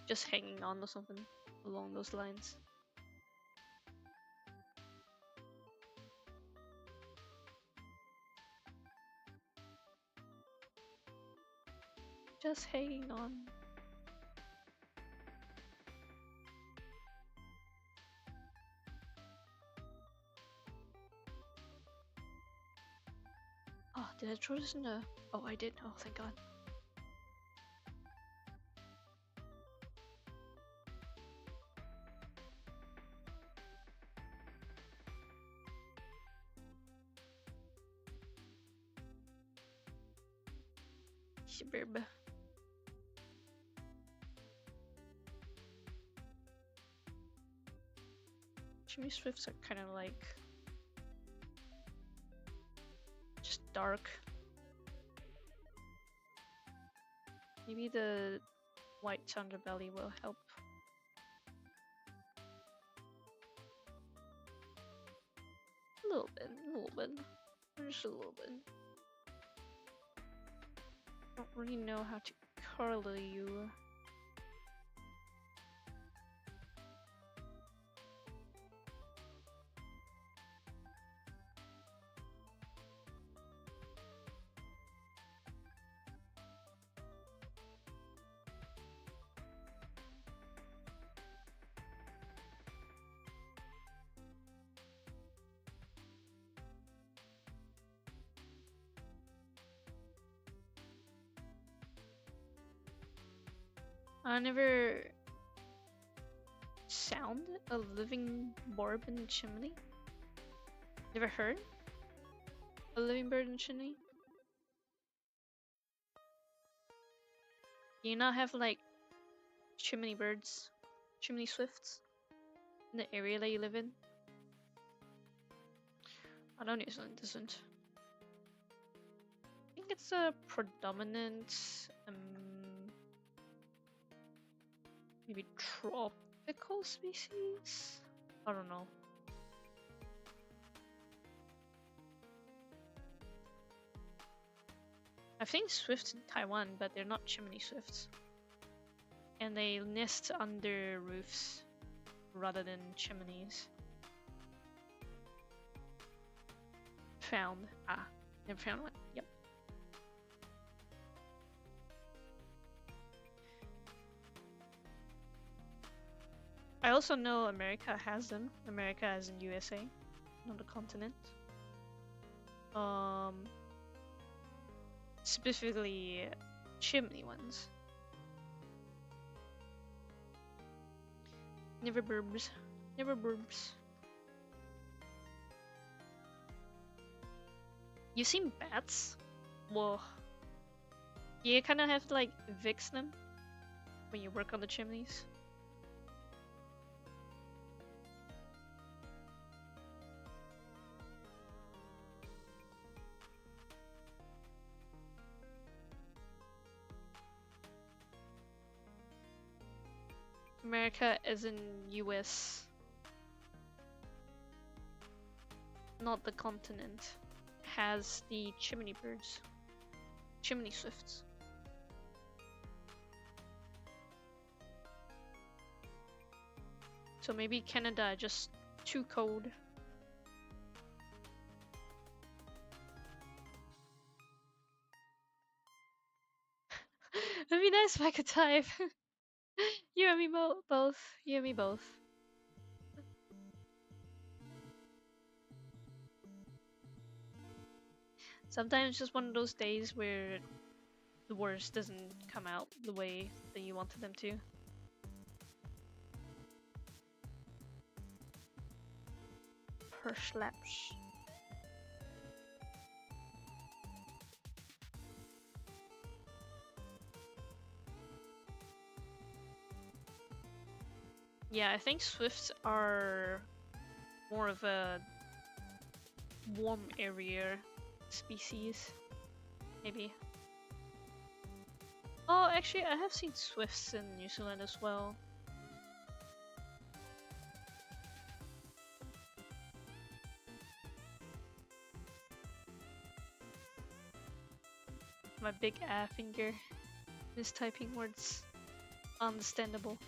just hanging on or something along those lines. Just hanging on. Oh, did I throw this in the... Oh, I did. Oh, thank God. BIRB. Jimmy Swifts are kind of like... just dark. Maybe the white underbelly will help. A little bit. Just a little bit. Don't really know how to color you. I never sound a living barb in the chimney. Never heard a living bird in the chimney. Do you not have like chimney birds, chimney swifts in the area that you live in? I don't know, New Zealand doesn't. I think it's a predominant, maybe tropical species? I don't know. I think swifts in Taiwan, but they're not chimney swifts. And they nest under roofs rather than chimneys. Found. Ah, never found one. Yep. I also know America has them. America as in USA, not the continent. Specifically chimney ones. Never BIRBS. Never BIRBS. You seen bats? Whoa. You kind of have to like fix them when you work on the chimneys. America as in US. Not the continent. Has the chimney birds. Chimney swifts. So maybe Canada just too cold. It'd be nice if I could type. You and me both. You and me both. Sometimes it's just one of those days where the worst doesn't come out the way that you wanted them to. Perslaps. Yeah, I think swifts are more of a warm area species, maybe. Oh, actually, I have seen swifts in New Zealand as well. My big finger mistyping words. Understandable.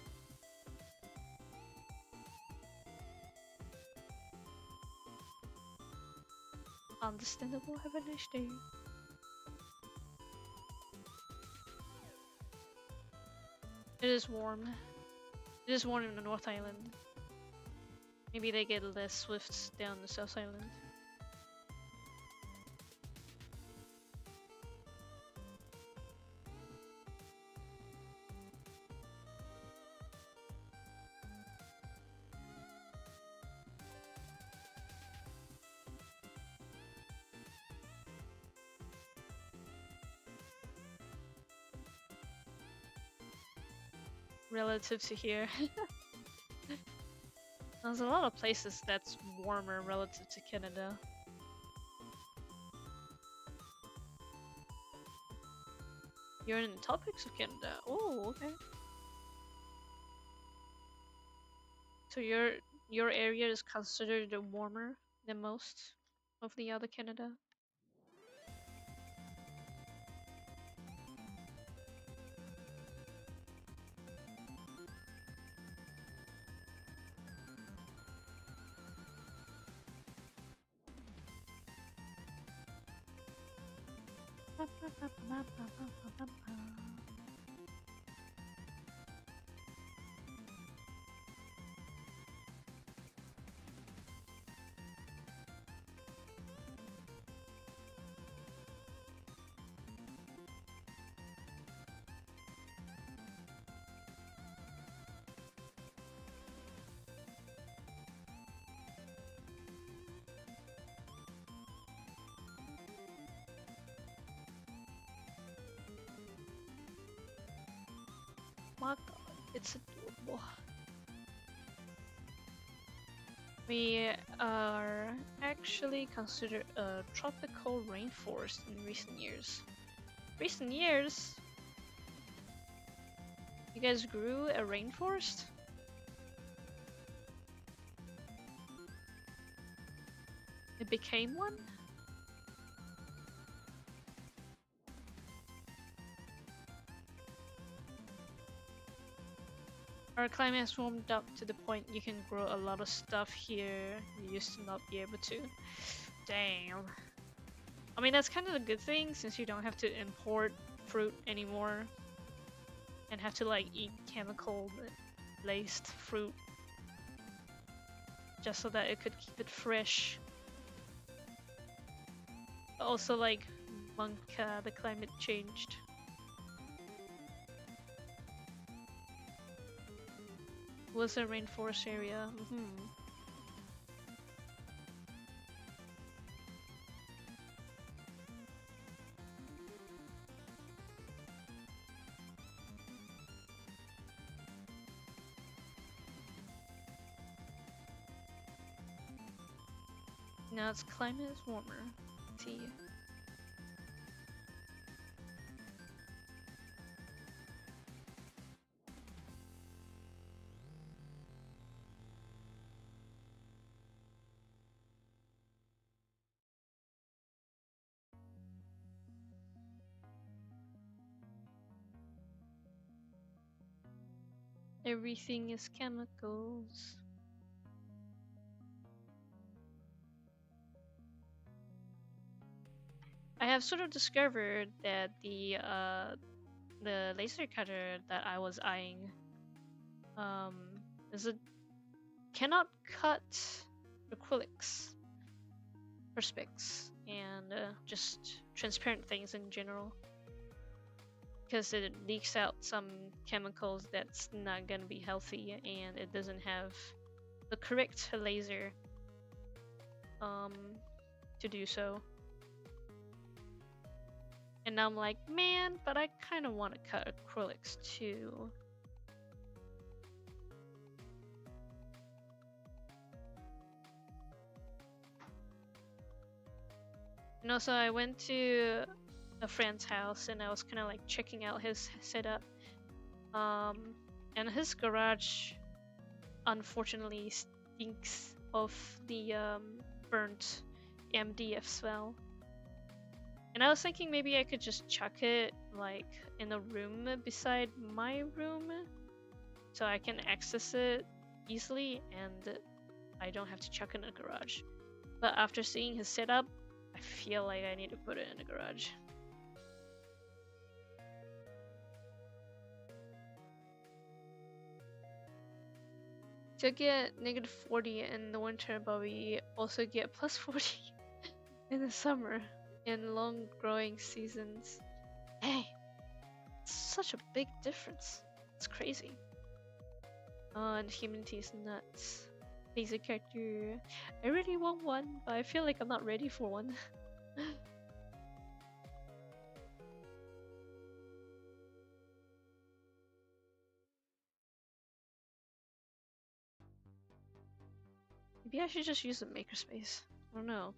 Understandable. Have a nice day. It is warm. It is warm in the North Island. Maybe they get less swifts down the South Island. Relative to here. There's a lot of places that's warmer relative to Canada. You're in the tropics of Canada. Oh, okay. So your area is considered warmer than most of the other Canada. my god, it's adorable. We are actually considered a tropical rainforest in recent years. Recent years? You guys grew a rainforest? It became one? Our climate has warmed up to the point you can grow a lot of stuff here you used to not be able to. Damn. I mean, that's kind of a good thing since you don't have to import fruit anymore and have to like eat chemical laced fruit just so that it could keep it fresh. But also like the climate changed. Was a rainforest area. Now its climate is warmer. See. Everything is chemicals. I have sort of discovered that the laser cutter that I was eyeing is a cannot cut acrylics, perspex, and just transparent things in general. Because it leaks out some chemicals that's not gonna be healthy, and it doesn't have the correct laser to do so. And now I'm like, man, but I kind of want to cut acrylics too. And also I went to a friend's house and I was kind of like checking out his setup. And his garage unfortunately stinks of the burnt MDF smell. And I was thinking maybe I could just chuck it like in a room beside my room so I can access it easily and I don't have to chuck it in a garage. But after seeing his setup, I feel like I need to put it in a garage. To get -40 in the winter, but we also get +40 in the summer in long growing seasons. Hey, it's such a big difference. It's crazy. And humidity is nuts. Laser character. I really want one, but I feel like I'm not ready for one. Maybe I should just use a makerspace. I don't know.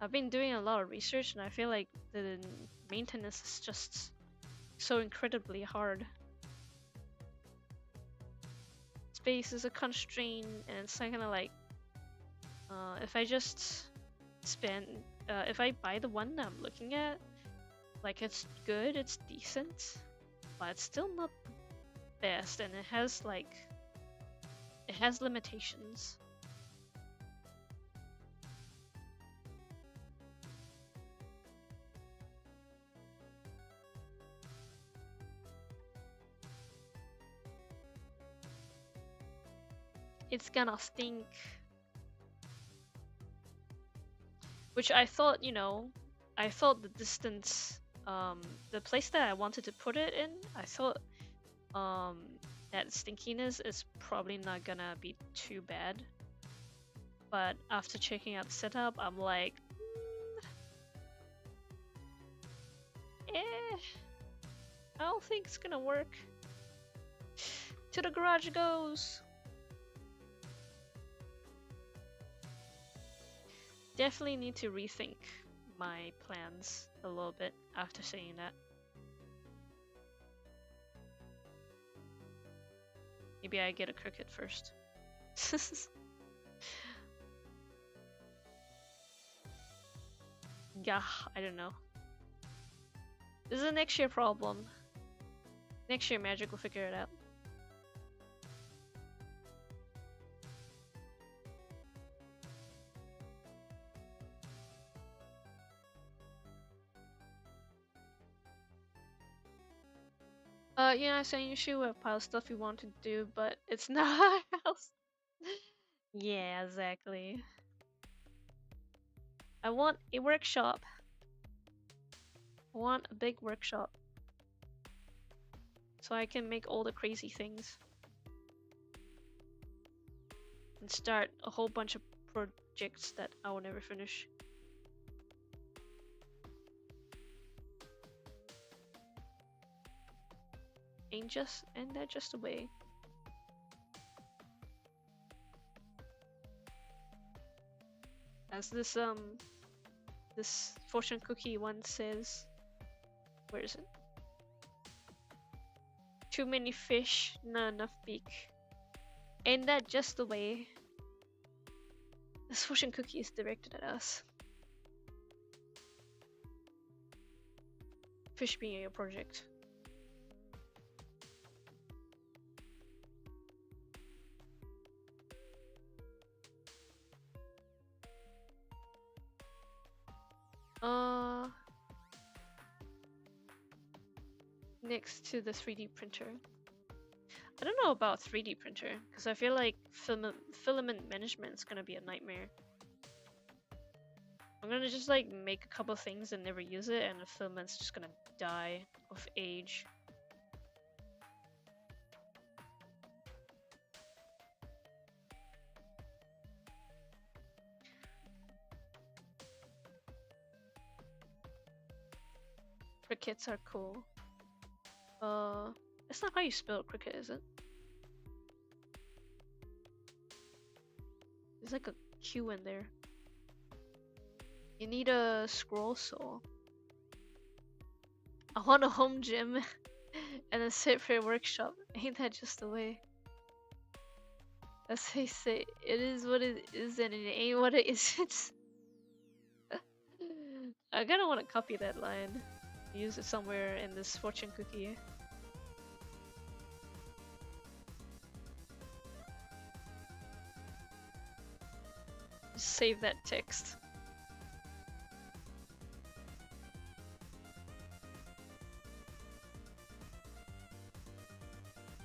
I've been doing a lot of research and I feel like the maintenance is just so incredibly hard. Space is a constraint and it's not gonna like if I just spend if I buy the one that I'm looking at, like it's good, it's decent, but it's still not the best and it has limitations. It's gonna stink. Which I thought, you know, I thought the distance, the place that I wanted to put it in, I thought that stinkiness is probably not gonna be too bad. But after checking out the setup, I'm like, eh. I don't think it's gonna work. To the garage it goes! Definitely need to rethink my plans a little bit after saying that. Maybe I get a cricket first. Yeah, I don't know. This is a next year problem. Next year Magic will figure it out. Yeah, saying you should have pile of stuff you want to do, but it's not our house. Yeah, exactly. I want a workshop. I want a big workshop. So I can make all the crazy things. And start a whole bunch of projects that I will never finish. Ain't that just a way? As this fortune cookie one says, where is it? Too many fish, not enough beak. Ain't that just the way? This fortune cookie is directed at us. Fish being a project. Next to the 3D printer. I don't know about 3D printer because I feel like filament management is gonna be a nightmare. I'm gonna just like make a couple things and never use it, and the filament's just gonna die of age. Crickets are cool. That's not how you spell cricket, is it? There's like a Q in there. You need a scroll saw. I want a home gym and a separate workshop. Ain't that just the way? As they say, it is what it is and it ain't what it isn't. I kinda wanna copy that line. Use it somewhere in this fortune cookie. Just save that text.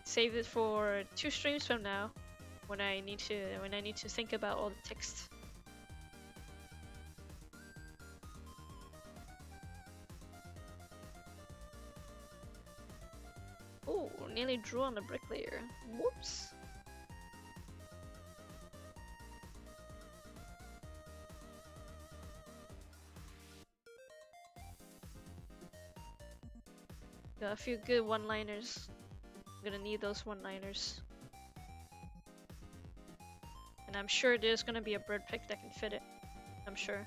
Save it for 2 streams from now, when I need to think about all the text. Oh, nearly drew on the brick layer. Whoops. Got a few good one-liners. I'm gonna need those one-liners. And I'm sure there's gonna be a bird pic that can fit it. I'm sure.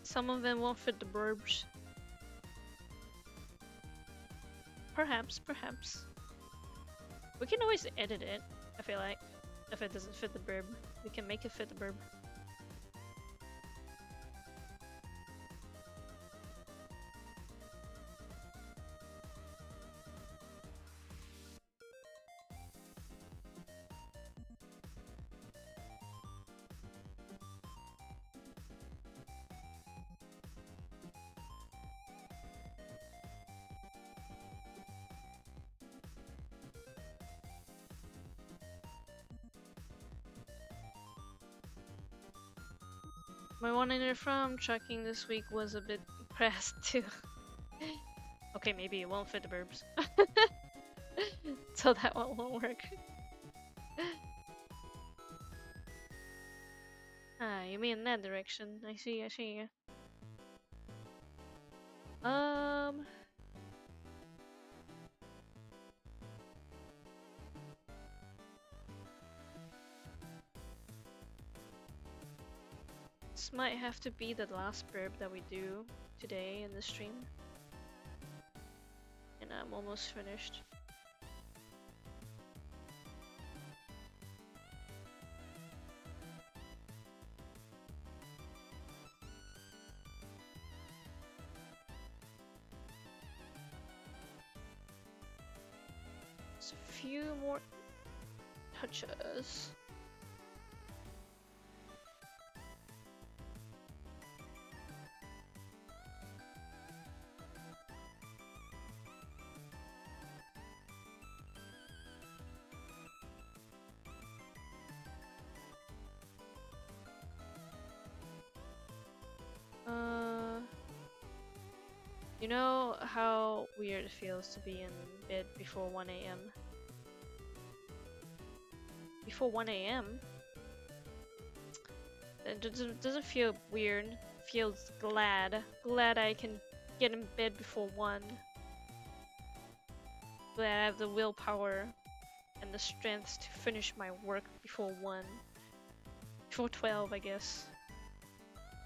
Some of them won't fit the BIRBS. Perhaps. We can always edit it, I feel like. If it doesn't fit the BIRB, we can make it fit the BIRB. My one in from trucking this week was a bit pressed too. Okay, maybe it won't fit the burbs. So that one won't work. Ah, you mean in that direction. I see, I see. Um, this might have to be the last burb that we do today in the stream. And I'm almost finished. Just a few more touches. You know how weird it feels to be in bed before 1 a.m.? Before 1 a.m.? It doesn't feel weird. It feels glad. Glad I can get in bed before 1. Glad I have the willpower and the strength to finish my work before 1. Before 12, I guess.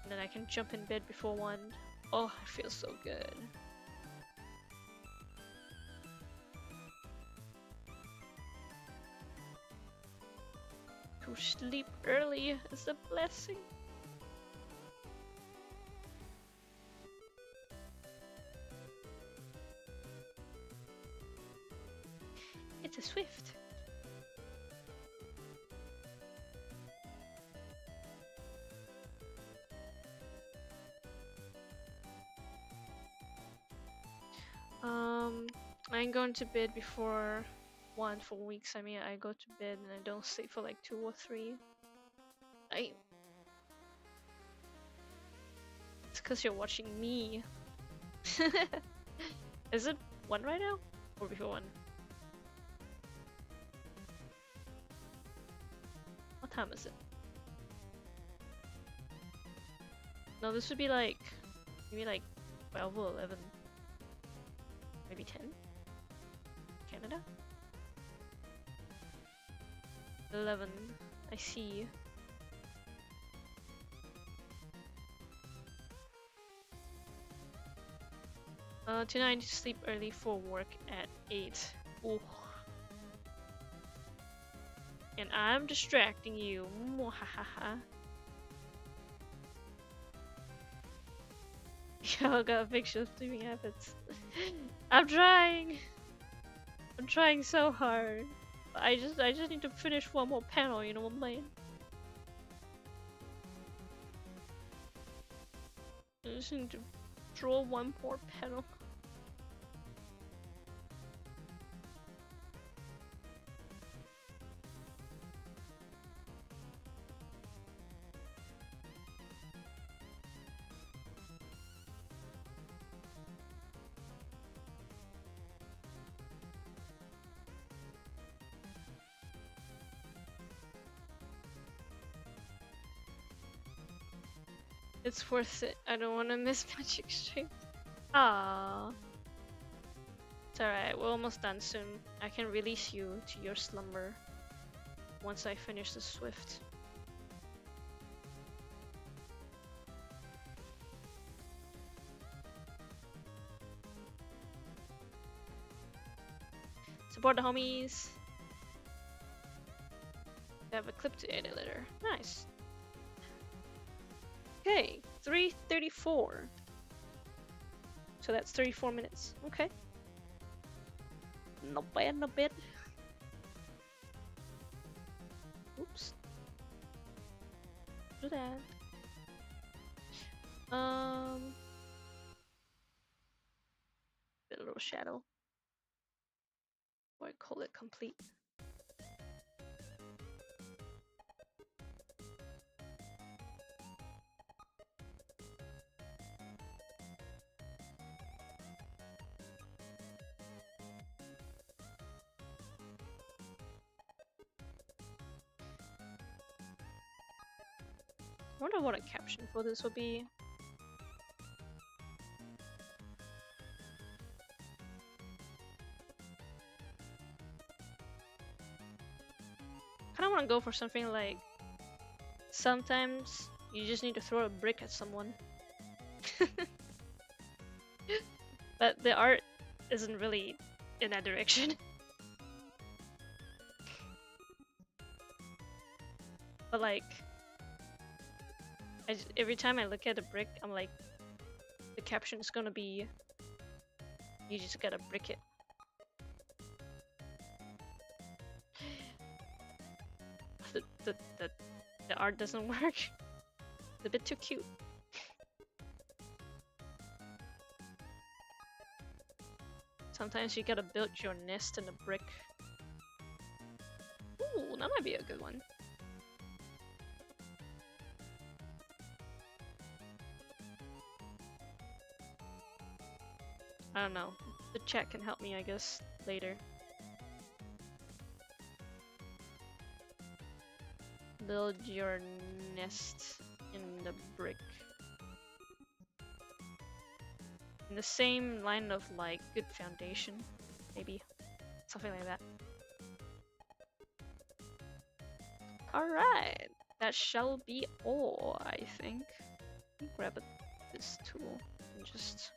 And then I can jump in bed before 1. Oh, it feels so good. To sleep early is a blessing. It's a Swift. I'm going to bed before 1 for weeks. I mean, I go to bed and I don't sleep for like 2 or 3. It's because you're watching me. Is it 1 right now? Or before 1? What time is it? No, this would be like maybe like 12 or 11. Maybe 10? Canada? 11. I see. Tonight I need to sleep early for work at 8. Ooh. And I'm distracting you. Mwahaha. Y'all got a picture of sleeping habits. I'm trying. I'm trying so hard. I just need to finish one more panel, you know what I'm saying? I just need to draw one more panel. It's worth it. I don't want to miss magic stream. Ah, it's alright. We're almost done soon. I can release you to your slumber once I finish the Swift. Support the homies. I have a clip to edit later. Nice. Okay, 3:34. So that's 34 minutes. Okay. Not bad, not bad. Oops. Do that. Bit a little shadow. Or I call it complete. wonder what a caption for this would be. Kinda wanna go for something like, sometimes you just need to throw a brick at someone. But the art isn't really in that direction. But like, every time I look at a brick, I'm like, the caption is gonna be, you just gotta brick it. The art doesn't work. It's a bit too cute. Sometimes you gotta build your nest in a brick. Ooh, that might be a good one. I don't know. The chat can help me, I guess, later. Build your nest in the brick. In the same line of like good foundation, maybe. Something like that. Alright, that shall be all, I think. Grab this tool and just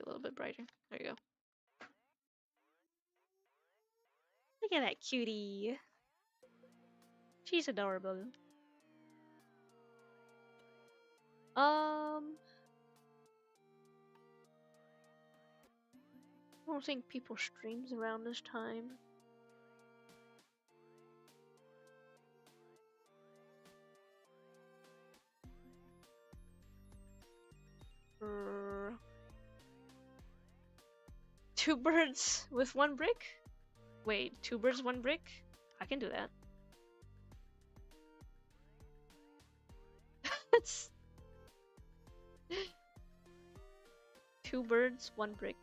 a little bit brighter. There you go. Look at that cutie. She's adorable. I don't think people streams around this time. Two birds with one brick? Wait, two birds, one brick? I can do that. That's two birds, one brick.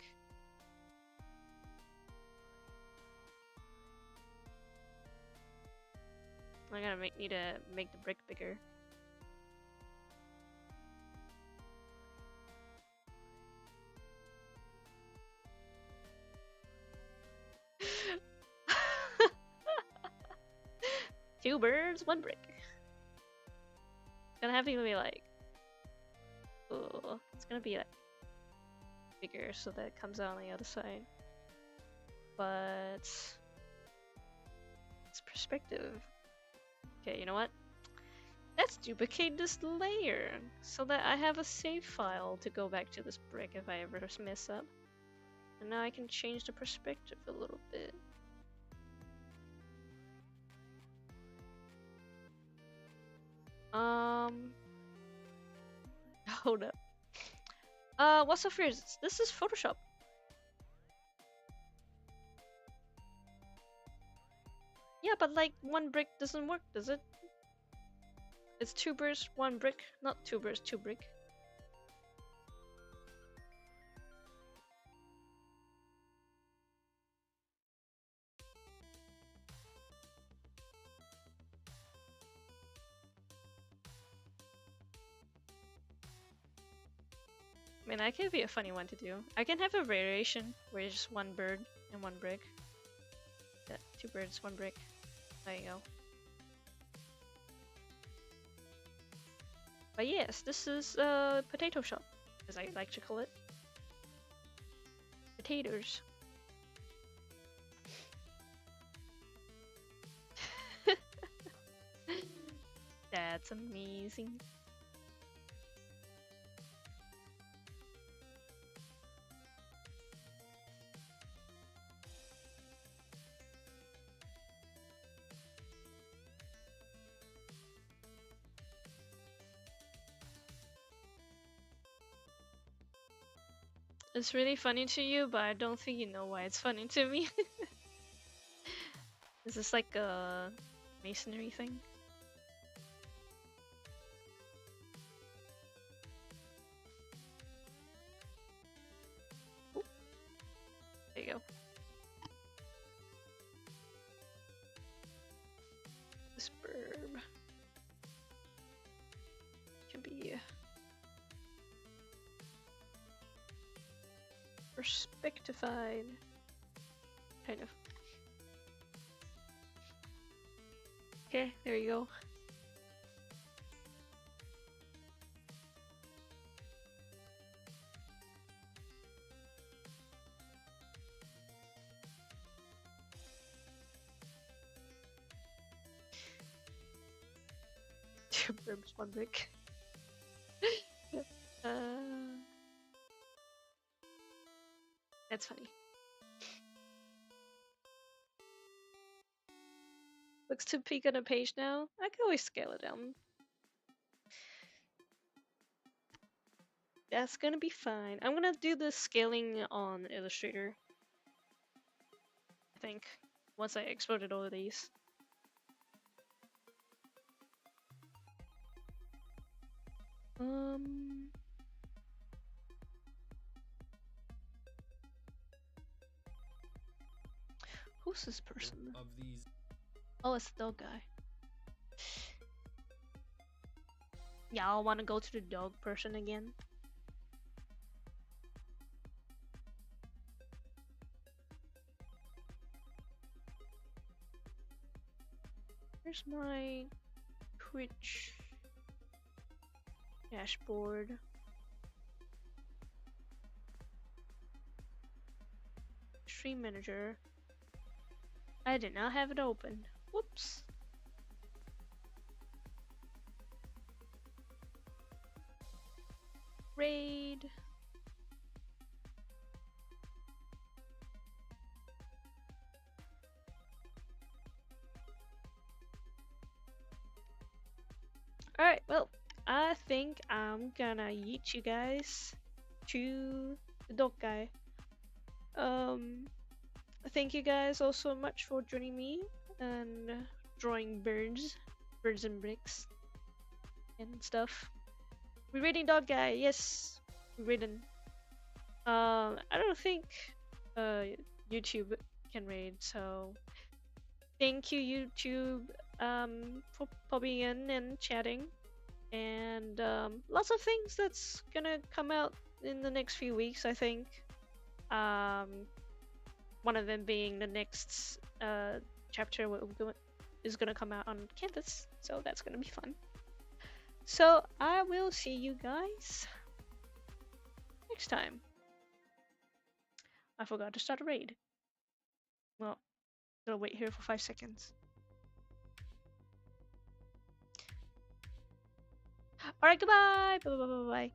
I'm gonna need to make the brick bigger. Two birds, one brick. It's gonna have to be like, oh, it's gonna be like bigger so that it comes out on the other side. But it's perspective. Okay, you know what? Let's duplicate this layer so that I have a save file to go back to this brick if I ever mess up. And now I can change the perspective a little bit. Hold up. What software is this? This is Photoshop. Yeah, but like one brick doesn't work, does it? It's two birds, one brick. Not two birds, two brick. I mean, that could be a funny one to do. I can have a variation where it's just one bird and one brick. Yeah, two birds, one brick. There you go. But yes, this is potato shop, as I like to call it. Potatoes. That's amazing. It's really funny to you, but I don't think you know why it's funny to me. Is this like a masonry thing? Ooh. There you go. This burb. perspectified. Kind of. Okay, there you go. Two BIRBS, one brick. uh, that's funny. Looks too peak on a page now. I can always scale it down. That's gonna be fine. I'm gonna do the scaling on Illustrator, I think, once I exported all of these. Who's this person? Of these. Oh, it's the dog guy. Y'all wanna go to the dog person again? Here's my Twitch dashboard. Stream manager. I did not have it open. Whoops. Raid. Alright, well, I think I'm gonna yeet you guys to the dog guy. Thank you guys all so much for joining me and drawing birds and bricks and stuff. We're raiding dog guy, yes, we're raiding. I don't think YouTube can raid, so thank you YouTube for popping in and chatting, and lots of things that's gonna come out in the next few weeks, I think. One of them being the next chapter is gonna come out on Canvas, so that's gonna be fun. So I will see you guys next time. I forgot to start a raid. Well, gonna wait here for 5 seconds. Alright, goodbye! Bye bye bye bye bye.